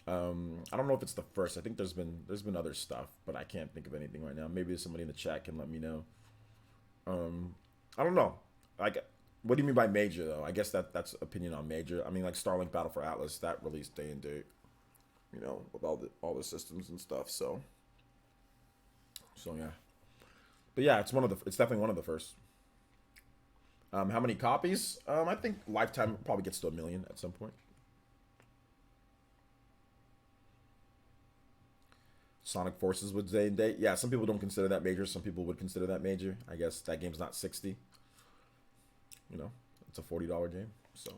I don't know if it's the first. I think there's been other stuff, but I can't think of anything right now. Maybe somebody in the chat can let me know. I don't know. Like. What do you mean by major, though? I guess that's opinion on major. I mean, like Starlink Battle for Atlas, that released day and date, you know, with all the systems and stuff. So yeah. But yeah, it's definitely one of the first. How many copies? I think Lifetime probably gets to 1 million at some point. Sonic Forces would day and date. Yeah, some people don't consider that major. Some people would consider that major. I guess that game's not 60. You know, it's a $40 game, so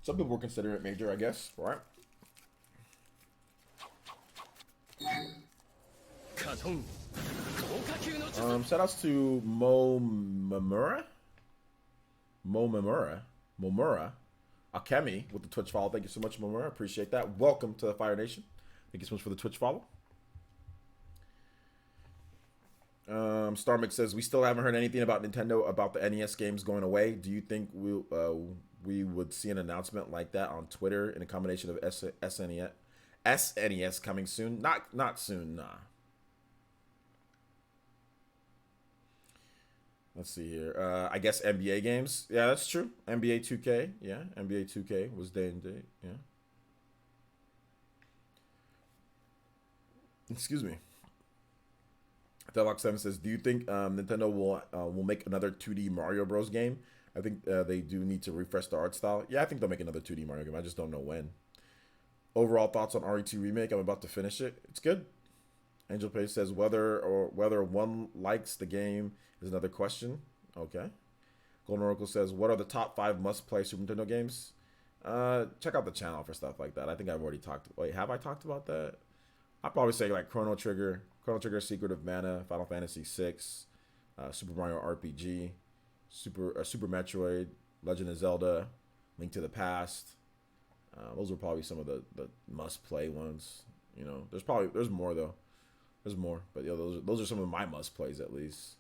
some people will consider it major, I guess, right? Shout outs to Momura Akemi with the Twitch follow. Thank you so much, Momura. Appreciate that. Welcome to the Fire Nation. Thank you so much for the Twitch follow. Starmix says, we still haven't heard anything about Nintendo about the NES games going away. Do you think we would see an announcement like that on Twitter in a combination of SNES coming soon? Not soon, nah. Let's see here. I guess NBA games. Yeah, that's true. NBA 2K. Yeah, NBA 2K was day and date. Yeah. Excuse me. Deluxe7 says, do you think Nintendo will make another 2D Mario Bros. Game? I think they do need to refresh the art style. Yeah, I think they'll make another 2D Mario game. I just don't know when. Overall thoughts on RE2 Remake? I'm about to finish it. It's good. Angel Page says, whether one likes the game is another question. Okay. Golden Oracle says, what are the top 5 must-play Super Nintendo games? Check out the channel for stuff like that. I think I've already talked. Wait, have I talked about that? I'd probably say like Chrono Trigger, Secret of Mana, Final Fantasy VI, Super Mario RPG, Super Metroid, Legend of Zelda, Link to the Past. Those are probably some of the must-play ones. You know, there's more though. There's more, but yeah, those are some of my must-plays at least.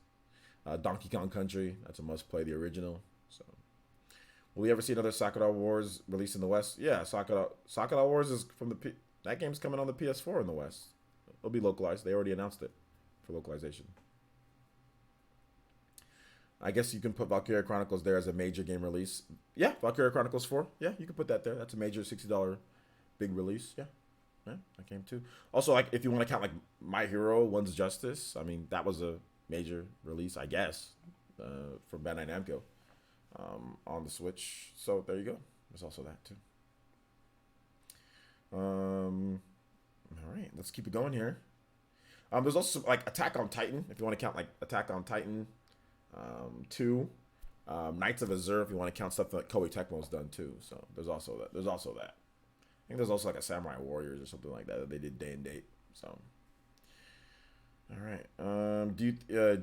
Donkey Kong Country, that's a must-play, the original. So Will we ever see another Sakura Wars released in the West? Yeah, Sakura Wars is from that game's coming on the PS4 in the West. It'll be localized. They already announced it for localization. I guess you can put Valkyria Chronicles there as a major game release. Yeah, Valkyria Chronicles 4. Yeah, you can put that there. That's a major $60 big release. Yeah, that came too. Also, like if you want to count like My Hero, One's Justice. I mean, that was a major release, I guess, from Bandai Namco on the Switch. So there you go. There's also that too. All right, let's keep it going here. There's also like Attack on Titan, if you want to count like Attack on Titan 2, Knights of Azure, if you want to count stuff that Koei Tecmo's done too. So there's also that. I think there's also like a Samurai Warriors or something like that they did day and date. So all right. Do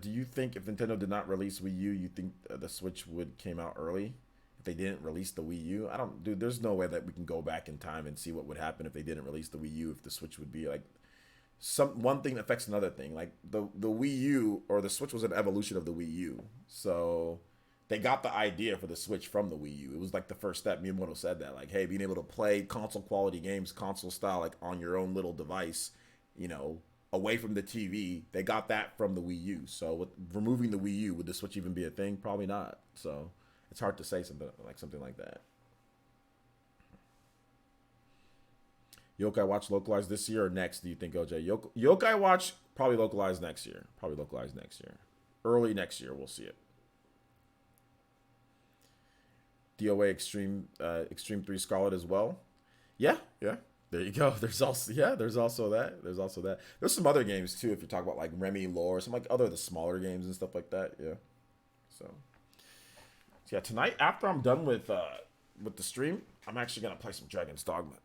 you think if Nintendo did not release Wii U, you think the Switch would came out early? If they didn't release the Wii U, dude. There's no way that we can go back in time and see what would happen if they didn't release the Wii U. If the Switch would be like one thing affects another thing. Like the Wii U or the Switch was an evolution of the Wii U. So they got the idea for the Switch from the Wii U. It was like the first step. Miyamoto said that, like, hey, being able to play console quality games, console style, like on your own little device, away from the TV. They got that from the Wii U. So with removing the Wii U, would the Switch even be a thing? Probably not. So it's hard to say something like that. Yokai Watch localized this year or next, do you think, OJ? Yokai Watch probably localized next year. Early next year, we'll see it. DOA Extreme 3 Scarlet as well. Yeah. There you go. There's also that. There's some other games too, if you talk about like Remy Lore, some like the smaller games and stuff like that. Yeah. So yeah, tonight after I'm done with the stream, I'm actually gonna play some Dragon's Dogma.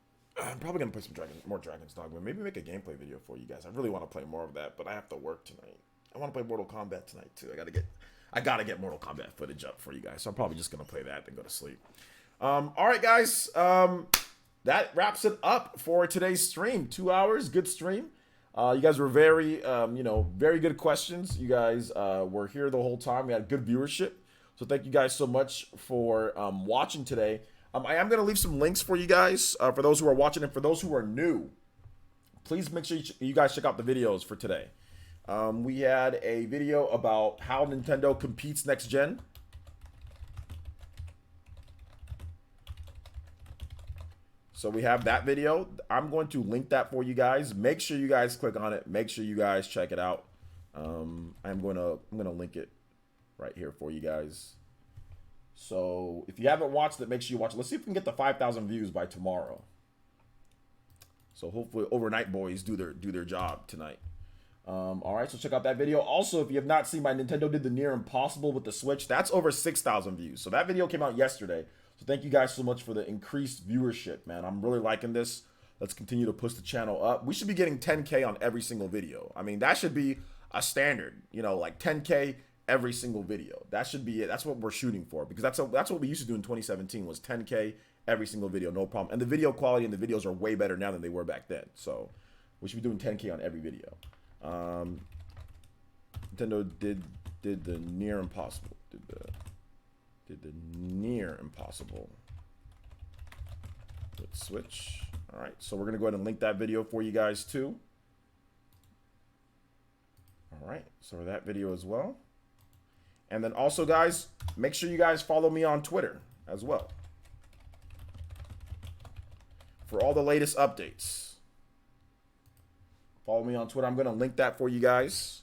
I'm probably gonna play some more Dragon's Dogma. Maybe make a gameplay video for you guys. I really want to play more of that, but I have to work tonight. I want to play Mortal Kombat tonight too. I gotta get Mortal Kombat footage up for you guys. So I'm probably just gonna play that and go to sleep. All right, guys. That wraps it up for today's stream. 2 hours, good stream. You guys were very, very good questions. You guys were here the whole time. We had good viewership. So thank you guys so much for watching today. I am going to leave some links for you guys for those who are watching and for those who are new. Please make sure you guys check out the videos for today. We had a video about how Nintendo competes next gen. So we have that video. I'm going to link that for you guys. Make sure you guys click on it. Make sure you guys check it out. I'm gonna link it right here for you guys. So if you haven't watched it, make sure you watch it. Let's see if we can get the 5,000 views by tomorrow. So hopefully Overnight Boys do their job tonight. All right, so check out that video. Also, if you have not seen my Nintendo did the near impossible with the Switch, that's over 6,000 views. So that video came out yesterday. So thank you guys so much for the increased viewership, man. I'm really liking this. Let's continue to push the channel up. We should be getting 10K on every single video. I mean, that should be a standard, like 10K every single video. That should be it. That's what we're shooting for, because that's what we used to do in 2017 was 10K every single video, no problem. And the video quality and the videos are way better now than they were back then. So we should be doing 10K on every video. Nintendo did the near impossible. Did the near impossible with Switch. All right, so we're gonna go ahead and link that video for you guys too. All right, so that video as well. And then also, guys, make sure you guys follow me on Twitter as well for all the latest updates. Follow me on Twitter. I'm gonna link that for you guys.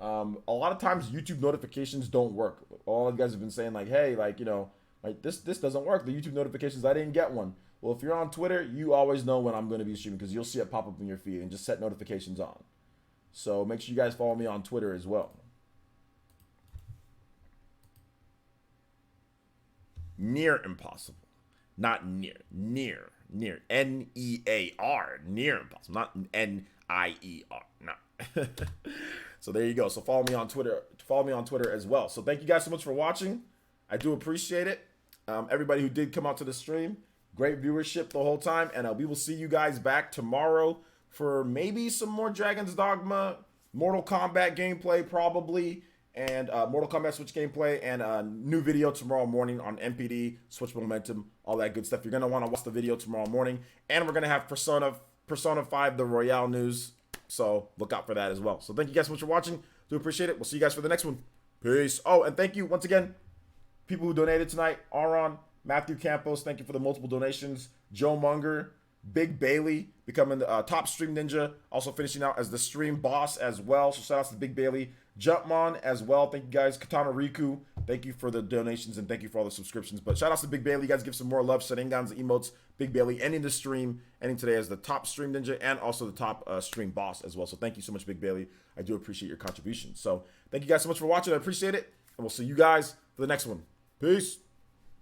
A lot of times YouTube notifications don't work. All you guys have been saying like, hey, like, this doesn't work. The YouTube notifications, I didn't get one. Well, if you're on Twitter, you always know when I'm going to be streaming because you'll see it pop up in your feed, and just set notifications on. So make sure you guys follow me on Twitter as well. Near impossible. Not near. Near. N-E-A-R. Near impossible. Not N-I-E-R. No. So there you go. So follow me on Twitter. Follow me on Twitter as well. So thank you guys so much for watching. I do appreciate it. Everybody who did come out to the stream, great viewership the whole time. And we will see you guys back tomorrow for maybe some more Dragon's Dogma, Mortal Kombat gameplay probably. and Mortal Kombat Switch gameplay, and a new video tomorrow morning on NPD, Switch Momentum, all that good stuff. You're going to want to watch the video tomorrow morning. And we're going to have Persona 5, the Royale news. So look out for that as well. So thank you guys so much for watching. Do appreciate it. We'll see you guys for the next one. Peace. Oh, and thank you once again, people who donated tonight. Aaron, Matthew Campos, thank you for the multiple donations. Joe Munger, Big Bailey, becoming the top stream ninja, also finishing out as the stream boss as well. So shout out to Big Bailey. Jumpmon as well. Thank you guys. Katana Riku, thank you for the donations and thank you for all the subscriptions. But shout out to Big Bailey. You guys give some more love. Sharingan's emotes. Big Bailey ending the stream, ending today as the top stream ninja and also the top stream boss as well. So thank you so much, Big Bailey. I do appreciate your contribution. So thank you guys so much for watching. I appreciate it. And we'll see you guys for the next one. Peace.